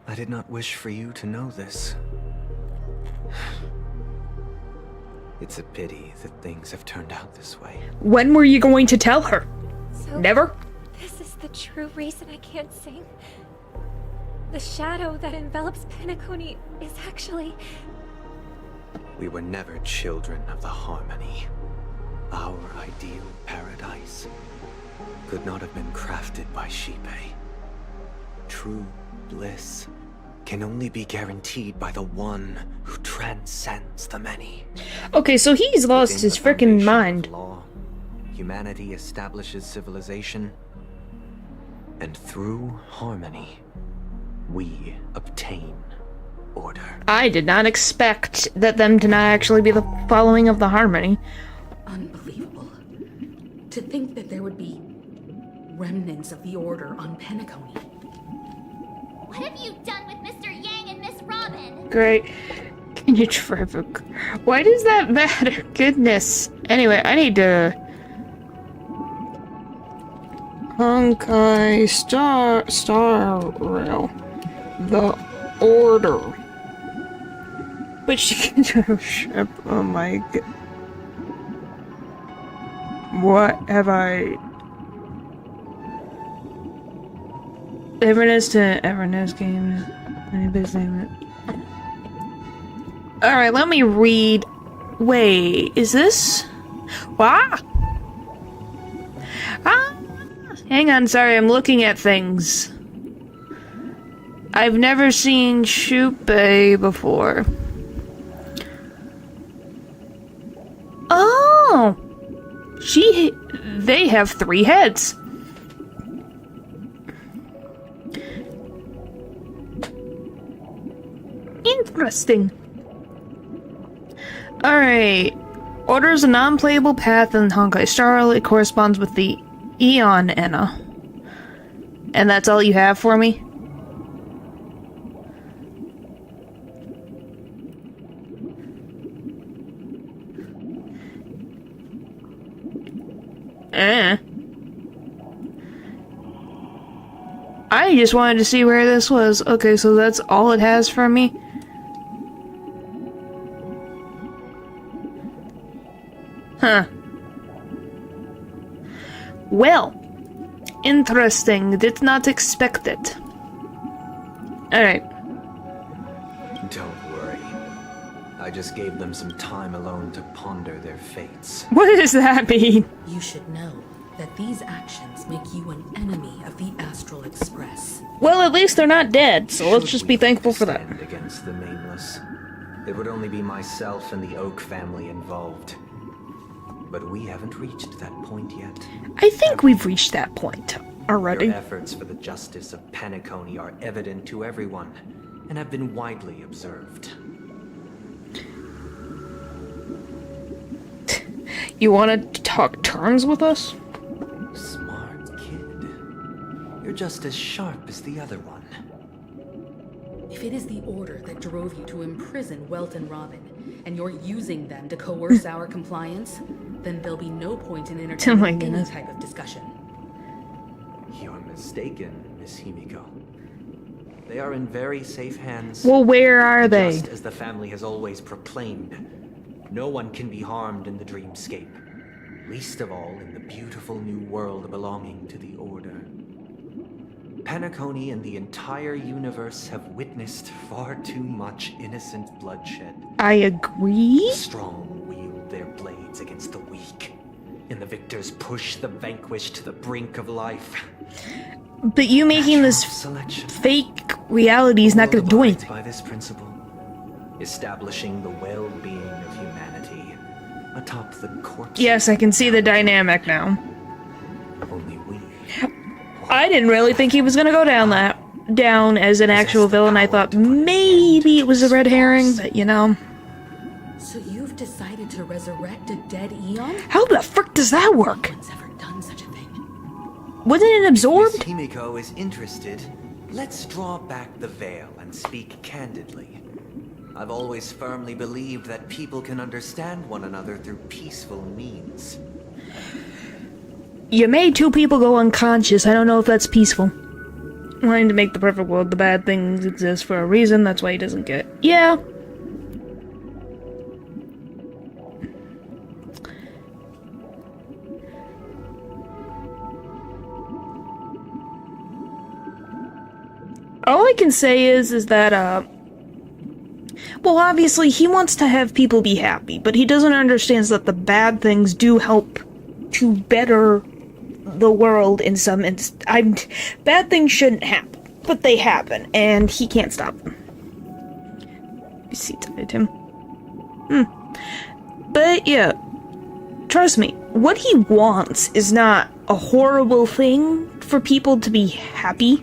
Speaker 3: I did not wish for you to know this. It's a pity that things have turned out this way.
Speaker 1: When were you going to tell her?
Speaker 4: So
Speaker 1: Never?
Speaker 4: This is the true reason I can't sing. The shadow that envelops Penacony is actually...
Speaker 3: We were never children of the harmony. Our ideal paradise could not have been crafted by Shipe. True bliss can only be guaranteed by the one who transcends the many.
Speaker 1: Okay, so he's lost his frickin' mind.
Speaker 3: Law, humanity establishes civilization, and through harmony, we obtain order.
Speaker 1: I did not expect that them to not actually be the following of the harmony.
Speaker 8: Unbelievable. To think that there would be remnants of the order on Penacony.
Speaker 17: What have you done with Mr. Yang and Miss Robin?
Speaker 1: Great. Can you traffic? Why does that matter? Goodness. Anyway, I need to... Honkai Star Rail. The Order. But she can drive ship. Oh my god. What have I... Everness game. Alright, let me read. Wait, is this? Ah! Hang on, sorry, I'm looking at things. I've never seen Shupe before. Oh! They have 3 heads. Interesting. Alright. Order is a non-playable path in Honkai Star Rail. It corresponds with the Eon Enna. And that's all you have for me? I just wanted to see where this was. Okay, so that's all it has for me? Huh. Well, interesting. Did not expect it. Alright.
Speaker 3: Don't worry. I just gave them some time alone to ponder their fates.
Speaker 1: What does that mean?
Speaker 8: You should know that these actions make you an enemy of the Astral Express.
Speaker 1: Well, at least they're not dead, so let's just be thankful for that.
Speaker 3: Against the nameless, it would only be myself and the Oak family involved. But we haven't reached that point yet.
Speaker 1: I think we've reached that point already.
Speaker 3: Your efforts for the justice of Penacony are evident to everyone, and have been widely observed.
Speaker 1: You want to talk terms with us?
Speaker 3: Smart kid. You're just as sharp as the other one.
Speaker 8: If it is the order that drove you to imprison Welt and Robin, and you're using them to coerce our compliance, then there'll be no point in entertaining any type of discussion.
Speaker 3: You're mistaken, Miss Himiko. They are in very safe hands.
Speaker 1: Well, where are they?
Speaker 3: Just as the family has always proclaimed. No one can be harmed in the dreamscape, least of all in the beautiful new world belonging to the Order. Penacony and the entire universe have witnessed far too much innocent bloodshed.
Speaker 1: I agree.
Speaker 3: The strong wield their blades against the weak, and the victors push the vanquished to the brink of life.
Speaker 1: But you making this fake reality is not going to do anything.
Speaker 3: By this principle, establishing the well-being of humanity atop the corpse.
Speaker 1: Yes, I can see the dynamic now.
Speaker 3: Only we.
Speaker 1: I didn't really think he was going to go down as an actual villain. I thought maybe it was a red herring, but you know.
Speaker 8: So you've decided to resurrect a dead Eon?
Speaker 1: How the frick does that work?
Speaker 8: No one's ever done such a thing.
Speaker 1: Wasn't it absorbed?
Speaker 3: If Himiko is interested, let's draw back the veil and speak candidly. I've always firmly believed that people can understand one another through peaceful means.
Speaker 1: You made two people go unconscious. I don't know if that's peaceful. Wanting to make the perfect world, the bad things exist for a reason. That's why he doesn't get it. Yeah. All I can say is that, well, obviously he wants to have people be happy, but he doesn't understand that the bad things do help to better the world in some bad things shouldn't happen, but they happen, and he can't stop them. See, him. But yeah, trust me, what he wants is not a horrible thing for people to be happy.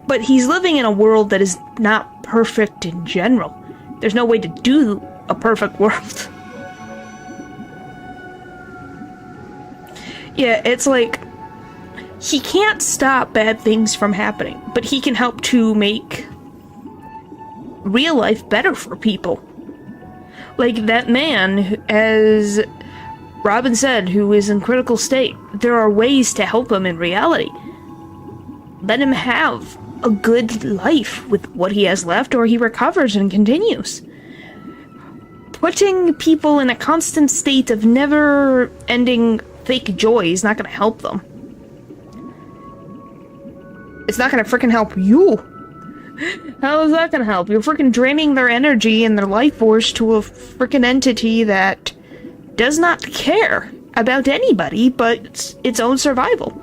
Speaker 1: But he's living in a world that is not perfect in general. There's no way to do a perfect world. Yeah, it's like, he can't stop bad things from happening, but he can help to make real life better for people. Like that man, as Robin said, who is in critical state, there are ways to help him in reality. Let him have a good life with what he has left, or he recovers and continues. Putting people in a constant state of never-ending fake joy is not going to help them. It's not going to freaking help you. How is that going to help? You're freaking draining their energy and their life force to a freaking entity that does not care about anybody but its own survival.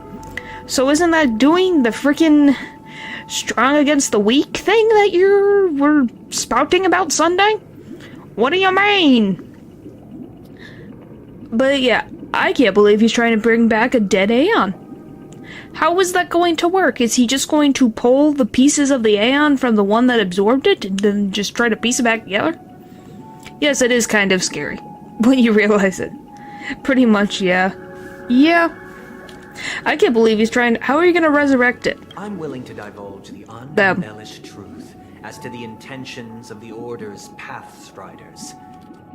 Speaker 1: So isn't that doing the freaking strong against the weak thing that were spouting about Sunday? What do you mean? But yeah, I can't believe he's trying to bring back a dead Aeon. How is that going to work? Is he just going to pull the pieces of the Aeon from the one that absorbed it and then just try to piece it back together? Yes, it is kind of scary when you realize it. Pretty much, yeah. Yeah. I can't believe he's trying to... How are you going to resurrect it?
Speaker 3: I'm willing to divulge the unembellished truth as to the intentions of the Order's Pathstriders,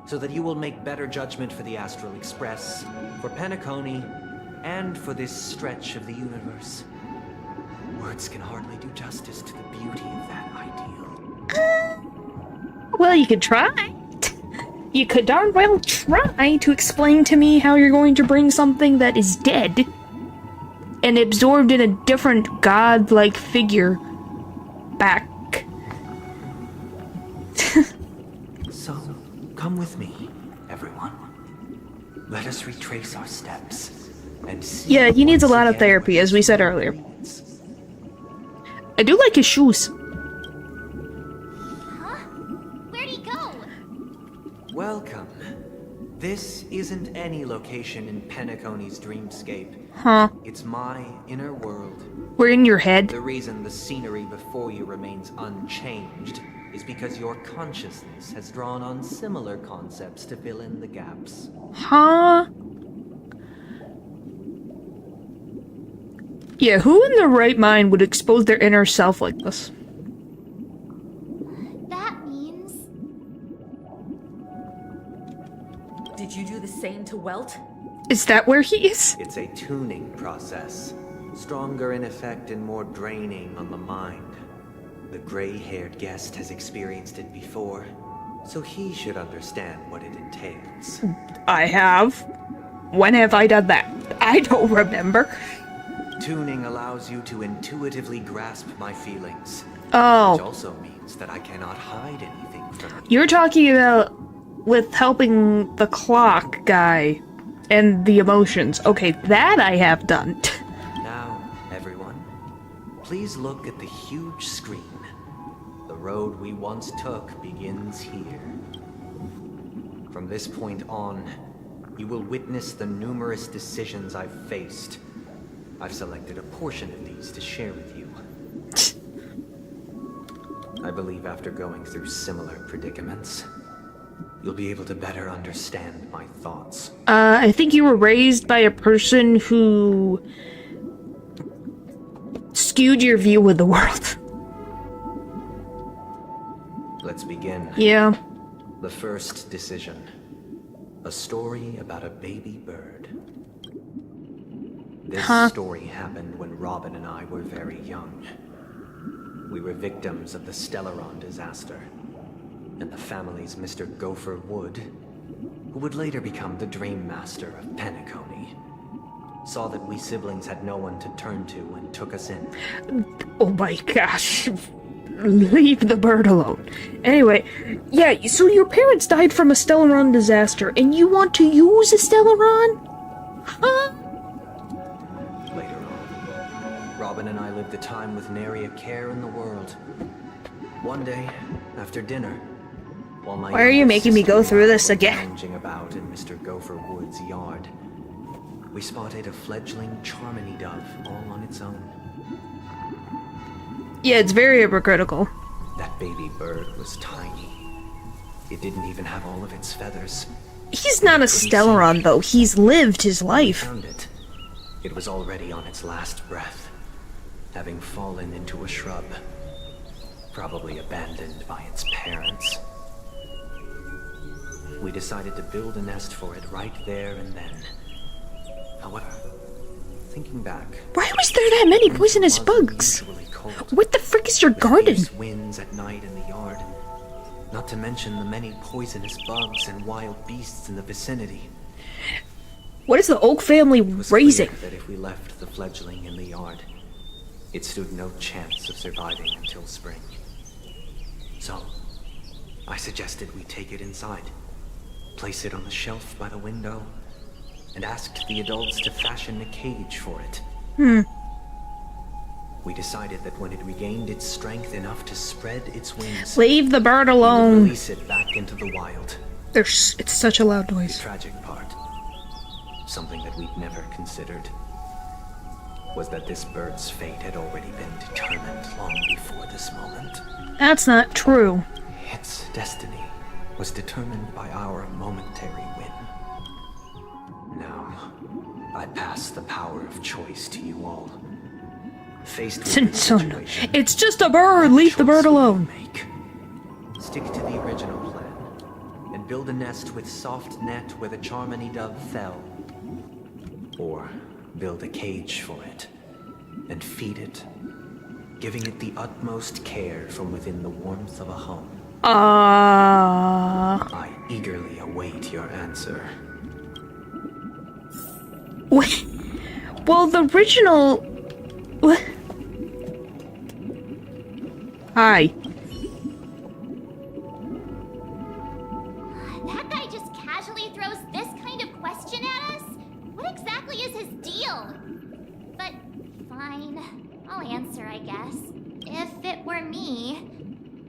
Speaker 3: so that you will make better judgment for the Astral Express, for Penacony, and for this stretch of the universe. Words can hardly do justice to the beauty of that ideal.
Speaker 1: Well, you could try. You could darn well try to explain to me how you're going to bring something that is dead and absorbed in a different god-like figure back.
Speaker 3: So, come with me, everyone. Let us retrace our steps and see.
Speaker 1: Yeah, he needs a lot of therapy, as we said earlier. I do like his shoes.
Speaker 17: Huh? Where'd he go?
Speaker 3: Welcome. This isn't any location in Penacony's dreamscape.
Speaker 1: Huh.
Speaker 3: It's my inner world.
Speaker 1: We're in your head.
Speaker 3: The reason the scenery before you remains unchanged is because your consciousness has drawn on similar concepts to fill in the gaps.
Speaker 1: Huh? Yeah, who in their right mind would expose their inner self like this?
Speaker 17: That means...
Speaker 20: Did you do the same to Welt?
Speaker 1: Is that where he is?
Speaker 3: It's a tuning process. Stronger in effect and more draining on the mind. The gray-haired guest has experienced it before, so he should understand what it entails.
Speaker 1: I have. When have I done that? I don't remember.
Speaker 3: Tuning allows you to intuitively grasp my feelings.
Speaker 1: Oh.
Speaker 3: Which also means that I cannot hide anything from you.
Speaker 1: You're talking about with helping the clock guy and the emotions. Okay, that I have done.
Speaker 3: Now, everyone, please look at the huge screen. The road we once took begins here. From this point on, you will witness the numerous decisions I've faced. I've selected a portion of these to share with you. I believe after going through similar predicaments, you'll be able to better understand my thoughts.
Speaker 1: I think you were raised by a person who skewed your view of the world.
Speaker 3: Let's begin.
Speaker 1: Yeah.
Speaker 3: The first decision. A story about a baby bird. This story happened when Robin and I were very young. We were victims of the Stellaron disaster, and the family's Mr. Gopher Wood, who would later become the Dream Master of Penacony, saw that we siblings had no one to turn to and took us in.
Speaker 1: Oh my gosh. Leave the bird alone. Anyway, yeah, so your parents died from a Stellaron disaster, and you want to use a Stellaron? Huh?
Speaker 3: Later on, Robin and I lived a time with nary a care in the world. One day, after dinner, while my
Speaker 1: Why are you making me go through this again?
Speaker 3: lounging about in Mr. Gopher Wood's yard, we spotted a fledgling Charmony dove all on its own.
Speaker 1: Yeah, it's very hypocritical.
Speaker 3: That baby bird was tiny. It didn't even have all of its feathers.
Speaker 1: He's not a Stellaron, though. He's lived his life.
Speaker 3: Found it. It was already on its last breath, having fallen into a shrub, probably abandoned by its parents. We decided to build a nest for it right there and then. However, thinking back,
Speaker 1: Why was there that many poisonous bugs? What the frick is your garden?
Speaker 3: fierce winds at night in the yard, not to mention the many poisonous bugs and wild beasts in the vicinity.
Speaker 1: What is the Oak family raising?
Speaker 3: That if we left the fledgling in the yard, it stood no chance of surviving until spring. So, I suggested we take it inside, place it on the shelf by the window, and asked the adults to fashion a cage for it. We decided that when it regained its strength enough to spread its wings,
Speaker 1: Leave the bird
Speaker 3: we would
Speaker 1: alone.
Speaker 3: release it back into the wild.
Speaker 1: It's such a loud noise.
Speaker 3: The tragic part, something that we'd never considered, was that this bird's fate had already been determined long before this moment.
Speaker 1: That's not true.
Speaker 3: Its destiny was determined by our momentary win. Now, I pass the power of choice to you all. Faced with this situation,
Speaker 1: It's just a bird. Leave the bird alone.
Speaker 3: stick to the original plan and build a nest with soft net where the Charmony dove fell. Or build a cage for it and feed it, giving it the utmost care from within the warmth of a home. I eagerly await your answer.
Speaker 1: Wait. Well, the original... What? Hi.
Speaker 17: That guy just casually throws this kind of question at us? What exactly is his deal? But fine, I'll answer, I guess. If it were me,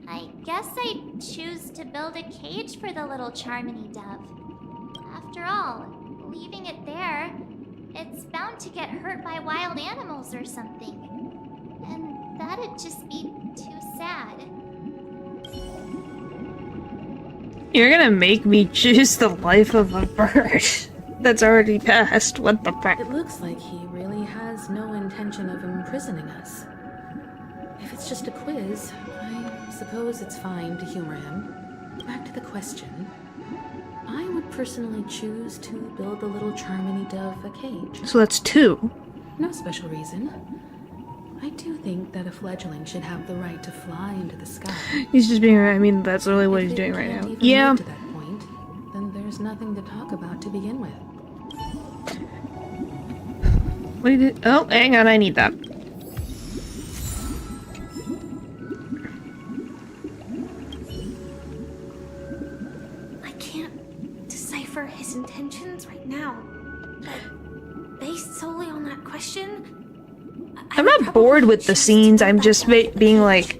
Speaker 17: I guess I'd choose to build a cage for the little Charmony dove. After all, leaving it there, it's bound to get hurt by wild animals or something. And that'd just be too sad.
Speaker 1: You're gonna make me choose the life of a bird that's already passed. What the fuck?
Speaker 8: It looks like he really has no intention of imprisoning us. If it's just a quiz, I suppose it's fine to humor him. Back to the question. I would personally choose to build the little Charmony dove a cage.
Speaker 1: So that's 2.
Speaker 8: No special reason. I do think that a fledgling should have the right to fly into the sky.
Speaker 1: He's just being right. I mean, that's really what he's doing right now. Yeah.
Speaker 8: To that point, then there's nothing to talk about to begin with.
Speaker 1: What did it? Oh, hang on. I need that.
Speaker 4: I can't decipher his intentions right now. But based solely on that question,
Speaker 1: I'm not bored with the scenes. I'm just being like,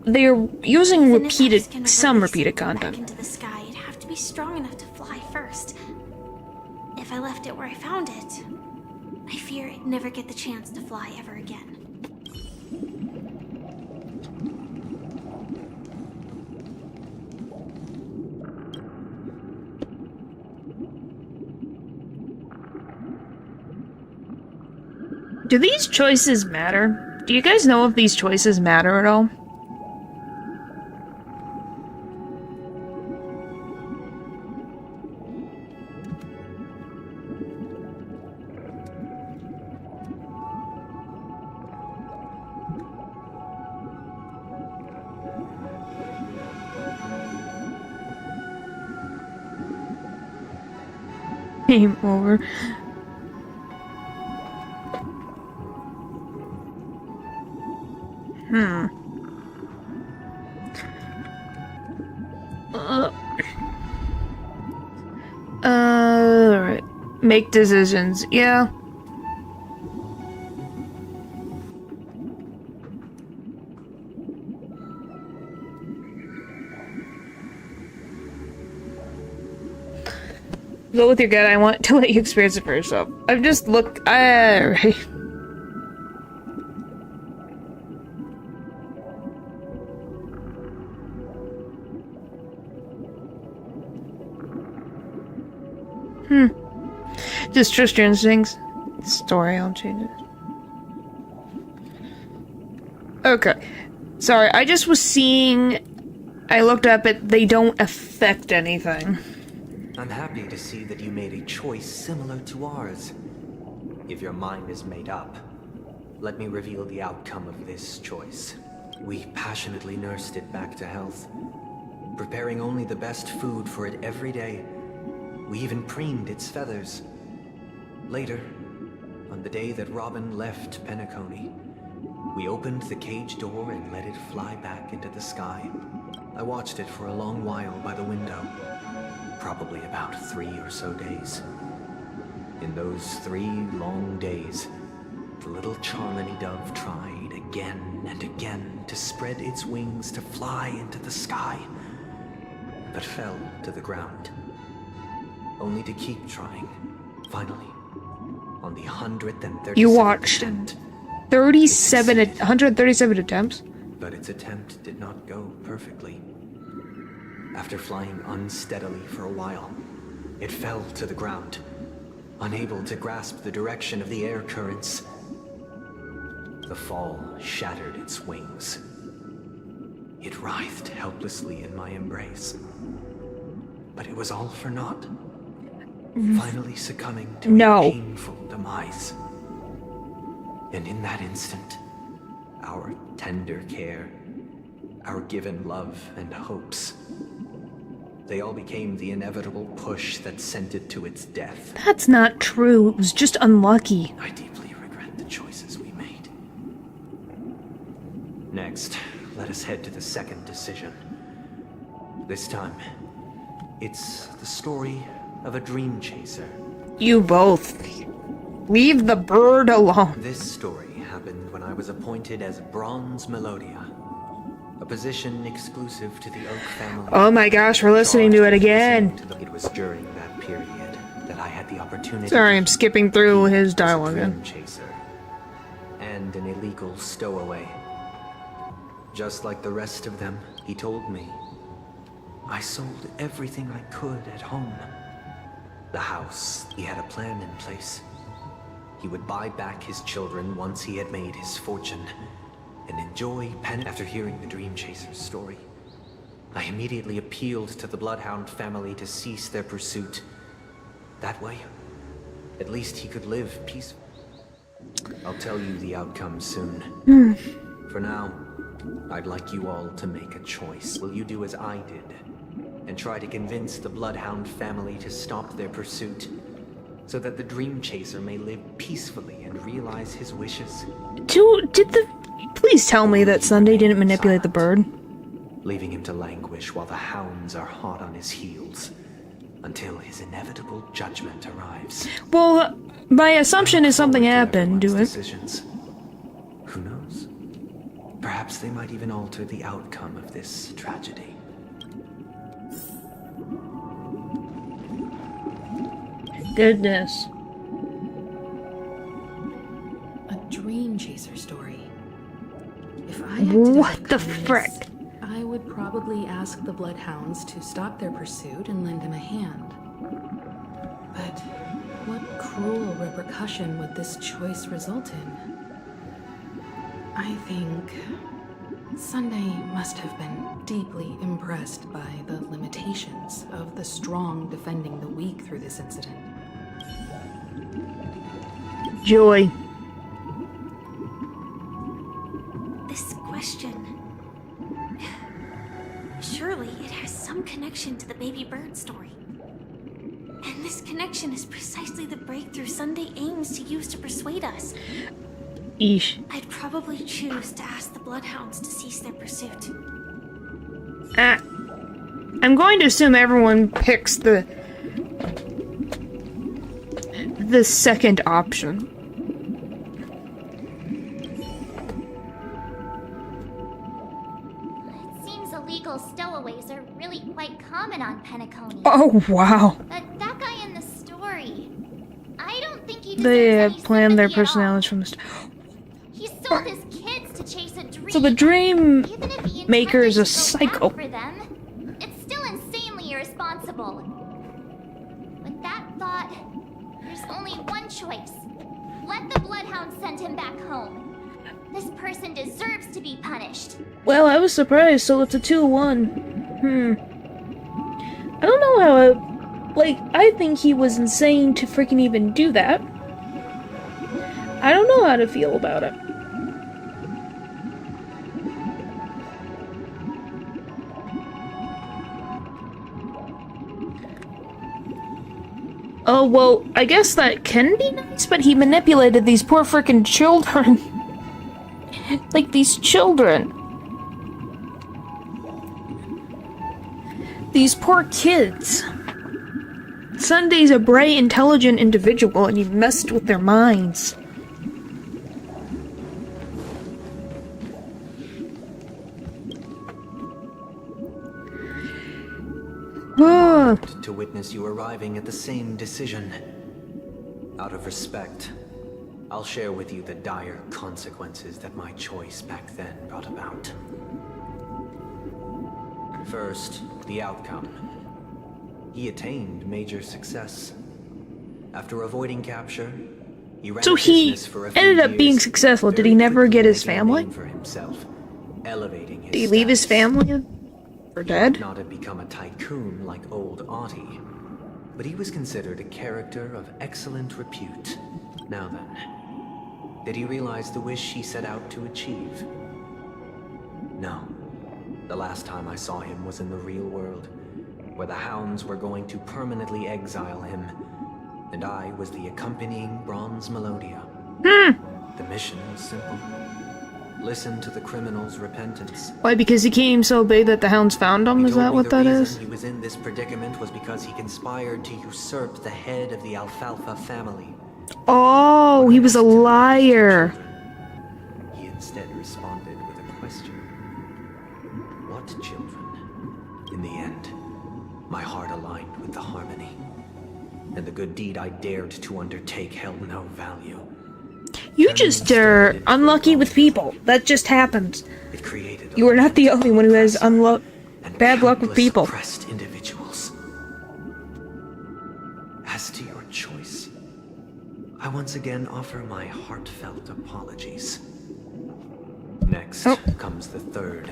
Speaker 1: they're using some repeated content.
Speaker 4: Into the sky, it'd have to be strong enough to fly first. If I left it where I found it, I fear it'd never get the chance to fly ever again.
Speaker 1: Do these choices matter? Do you guys know if these choices matter at all? Game over. Alright. Make decisions. Yeah. Go with your gut. I want to let you experience it for yourself. I've just looked. Right. Just trust your instincts. Story, I'll change it. Okay. Sorry, I just was seeing... I looked up at they don't affect anything.
Speaker 3: I'm happy to see that you made a choice similar to ours. If your mind is made up, let me reveal the outcome of this choice. We passionately nursed it back to health, preparing only the best food for it every day. We even preened its feathers. Later, on the day that Robin left Penacony, we opened the cage door and let it fly back into the sky. I watched it for a long while by the window, probably about 3 or so days. In those 3 long days, the little Charmony dove tried again and again to spread its wings to fly into the sky, but fell to the ground, only to keep trying. Finally, on the 137th
Speaker 1: You watched 137 attempts?
Speaker 3: But its attempt did not go perfectly. After flying unsteadily for a while, it fell to the ground, unable to grasp the direction of the air currents. The fall shattered its wings. It writhed helplessly in my embrace. But it was all for naught, finally succumbing to a painful demise. And in that instant, our tender care, our given love and hopes, they all became the inevitable push that sent it to its death.
Speaker 1: That's not true. It was just unlucky.
Speaker 3: I deeply regret the choices we made. Next, let us head to the second decision. This time, it's the story of a dream chaser.
Speaker 1: You both. Leave the bird alone.
Speaker 3: This story happened when I was appointed as Bronze Melodia, a position exclusive to the Oak family.
Speaker 1: Oh my gosh, we're listening to it again.
Speaker 3: It was during that period that I had the opportunity.
Speaker 1: Sorry, I'm skipping through his dialogue again.
Speaker 3: Dream chaser and an illegal stowaway. Just like the rest of them, He told me I sold everything I could at home. The house, he had a plan in place. He would buy back his children once he had made his fortune, and enjoy pen. After hearing the Dream Chaser's story, I immediately appealed to the Bloodhound family to cease their pursuit. That way, at least he could live peacefully. I'll tell you the outcome soon. For now, I'd like you all to make a choice. Will you do as I did, and try to convince the Bloodhound family to stop their pursuit, so that the Dream Chaser may live peacefully and realize his wishes?
Speaker 1: Please tell me that Sunday didn't manipulate the bird.
Speaker 3: Leaving him to languish while the hounds are hot on his heels, until his inevitable judgment arrives.
Speaker 1: Well, my assumption is something happened to it.
Speaker 3: Decisions. Who knows? Perhaps they might even alter the outcome of this tragedy.
Speaker 1: Goodness.
Speaker 8: A Dream Chaser story. If I had to
Speaker 1: What the frick?
Speaker 8: I would probably ask the Bloodhounds to stop their pursuit and lend him a hand. But what cruel repercussion would this choice result in? I think Sunday must have been deeply impressed by the limitations of the strong defending the weak through this incident.
Speaker 1: Joy.
Speaker 21: This question... Surely it has some connection to the baby bird story. And this connection is precisely the breakthrough Sunday aims to use to persuade us.
Speaker 1: Eesh.
Speaker 21: I'd probably choose to ask the Bloodhounds to cease their pursuit.
Speaker 1: I'm going to assume everyone picks the second option.
Speaker 17: It seems illegal stowaways are really quite common on Penacony.
Speaker 1: Oh, wow.
Speaker 17: But that guy in the story, I don't think he deserves
Speaker 1: They
Speaker 17: any
Speaker 1: planned their
Speaker 17: sympathy at all.
Speaker 1: personalities from the start.
Speaker 17: He sold his kids to chase a dream.
Speaker 1: So the dream
Speaker 17: Even if he
Speaker 1: maker is a
Speaker 17: intended to go
Speaker 1: psycho.
Speaker 17: back for them, it's still insanely irresponsible. With that thought, there's only one choice. Let the Bloodhound send him back home. This person deserves to be punished.
Speaker 1: Well, I was surprised, so it's a 2-1. I don't know how I think he was insane to freaking even do that. I don't know how to feel about it. Oh, well, I guess that can be nice, but he manipulated these poor freaking children. Like, these children. These poor kids. Sunday's a bright, intelligent individual, and he messed with their minds.
Speaker 3: To witness you arriving at the same decision. Out of respect, I'll share with you the dire consequences that my choice back then brought about. First, the outcome. He attained major success. After avoiding capture, he ran
Speaker 1: So
Speaker 3: a
Speaker 1: he
Speaker 3: business for a few
Speaker 1: ended up being
Speaker 3: years,
Speaker 1: successful. Did he
Speaker 3: very
Speaker 1: never
Speaker 3: quickly
Speaker 1: get his
Speaker 3: making a
Speaker 1: family?
Speaker 3: name for himself, elevating his
Speaker 1: Did he leave his family for dead?
Speaker 3: not have become a tycoon like old Audie, but he was considered a character of excellent repute. Now then, did he realize the wish he set out to achieve? No. The last time I saw him was in the real world, where the hounds were going to permanently exile him, and I was the accompanying Bronze Melodia. The mission was simple. Listen to the criminal's repentance.
Speaker 1: Why, because he came so big that the hounds found him? Is that what that is?
Speaker 3: He was in this predicament was because he conspired to usurp the head of the Alfalfa family.
Speaker 1: Oh, he was a liar.
Speaker 3: He instead responded with a question. What children? In the end, my heart aligned with the harmony, and the good deed I dared to undertake held no value.
Speaker 1: You just are unlucky with people. That just happens.
Speaker 3: It created
Speaker 1: You are not the only one who has bad luck with people.
Speaker 3: oppressed individuals. As to your choice, I once again offer my heartfelt apologies. Next comes the third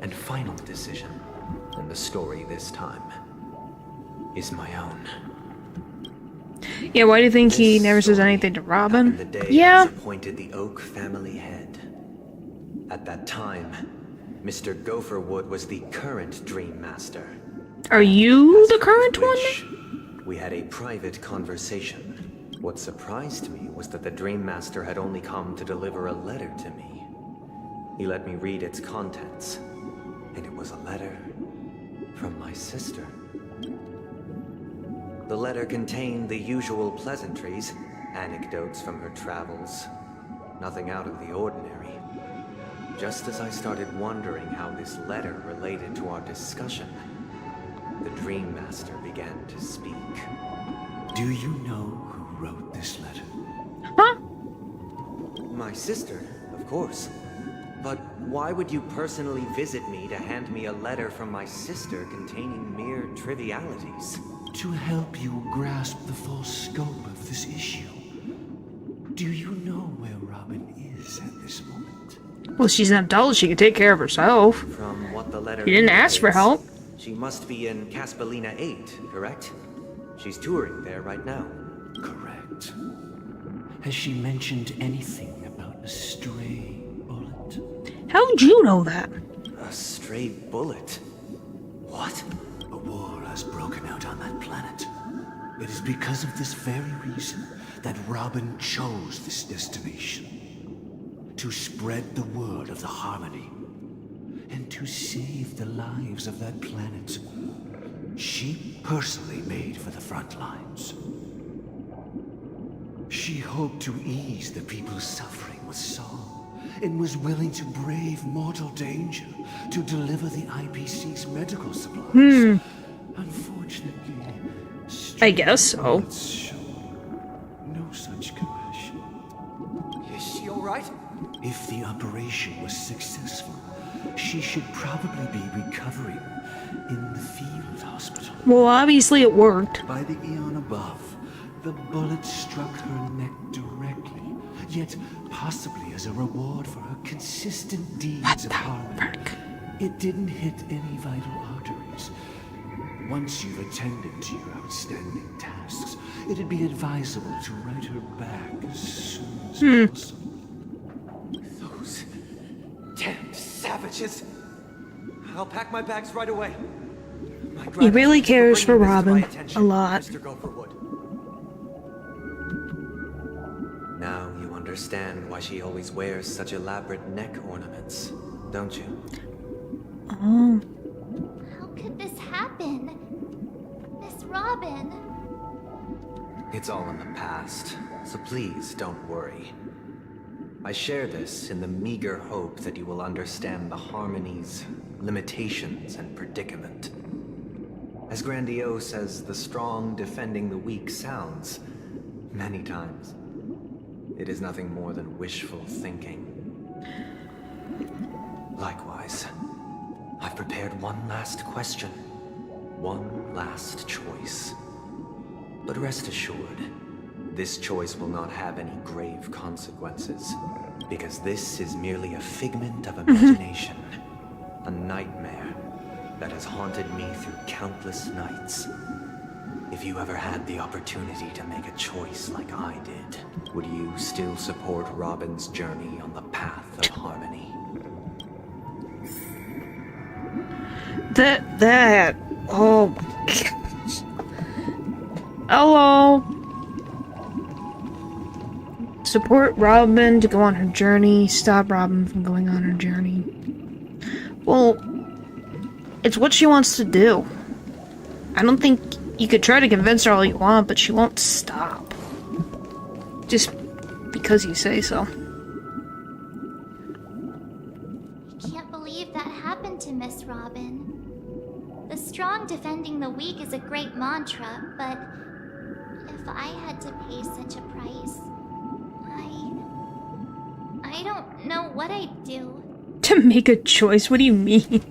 Speaker 3: and final decision, and the story this time is my own.
Speaker 1: Yeah, why do you think he never says anything to Robin?
Speaker 3: The day
Speaker 1: Yeah.
Speaker 3: I was appointed the Oak family head. At that time, Mr. Gopherwood was the current Dream Master.
Speaker 1: Are you the current one?
Speaker 3: We had a private conversation. What surprised me was that the Dream Master had only come to deliver a letter to me. He let me read its contents, and it was a letter from my sister. The letter contained the usual pleasantries, anecdotes from her travels, nothing out of the ordinary. Just as I started wondering how this letter related to our discussion, the Dream Master began to speak.
Speaker 18: Do you know who wrote this letter?
Speaker 1: Huh?
Speaker 3: My sister, of course. But why would you personally visit me to hand me a letter from my sister containing mere trivialities?
Speaker 18: To help you grasp the full scope of this issue. Do you know where Robin is at this moment?
Speaker 1: Well, she's an adult. She can take care of herself.
Speaker 3: From what the letter
Speaker 1: You didn't ask for help.
Speaker 3: She must be in Caspelina 8, correct? She's touring there right now.
Speaker 18: Correct. Has she mentioned anything about a stray bullet?
Speaker 1: How'd you know that?
Speaker 3: A stray bullet? What?
Speaker 18: A war has broken out on that planet. It is because of this very reason that Robin chose this destination. To spread the word of the Harmony. And to save the lives of that planet. She personally made for the front lines. She hoped to ease the people's suffering with song, and was willing to brave mortal danger to deliver the IPC's medical supplies. Unfortunately,
Speaker 1: I guess so.
Speaker 18: no such compassion.
Speaker 3: Is she alright?
Speaker 18: If the operation was successful, she should probably be recovering in the field hospital.
Speaker 1: Well, obviously it worked.
Speaker 18: By the eon above, the bullet struck her neck directly, yet possibly as a reward for her consistent deeds of harmony. It didn't hit any vital arteries. Once you've attended to your outstanding tasks, it'd be advisable to write her back as soon as possible.
Speaker 3: Those damned savages! I'll pack my bags right away.
Speaker 1: He really cares for Robin a lot.
Speaker 3: Mr. Gopherwood. Now you understand why she always wears such elaborate neck ornaments, don't you?
Speaker 1: Oh.
Speaker 17: How could this happen? Miss Robin.
Speaker 3: It's all in the past, so please don't worry. I share this in the meager hope that you will understand the Harmony's limitations and predicament. As grandiose as the strong defending the weak sounds, many times, it is nothing more than wishful thinking. Likewise, I've prepared one last question, one last choice. But rest assured, this choice will not have any grave consequences, because this is merely a figment of imagination, a nightmare that has haunted me through countless nights. If you ever had the opportunity to make a choice like I did, would you still support Robin's journey on the path of harmony?
Speaker 1: Oh my gosh. Hello. Support Robin to go on her journey. Stop Robin from going on her journey. Well, it's what she wants to do. I don't think you could try to convince her all you want, but she won't stop. Just because you say so.
Speaker 17: I can't believe that happened to Miss Robin. The strong defending the weak is a great mantra, but if I had to pay such a price, know what I'd do.
Speaker 1: To make a choice? What do you mean?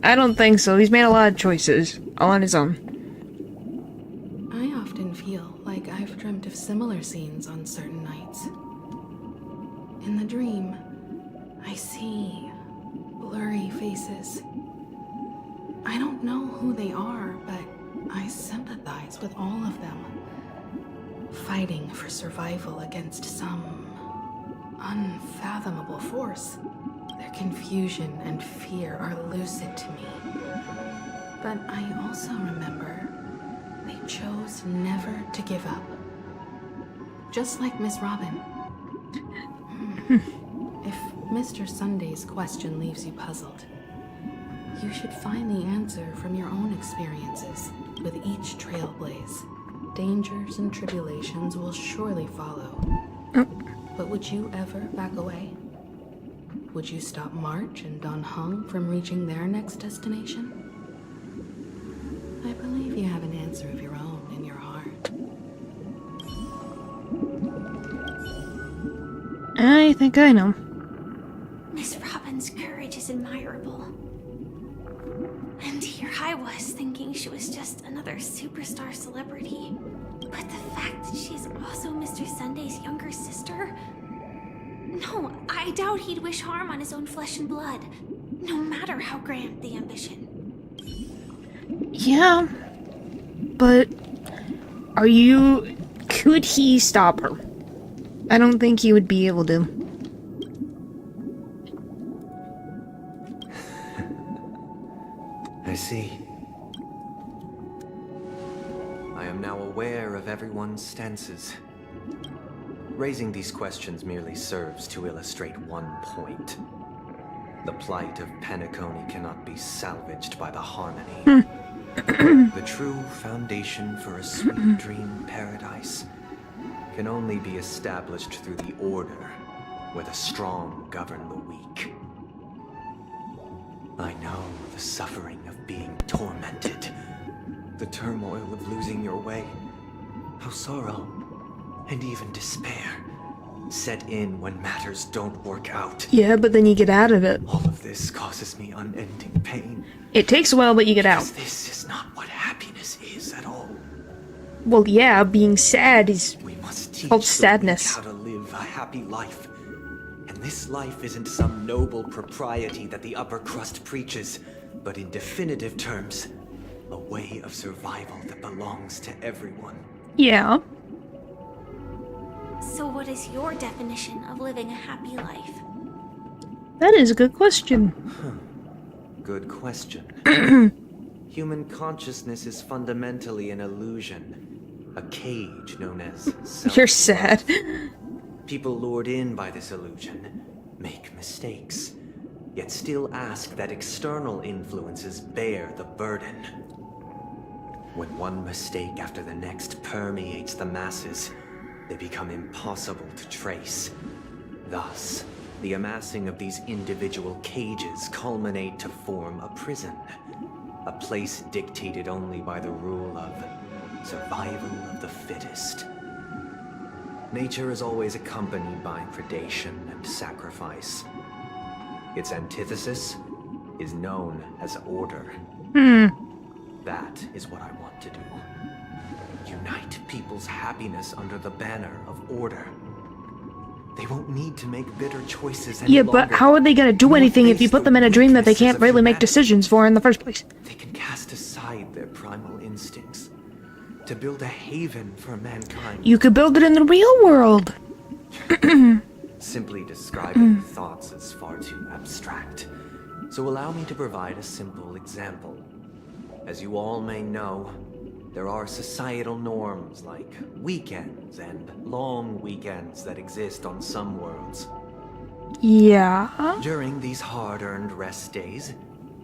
Speaker 1: I don't think so. He's made a lot of choices, all on his own.
Speaker 8: I often feel like I've dreamt of similar scenes on certain nights. In the dream, I see blurry faces. I don't know who they are, but I sympathize with all of them. Fighting for survival against some unfathomable force. Their confusion and fear are lucid to me. But I also remember they chose never to give up. Just like Miss Robin. If Mr. Sunday's question leaves you puzzled, you should find the answer from your own experiences with each trailblaze. Dangers and tribulations will surely follow. But would you ever back away? Would you stop March and Don Hung from reaching their next destination? I believe you have an answer of your own in your heart.
Speaker 1: I think I know.
Speaker 21: Miss Robin's courage is admirable. And here I was thinking she was just another superstar celebrity. But the fact that she's also Mr. Sunday's younger sister? No, I doubt he'd wish harm on his own flesh and blood, no matter how grand the ambition.
Speaker 1: Yeah, but could he stop her? I don't think he would be able to.
Speaker 3: I see. I am now aware of everyone's stances. Raising these questions merely serves to illustrate one point. The plight of Penacony cannot be salvaged by the harmony. The true foundation for a sweet dream paradise can only be established through the order where the strong govern the weak. I know the suffering of being tormented, the turmoil of losing your way, how sorrow and even despair set in when matters don't work out.
Speaker 1: Yeah, but then you get out of it.
Speaker 3: All of this causes me unending pain.
Speaker 1: It takes a while, but you get out.
Speaker 3: This is not what happiness is at all.
Speaker 1: Well, yeah, being sad is called
Speaker 3: Teach
Speaker 1: sadness.
Speaker 3: the weak how to live a happy life. And this life isn't some noble propriety that the upper crust preaches, but in definitive terms, a way of survival that belongs to everyone.
Speaker 1: Yeah.
Speaker 21: So what is your definition of living a happy life?
Speaker 1: That is a good question.
Speaker 3: Good question. Human consciousness is fundamentally an illusion, a cage known as self.
Speaker 1: You're sad.
Speaker 3: People lured in by this illusion make mistakes, yet still ask that external influences bear the burden. When one mistake after the next permeates the masses, they become impossible to trace. Thus, the amassing of these individual cages culminate to form a prison, a place dictated only by the rule of survival of the fittest. Nature is always accompanied by predation and sacrifice. Its antithesis is known as order. That is what I want to do. Unite people's happiness under the banner of order. They won't need to make bitter choices any longer.
Speaker 1: But how are they gonna do anything if you put them in a dream that they can't really make decisions for in the first place?
Speaker 3: They can cast aside their primal instincts to build a haven for mankind.
Speaker 1: You could build it in the real world.
Speaker 3: Simply describing thoughts is far too abstract. So allow me to provide a simple example. As you all may know, there are societal norms like weekends and long weekends that exist on some worlds.
Speaker 1: Yeah.
Speaker 3: During these hard-earned rest days,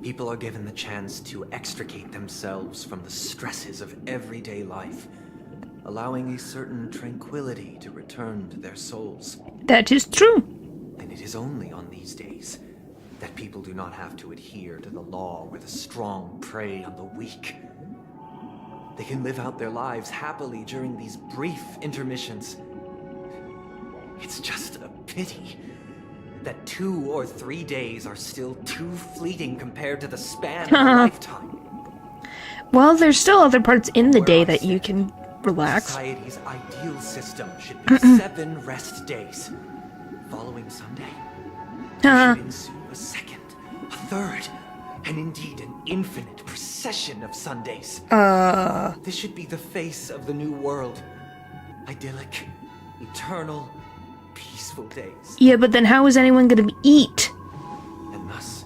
Speaker 3: people are given the chance to extricate themselves from the stresses of everyday life, allowing a certain tranquility to return to their souls.
Speaker 1: That is true.
Speaker 3: And it is only on these days that people do not have to adhere to the law where the strong prey on the weak. They can live out their lives happily during these brief intermissions. It's just a pity that 2 or 3 days are still too fleeting compared to the span of a lifetime.
Speaker 1: Well, there's still other parts in the day that you can relax.
Speaker 3: Society's ideal system should be 7 rest days. Following Sunday, there should ensue a second, a third, and indeed an infinite procession of Sundays. This should be the face of the new world. Idyllic, eternal, peaceful days.
Speaker 1: Yeah, but then how is anyone gonna eat?
Speaker 3: And thus,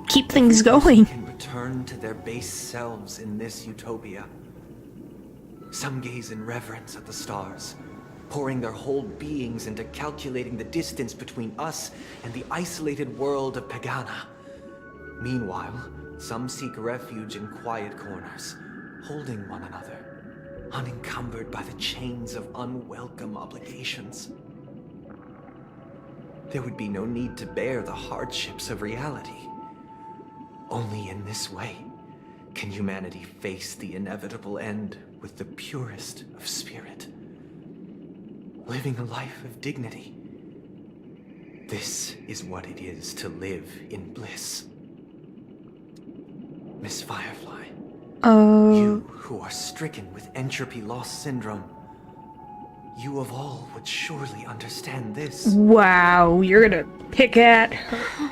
Speaker 1: keep things going.
Speaker 3: Can return to their base selves in this utopia. Some gaze in reverence at the stars, pouring their whole beings into calculating the distance between us and the isolated world of Pagana. Meanwhile, some seek refuge in quiet corners, holding one another, unencumbered by the chains of unwelcome obligations. There would be no need to bear the hardships of reality. Only in this way can humanity face the inevitable end with the purest of spirit. Living a life of dignity. This is what it is to live in bliss. Miss Firefly, you who are stricken with entropy loss syndrome, you of all would surely understand this.
Speaker 1: Wow, you're gonna pick at her.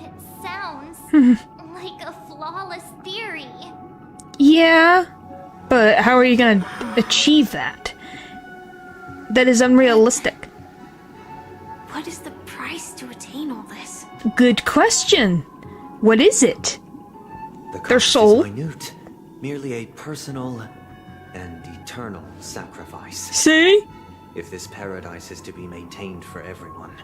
Speaker 17: It sounds like a flawless theory.
Speaker 1: Yeah, but how are you gonna achieve that? That is unrealistic.
Speaker 21: What is the price to attain all this?
Speaker 1: Good question. What is it? Their
Speaker 3: Cost
Speaker 1: soul?
Speaker 3: is minute, merely a personal and eternal sacrifice.
Speaker 1: See?
Speaker 3: If this paradise is to be maintained for everyone,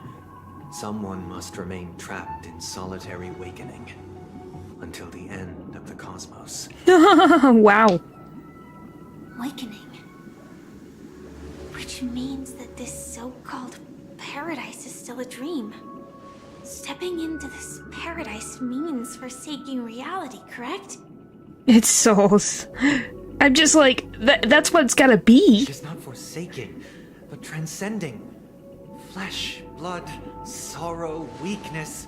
Speaker 3: someone must remain trapped in solitary awakening until the end of the cosmos.
Speaker 1: Wow.
Speaker 21: Awakening. Which means that this so-called paradise is still a dream. Stepping into this paradise means forsaking reality, correct?
Speaker 1: It's souls. I'm just like, that's what it's gotta be.
Speaker 3: It is not forsaking, but transcending. Flesh, blood, sorrow, weakness.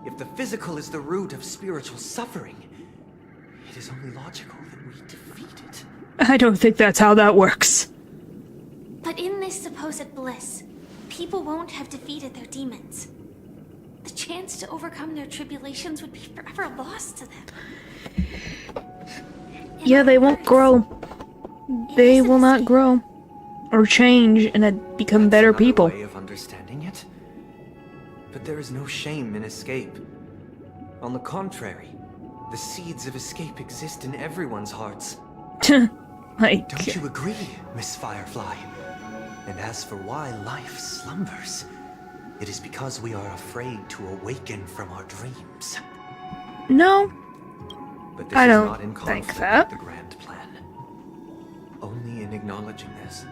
Speaker 3: If the physical is the root of spiritual suffering, it is only logical that we defeat it.
Speaker 1: I don't think that's how that works.
Speaker 21: But in this supposed bliss, people won't have defeated their demons. The chance to overcome their tribulations would be forever lost to them.
Speaker 1: Yeah, they won't grow. They will not grow. Or change and become better people.
Speaker 3: Way of understanding it. But there is no shame in escape. On the contrary, the seeds of escape exist in everyone's hearts.
Speaker 1: Like...
Speaker 3: Don't you agree, Miss Firefly? And as for why life slumbers, it is because we are afraid to awaken from our dreams.
Speaker 1: No.
Speaker 3: But this
Speaker 1: I
Speaker 3: is
Speaker 1: don't
Speaker 3: not in
Speaker 1: think
Speaker 3: conflict
Speaker 1: that.
Speaker 3: with the grand plan. Only in acknowledging this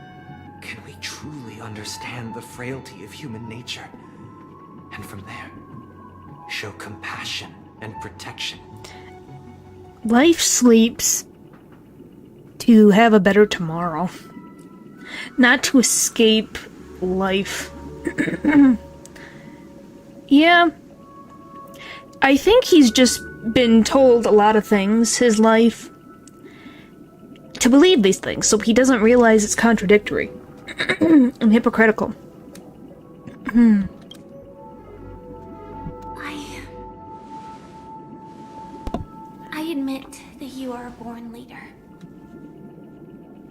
Speaker 3: can we truly understand the frailty of human nature. And from there, show compassion and protection.
Speaker 1: Life sleeps to have a better tomorrow. Not to escape life. Yeah. I think he's just been told a lot of things, his life, to believe these things, so he doesn't realize it's contradictory and hypocritical.
Speaker 21: I admit that you are a born leader.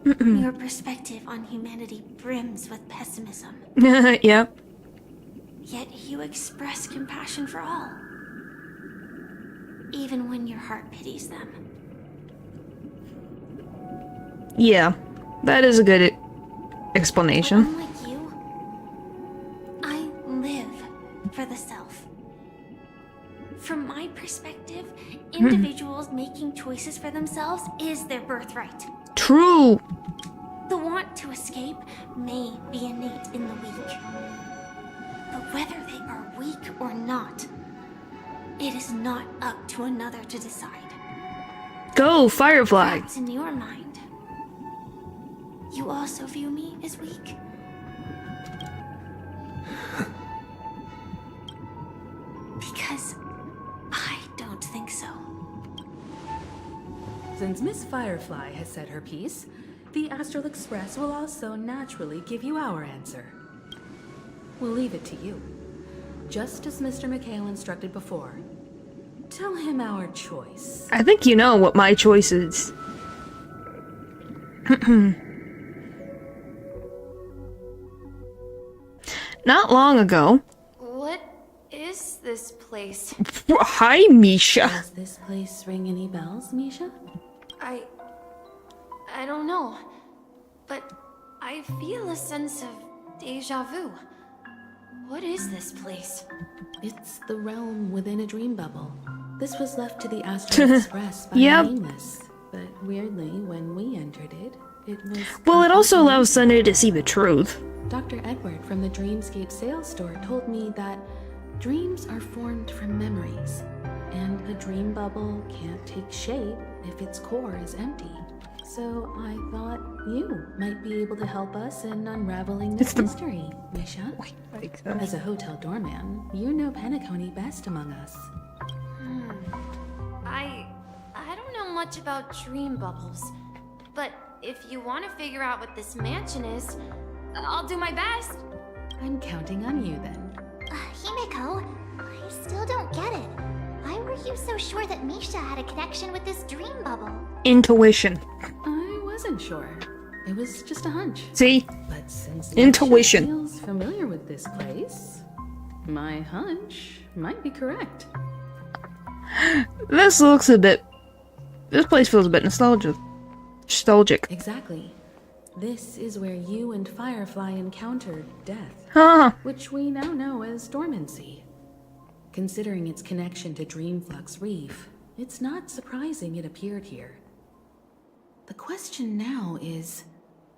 Speaker 21: Your perspective on humanity brims with pessimism.
Speaker 1: Yeah.
Speaker 21: Yet you express compassion for all. Even when your heart pities them.
Speaker 1: Yeah. That is a good explanation.
Speaker 21: Unlike you, I live for the self. From my perspective, individuals making choices for themselves is their birthright.
Speaker 1: True.
Speaker 21: The want to escape may be innate in the weak. But whether they are weak or not, it is not up to another to decide.
Speaker 1: Go, Firefly.
Speaker 21: That's in your mind. you also view me as weak? Because I don't think so.
Speaker 8: Since Miss Firefly has said her piece, the Astral Express will also naturally give you our answer. We'll leave it to you. Just as Mr. McHale instructed before. Tell him our choice.
Speaker 1: I think you know what my choice is. Not long ago.
Speaker 4: What is this place?
Speaker 1: Hi, Misha.
Speaker 8: Does this place ring any bells, Misha?
Speaker 4: I don't know, but I feel a sense of deja vu. What is this place?
Speaker 8: It's the realm within a dream bubble. This was left to the Astral Express by Nameless, but weirdly, when we entered it, it was...
Speaker 1: Well, it also allows Sunday to see the truth.
Speaker 8: Dr. Edward from the Dreamscape sales store told me that dreams are formed from memories, and a dream bubble can't take shape if its core is empty. So I thought you might be able to help us in unraveling this mystery, Misha. As a hotel doorman, you know Penacony best among us.
Speaker 4: I don't know much about dream bubbles, but if you want to figure out what this mansion is, I'll do my best.
Speaker 8: I'm counting on you then.
Speaker 17: Himeko, I still don't get it. Why were you so sure that Misha had a connection with this dream bubble?
Speaker 1: Intuition.
Speaker 8: I wasn't sure. It was just a hunch.
Speaker 1: See?
Speaker 8: But since
Speaker 1: Intuition.
Speaker 8: Misha feels familiar with this place, my hunch might be correct.
Speaker 1: This looks a bit... This place feels a bit nostalgic.
Speaker 8: Exactly. This is where you and Firefly encountered death, which we now know as dormancy. Considering its connection to Dreamflux Reef, it's not surprising it appeared here. The question now is,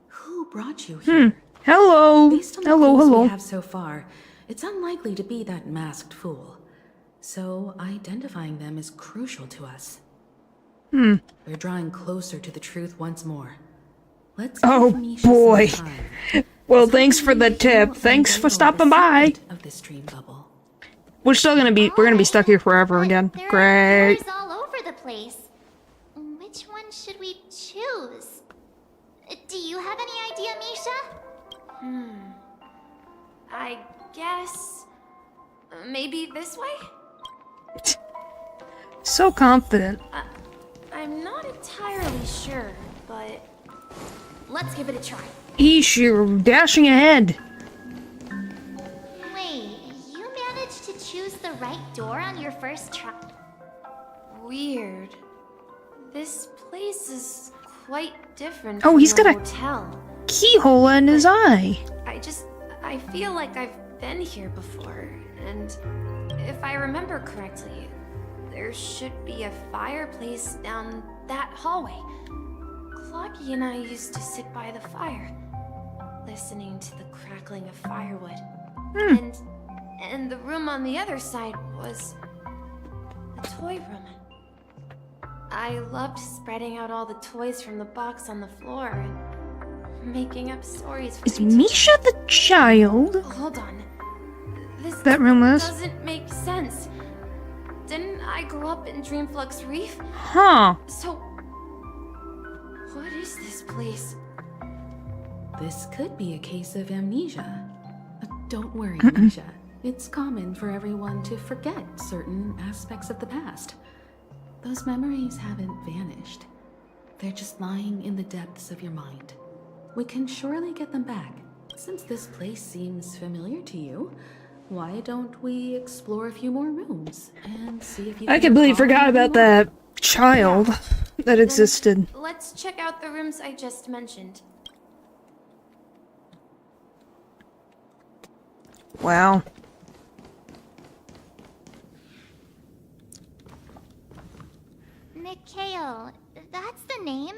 Speaker 8: who brought you here?
Speaker 1: Hello.
Speaker 8: Based on the clues we have so far, it's unlikely to be that masked fool. So identifying them is crucial to us. We're drawing closer to the truth once more. Let's
Speaker 1: oh boy. Well, thanks for the tip. Thanks for stopping by.
Speaker 8: Of this dream bubble.
Speaker 1: We're gonna be stuck here forever again. Great.
Speaker 17: There's all over the place. Which one should we choose? Do you have any idea, Misha?
Speaker 4: I guess... maybe this way?
Speaker 1: So confident.
Speaker 4: I'm not entirely sure, but... let's give it a try.
Speaker 1: Eesh, you're dashing ahead.
Speaker 17: Wait, you managed to choose the right door on your first try?
Speaker 4: Weird. This place is quite different
Speaker 1: Oh,
Speaker 4: from
Speaker 1: he's
Speaker 4: the
Speaker 1: got a
Speaker 4: hotel.
Speaker 1: keyhole in his eye.
Speaker 4: I feel like I've been here before, and if I remember correctly, there should be a fireplace down that hallway. Clocky and I used to sit by the fire, listening to the crackling of firewood. And the room on the other side was the toy room. I loved spreading out all the toys from the box on the floor and making up stories for
Speaker 1: Is Misha the child?
Speaker 4: Hold on. This
Speaker 1: that room was?
Speaker 4: Doesn't make sense. Didn't I grow up in Dreamflux Reef? So, what is this place?
Speaker 8: This could be a case of amnesia. Don't worry, Misha. It's common for everyone to forget certain aspects of the past. Those memories haven't vanished. They're just lying in the depths of your mind. We can surely get them back. Since this place seems familiar to you, why don't we explore a few more rooms and see if you
Speaker 1: I completely forgot about that child that existed.
Speaker 4: Let's check out the rooms I just mentioned.
Speaker 1: Wow.
Speaker 17: Mikhail, that's the name?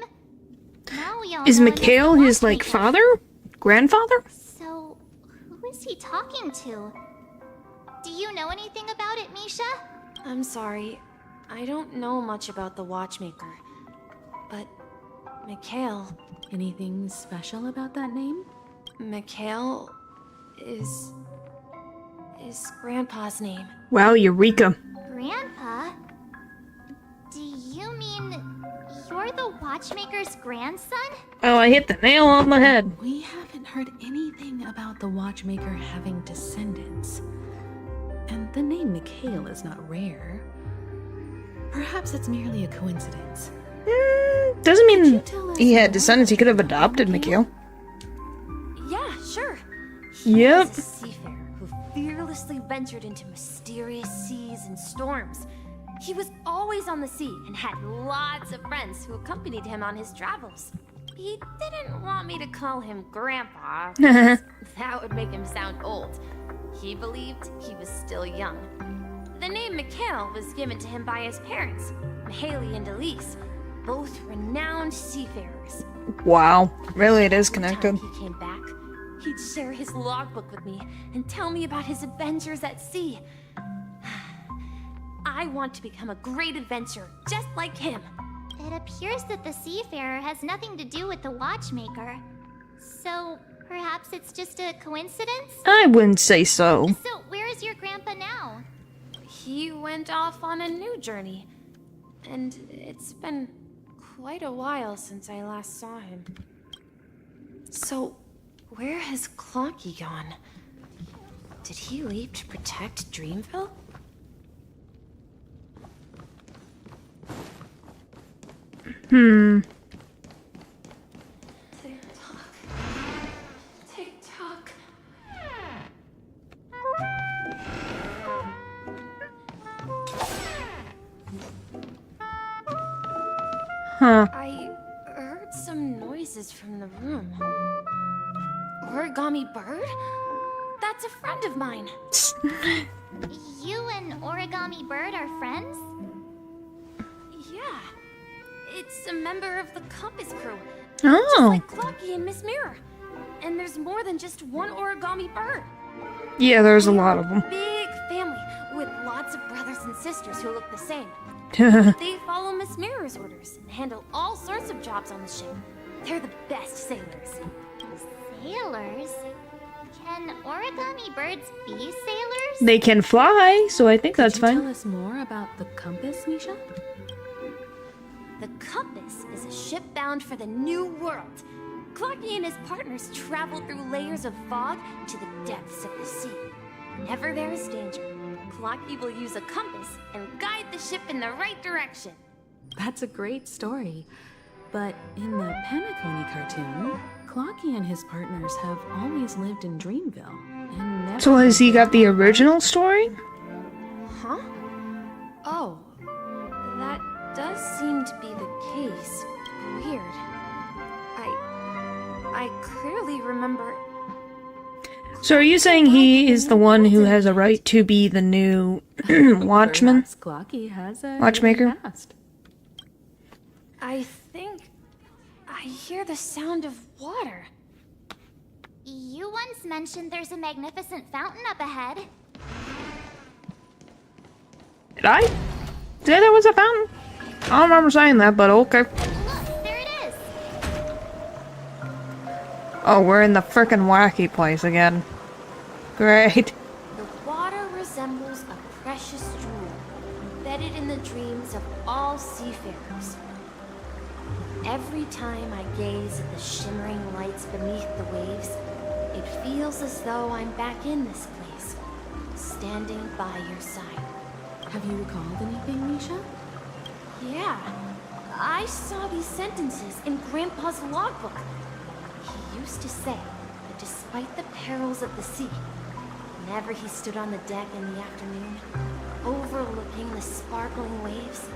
Speaker 17: Now we all
Speaker 1: Is
Speaker 17: know
Speaker 1: Mikhail
Speaker 17: him as
Speaker 1: his,
Speaker 17: the
Speaker 1: like,
Speaker 17: watchmaker.
Speaker 1: father? Grandfather?
Speaker 17: So, who is he talking to? Do you know anything about it, Misha?
Speaker 4: I'm sorry. I don't know much about the watchmaker. But Mikhail.
Speaker 8: Anything special about that name?
Speaker 4: Mikhail is Grandpa's name.
Speaker 1: Wow, Eureka.
Speaker 17: Grandpa? Do you mean you're the watchmaker's grandson?
Speaker 1: Oh, I hit the nail on the head.
Speaker 8: We haven't heard anything about the watchmaker having descendants. And the name Mikhail is not rare. Perhaps it's merely a coincidence.
Speaker 1: Doesn't mean he had descendants. He could have adopted Mikhail.
Speaker 4: Yeah, sure.
Speaker 1: Yep.
Speaker 4: He was a seafarer who fearlessly ventured into mysterious seas and storms. He was always on the sea and had lots of friends who accompanied him on his travels. He didn't want me to call him Grandpa, because that would make him sound old. He believed he was still young. The name Mikhail was given to him by his parents, Mahaley and Elise, both renowned seafarers.
Speaker 1: Wow, really it is connected.
Speaker 4: Every time he came back, he'd share his logbook with me and tell me about his adventures at sea. I want to become a great adventurer, just like him.
Speaker 17: It appears that the seafarer has nothing to do with the watchmaker. So, perhaps it's just a coincidence?
Speaker 1: I wouldn't say so.
Speaker 17: So, where is your grandpa now?
Speaker 4: He went off on a new journey, and it's been quite a while since I last saw him. So, where has Clocky gone? Did he leave to protect Dreamville? Tick-tock.
Speaker 1: Huh.
Speaker 4: I heard some noises from the room. Origami Bird? That's a friend of mine.
Speaker 17: You and Origami Bird are friends?
Speaker 4: Yeah. It's a member of the Compass crew.
Speaker 1: Oh.
Speaker 4: Just like Clocky and Miss Mirror. And there's more than just one Origami Bird.
Speaker 1: Yeah, there's a lot of them.
Speaker 4: Big family with lots of brothers and sisters who look the same. They follow Miss Mirror's orders and handle all sorts of jobs on the ship. They're the best sailors.
Speaker 17: Sailors? Can origami birds be sailors?
Speaker 1: They can fly, so I think that's
Speaker 8: Could you
Speaker 1: fine.
Speaker 8: tell us more about the compass, Misha?
Speaker 4: The Compass is a ship bound for the New World. Clocky and his partners travel through layers of fog to the depths of the sea. Whenever there is danger, Clocky will use a compass and guide the ship in the right direction.
Speaker 8: That's a great story. But in the Panaconi cartoon, Clocky and his partners have always lived in Dreamville. And never
Speaker 1: So has he got the original story?
Speaker 4: Huh? Oh, that does seem to be the case. Weird. I clearly remember.
Speaker 1: So are you saying he is the one who has a right to be the new watchman?
Speaker 8: Perhaps Clocky has a
Speaker 1: Watchmaker?
Speaker 8: hidden past.
Speaker 4: I think I hear the sound of water.
Speaker 17: You once mentioned there's a magnificent fountain up ahead.
Speaker 1: Did I say there was a fountain? I don't remember saying that, but okay.
Speaker 17: Look, there it is.
Speaker 1: Oh, we're in the frickin' wacky place again. Great.
Speaker 4: The water resembles a precious jewel embedded in the dreams of all seafarers. Every time I gaze at the shimmering lights beneath the waves, it feels as though I'm back in this place, standing by your side.
Speaker 8: Have you recalled anything, Misha?
Speaker 4: Yeah, I saw these sentences in Grandpa's logbook. He used to say that despite the perils of the sea, whenever he stood on the deck in the afternoon, overlooking the sparkling waves,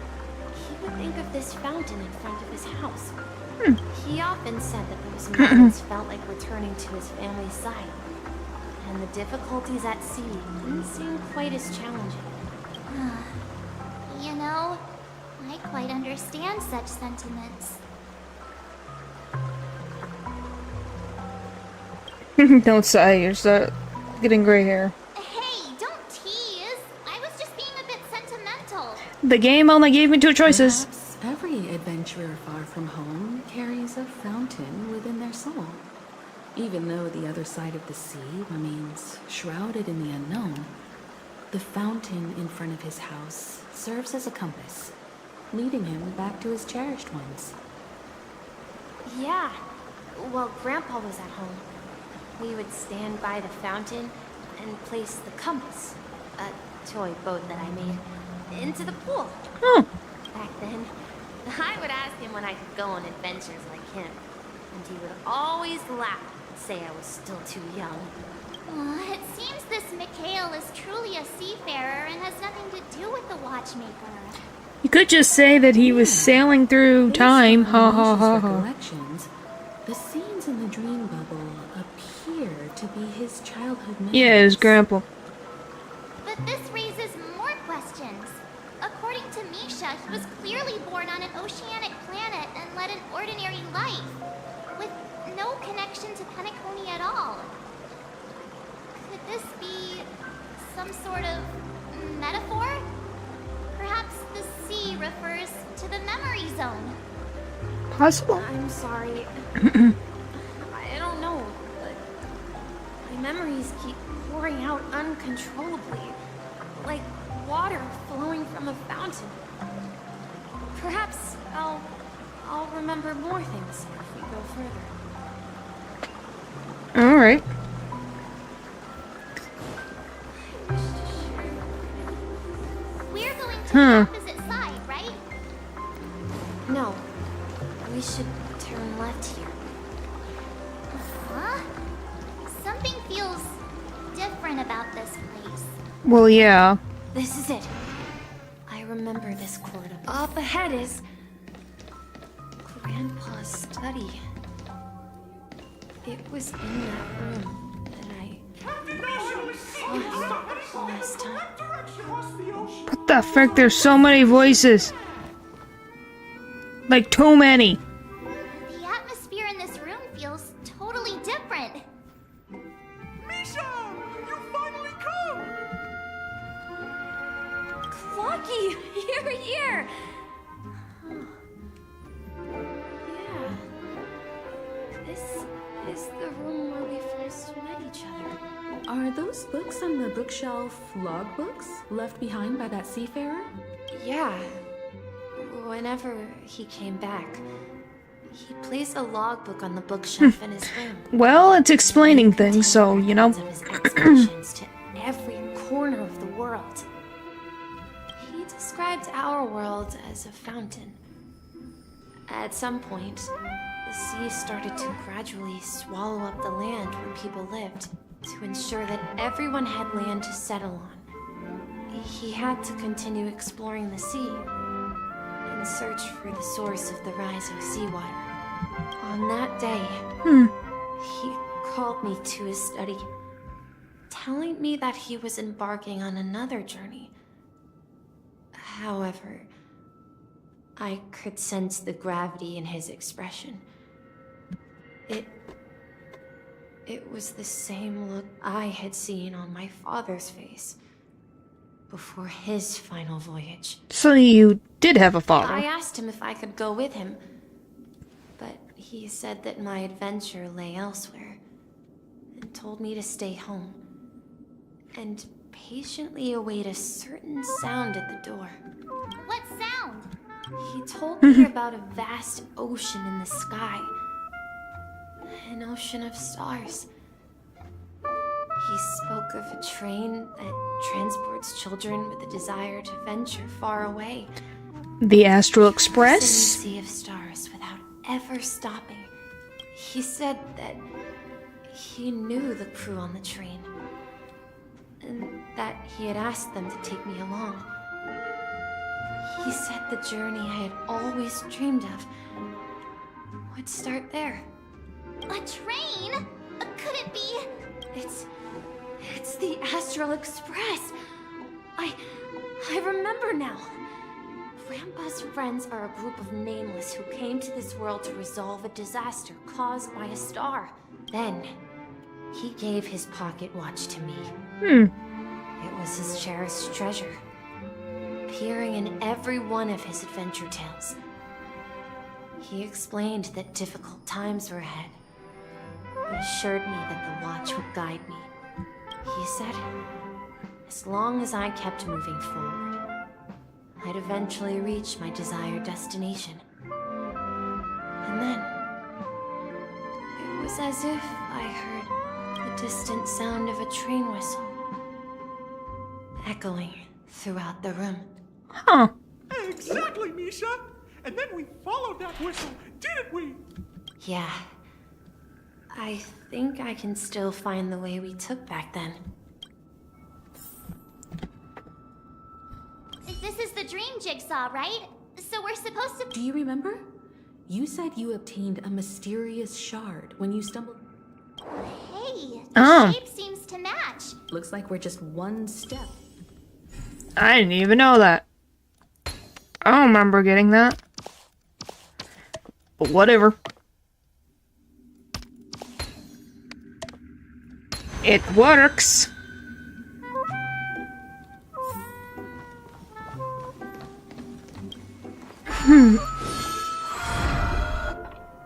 Speaker 4: he would think of this fountain in front of his house. He often said that those moments felt like returning to his family's side, and the difficulties at sea didn't seem quite as challenging.
Speaker 17: You know, I quite understand such sentiments.
Speaker 1: Don't say, you're getting gray hair.
Speaker 17: Hey, don't tease. I was just being a bit sentimental.
Speaker 1: The game only gave me two choices.
Speaker 4: Perhaps
Speaker 8: Every adventurer far from home carries a fountain within their soul. Even though the other side of the sea remains shrouded in the unknown, the fountain in front of his house serves as a compass, leading him back to his cherished ones.
Speaker 4: Yeah. While Grandpa was at home, we would stand by the fountain and place the compass, a toy boat that I made, into the pool. Back then, I would ask him when I could go on adventures like him, and he would always laugh and say I was still too young.
Speaker 17: It seems this Mikhail is truly a seafarer and has nothing to do with the watchmaker.
Speaker 1: You could just say that he was sailing through time. Ha ha ha ha.
Speaker 8: Recollections, the scenes in the dream bubble appear to be his childhood memories.
Speaker 1: Yeah, his grandpa.
Speaker 17: But this raises more questions. According to Misha, he was clearly born on an oceanic planet and led an ordinary life, with no connection to Penacony at all. Could this be some sort of metaphor? Perhaps the sea refers to the memory zone.
Speaker 1: Possible.
Speaker 4: I'm sorry. I don't know, but my memories keep pouring out uncontrollably, like water flowing from a fountain. Perhaps I'll remember more things if we go further.
Speaker 1: All right.
Speaker 17: We're going to the opposite side, right?
Speaker 4: No. We should turn left here.
Speaker 17: Huh? Something feels different about this place.
Speaker 1: Well, yeah.
Speaker 4: This is it. I remember this corridor. Up ahead is Grandpa's study. It was in that room that I saw him last time.
Speaker 1: What the frick? There's so many voices. Like, too many.
Speaker 17: The atmosphere in this room feels totally different.
Speaker 11: Misha! You finally come!
Speaker 4: Clocky! Here! Yeah. This is the room where we first met each other.
Speaker 8: Are those books on the bookshelf logbooks left behind by that seafarer?
Speaker 4: Yeah. Whenever he came back, he placed a logbook on the bookshelf in his room.
Speaker 1: Well, it's explaining things, so, you know.
Speaker 4: Of his expeditions to every corner of the world. He described our world as a fountain. At some point, the sea started to gradually swallow up the land where people lived to ensure that everyone had land to settle on. He had to continue exploring the sea and search for the source of the rising seawater. On that day, he called me to his study, telling me that he was embarking on another journey. However, I could sense the gravity in his expression. It was the same look I had seen on my father's face before his final voyage.
Speaker 1: So you did have a father.
Speaker 4: I asked him if I could go with him, but he said that my adventure lay elsewhere and told me to stay home and patiently await a certain sound at the door.
Speaker 17: What sound?
Speaker 4: He told me about a vast ocean in the sky. An ocean of stars. He spoke of a train that transports children with a desire to venture far away.
Speaker 1: The Astral
Speaker 4: In the
Speaker 1: Express?
Speaker 4: sea of stars without ever stopping. He said that he knew the crew on the train. And that he had asked them to take me along. He said the journey I had always dreamed of would start there.
Speaker 17: A train? Could it be?
Speaker 4: It's the Astral Express. I remember now. Grandpa's friends are a group of nameless who came to this world to resolve a disaster caused by a star. Then, he gave his pocket watch to me. It was his cherished treasure, appearing in every one of his adventure tales.
Speaker 7: He explained that difficult times were ahead. He assured me that the watch would guide me. He said, as long as I kept moving forward, I'd eventually reach my desired destination. And then, it was as if I heard the distant sound of a train whistle, echoing throughout the room.
Speaker 1: Huh.
Speaker 18: Exactly, Misha! And then we followed that whistle, didn't we?
Speaker 7: Yeah. I think I can still find the way we took back then.
Speaker 17: This is the dream jigsaw, right? So we're supposed to...
Speaker 8: Do you remember? You said you obtained a mysterious shard when you stumbled...
Speaker 17: Hey, the shape seems to match.
Speaker 8: Looks like we're just one step.
Speaker 1: I didn't even know that. I don't remember getting that. But whatever. It works.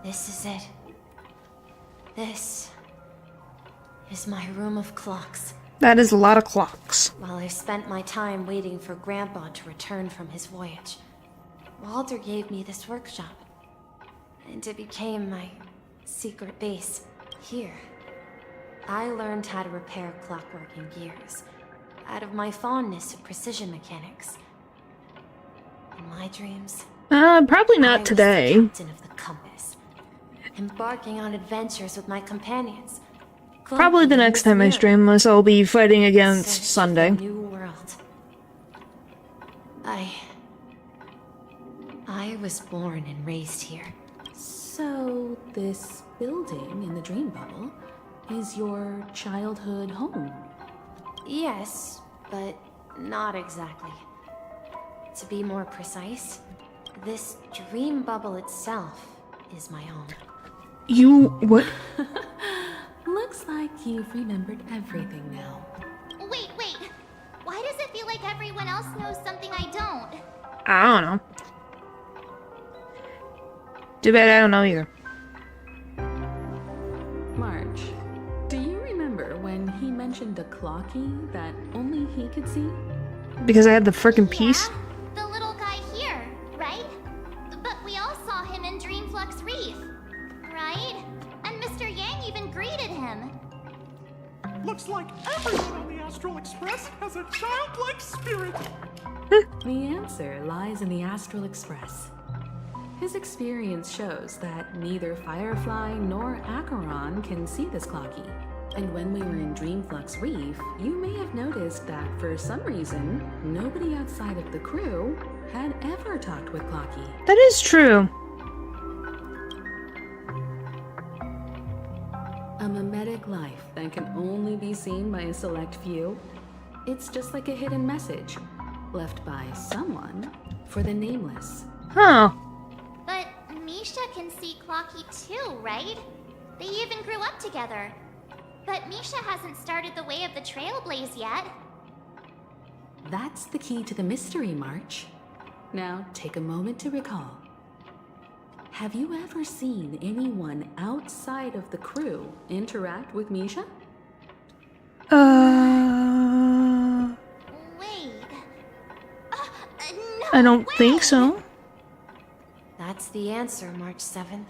Speaker 7: This is it. This is my room of clocks.
Speaker 1: That is a lot of clocks.
Speaker 7: While I spent my time waiting for Grandpa to return from his voyage, Walter gave me this workshop, and it became my secret base. Here, I learned how to repair clockwork and gears, out of my fondness of precision mechanics. In my dreams,
Speaker 1: probably not
Speaker 7: I was
Speaker 1: today.
Speaker 7: the captain of the compass, embarking on adventures with my companions.
Speaker 1: Probably the next time I stream this, I'll be fighting against Sunday.
Speaker 7: New world. I was born and raised here.
Speaker 8: So, this building in the dream bubble is your childhood home?
Speaker 7: Yes, but not exactly. To be more precise, this dream bubble itself is my home.
Speaker 1: You... what?
Speaker 8: Looks like you've remembered everything now.
Speaker 17: Wait. Why does it feel like everyone else knows something I don't?
Speaker 1: I don't know. Too bad I don't know either.
Speaker 8: March, do you remember when he mentioned a clocky that only he could see?
Speaker 1: Because I had the frickin' piece?
Speaker 17: The little guy here, right? But we all saw him in Dreamflux Reef, right? And Mr. Yang even greeted him.
Speaker 18: Looks like everyone on the Astral Express has a childlike spirit.
Speaker 8: The answer lies in the Astral Express. His experience shows that neither Firefly nor Acheron can see this clocky. And when we were in Dreamflux Reef, you may have noticed that for some reason, nobody outside of the crew had ever talked with Clocky.
Speaker 1: That is true.
Speaker 8: A mimetic life that can only be seen by a select few. It's just like a hidden message left by someone for the nameless.
Speaker 1: Huh.
Speaker 17: But Misha can see Clocky too, right? They even grew up together. But Misha hasn't started the way of the Trailblaze yet.
Speaker 8: That's the key to the mystery, March. Now, take a moment to recall. Have you ever seen anyone outside of the crew interact with Misha?
Speaker 17: Wait. No
Speaker 1: I don't
Speaker 17: way.
Speaker 1: think so.
Speaker 7: That's the answer, March 7th.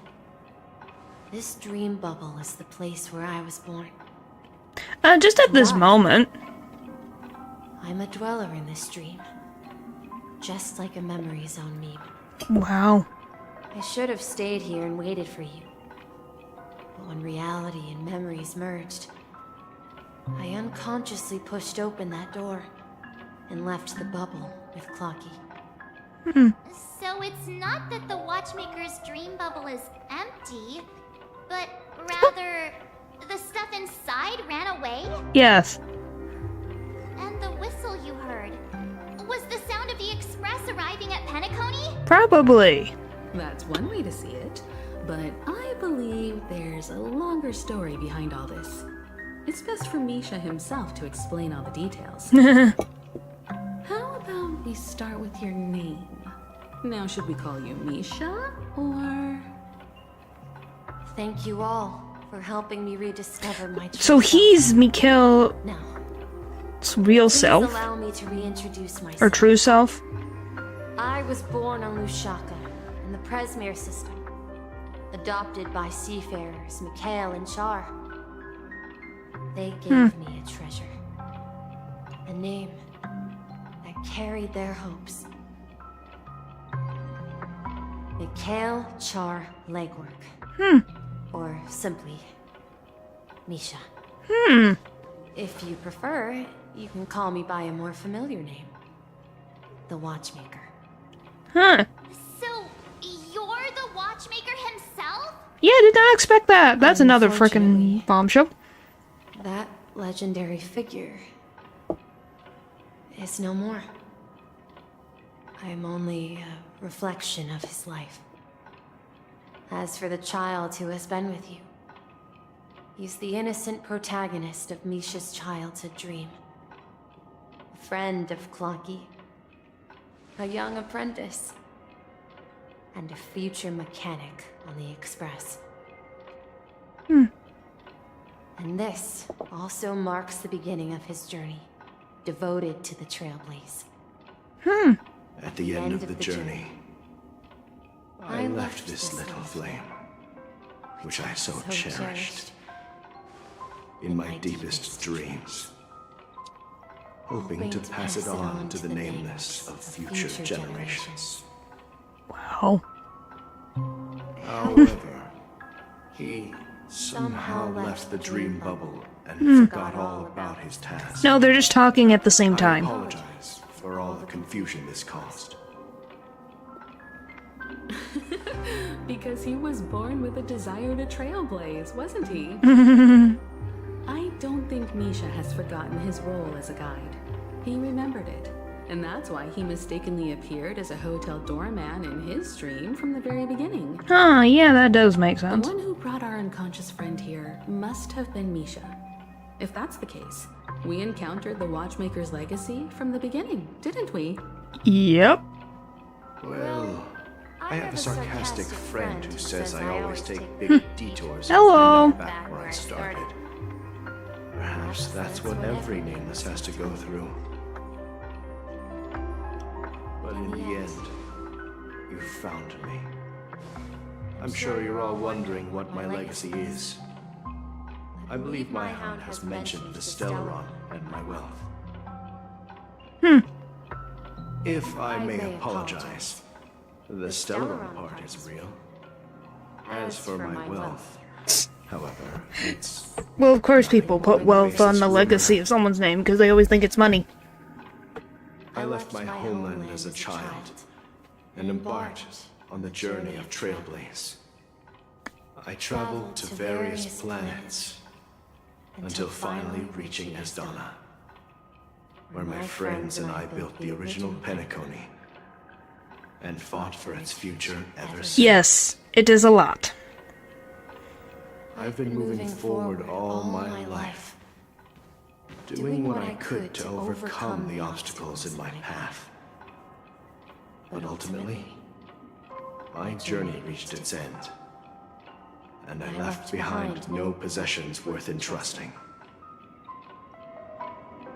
Speaker 7: This dream bubble is the place where I was born.
Speaker 1: Just at this moment.
Speaker 7: I'm a dweller in this dream. Just like a memory zone meme.
Speaker 1: Wow.
Speaker 7: I should have stayed here and waited for you. But when reality and memories merged, I unconsciously pushed open that door and left the bubble with Clocky.
Speaker 17: So it's not that the Watchmaker's dream bubble is empty, but rather the stuff inside ran away?
Speaker 1: Yes.
Speaker 17: And the whistle you heard, was the sound of the express arriving at Penacony?
Speaker 1: Probably.
Speaker 8: That's one way to see it, but I believe there's a longer story behind all this. It's best for Misha himself to explain all the details. How about we start with your name? Now, should we call you Misha, or...
Speaker 7: Thank you all for helping me rediscover my true
Speaker 1: So he's
Speaker 7: self.
Speaker 1: Mikhail's
Speaker 7: Now,
Speaker 1: real
Speaker 7: please
Speaker 1: self?
Speaker 7: allow me to reintroduce myself.
Speaker 1: Or true self?
Speaker 7: I was born on Lushaka in the Presmere system, adopted by seafarers Mikhail and Char. They gave me a treasure, a name that carried their hopes. Mikhail Char Legwork. Or simply, Misha. If you prefer, you can call me by a more familiar name. The Watchmaker.
Speaker 1: Huh.
Speaker 17: So, you're the watchmaker himself?
Speaker 1: Yeah, I did not expect that. That's another frickin' bombshell.
Speaker 7: That legendary figure is no more. I am only a reflection of his life. As for the child who has been with you, he's the innocent protagonist of Misha's childhood dream. A friend of Clocky, a young apprentice, and a future mechanic on the Express. And this also marks the beginning of his journey, devoted to the Trailblaze.
Speaker 19: At the end of the journey, I left this little flame, which I so cherished, in my deepest dreams, hoping to pass it on to the nameless of future generations.
Speaker 1: Wow.
Speaker 19: However, he somehow left the dream bubble and forgot all about his task.
Speaker 1: No, they're just talking at the same time.
Speaker 19: I apologize for all the confusion this caused.
Speaker 8: Because he was born with a desire to trailblaze, wasn't he? I don't think Misha has forgotten his role as a guide. He remembered it. And that's why he mistakenly appeared as a hotel doorman in his dream from the very beginning.
Speaker 1: Huh, yeah, that does make sense.
Speaker 8: The one who brought our unconscious friend here must have been Misha. If that's the case, we encountered the Watchmaker's legacy from the beginning, didn't we?
Speaker 1: Yep.
Speaker 19: Well, I have a sarcastic friend who says I always take big detours
Speaker 1: Hello.
Speaker 19: back where I started. Perhaps that's what every nameless has to go through. But in the end, you found me. I'm sure you're all wondering what my legacy is. I believe my hound has mentioned the Stellaron and my wealth. If I may apologize, the Stellaron part is real. As for my wealth, however, it's...
Speaker 1: Well, of course people put wealth on the legacy of someone's name because they always think it's money.
Speaker 19: I left my homeland as a child and embarked on the journey of Trailblaze. I traveled to various planets until finally reaching Esdana, where my friends and I built the original Penacony and fought for its future ever since.
Speaker 1: Yes, it is a lot.
Speaker 19: I've been moving forward all my life, doing what I could to overcome the obstacles in my path. But ultimately, my journey reached its end, and I left behind no possessions worth entrusting.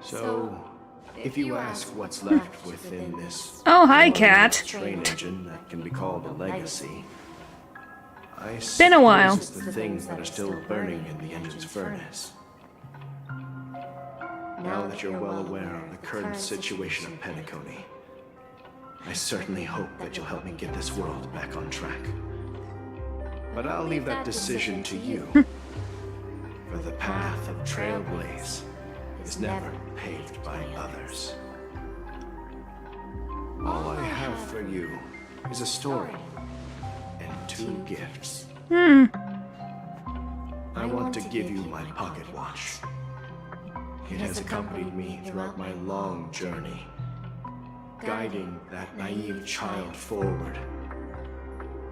Speaker 19: So, if you ask what's left within this...
Speaker 1: Oh, hi, cat.
Speaker 19: ...train engine that can be called a legacy, I
Speaker 1: Been a while.
Speaker 19: suppose it's the things that are still burning in the engine's furnace. Now that you're well aware of the current situation of Penacony, I certainly hope that you'll help me get this world back on track. But I'll leave that decision to you. For the path of Trailblaze is never paved by others. All I have for you is a story and 2 gifts. I want to give you my pocket watch. It has accompanied me throughout my long journey, guiding that naive child forward,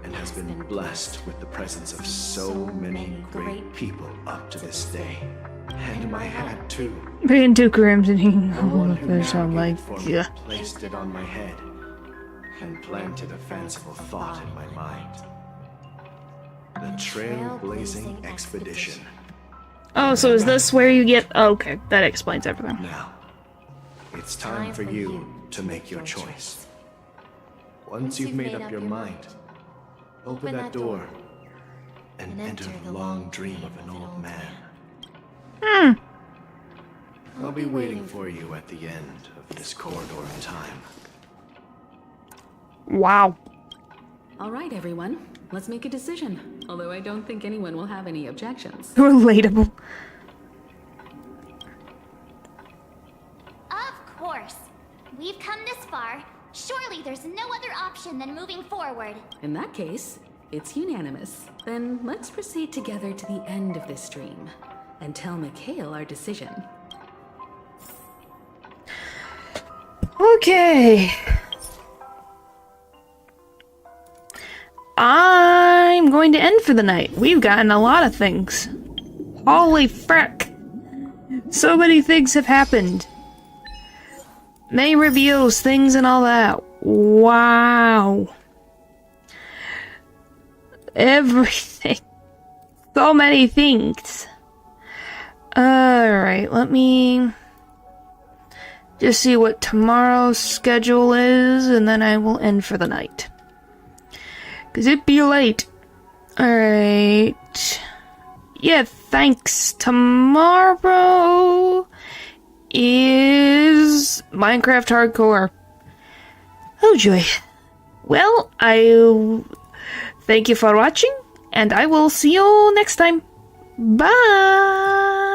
Speaker 19: and has been blessed with the presence of so many great people up to this day. And my hat, too.
Speaker 1: Being 2 grams and eating
Speaker 19: The
Speaker 1: all
Speaker 19: one
Speaker 1: of
Speaker 19: who
Speaker 1: this, I'm like,
Speaker 19: navigated for me
Speaker 1: yeah.
Speaker 19: placed it on my head,
Speaker 12: and planted a fanciful thought in my mind. The Trailblazing Expedition.
Speaker 1: Oh, so is this where you get... Oh, okay, that explains everything.
Speaker 12: Now, it's time for you to make your choice. Once you've made up your mind, open that door and enter the long dream of an old man. I'll be waiting for you at the end of this corridor of time.
Speaker 1: Wow.
Speaker 8: All right, everyone. Let's make a decision. Although I don't think anyone will have any objections.
Speaker 1: Relatable.
Speaker 17: Of course. We've come this far. Surely there's no other option than moving forward.
Speaker 8: In that case, it's unanimous. Then let's proceed together to the end of this dream and tell Mikhail our decision.
Speaker 1: Okay. I'm going to end for the night. We've gotten a lot of things. Holy frick. So many things have happened. Many reveals, things and all that. Wow. Everything. So many things. Alright, let me just see what tomorrow's schedule is, and then I will end for the night. 'Cause it be late. Alright. Yeah, thanks. Tomorrow is Minecraft Hardcore. Oh joy. Well, I thank you for watching, and I will see you next time. Bye!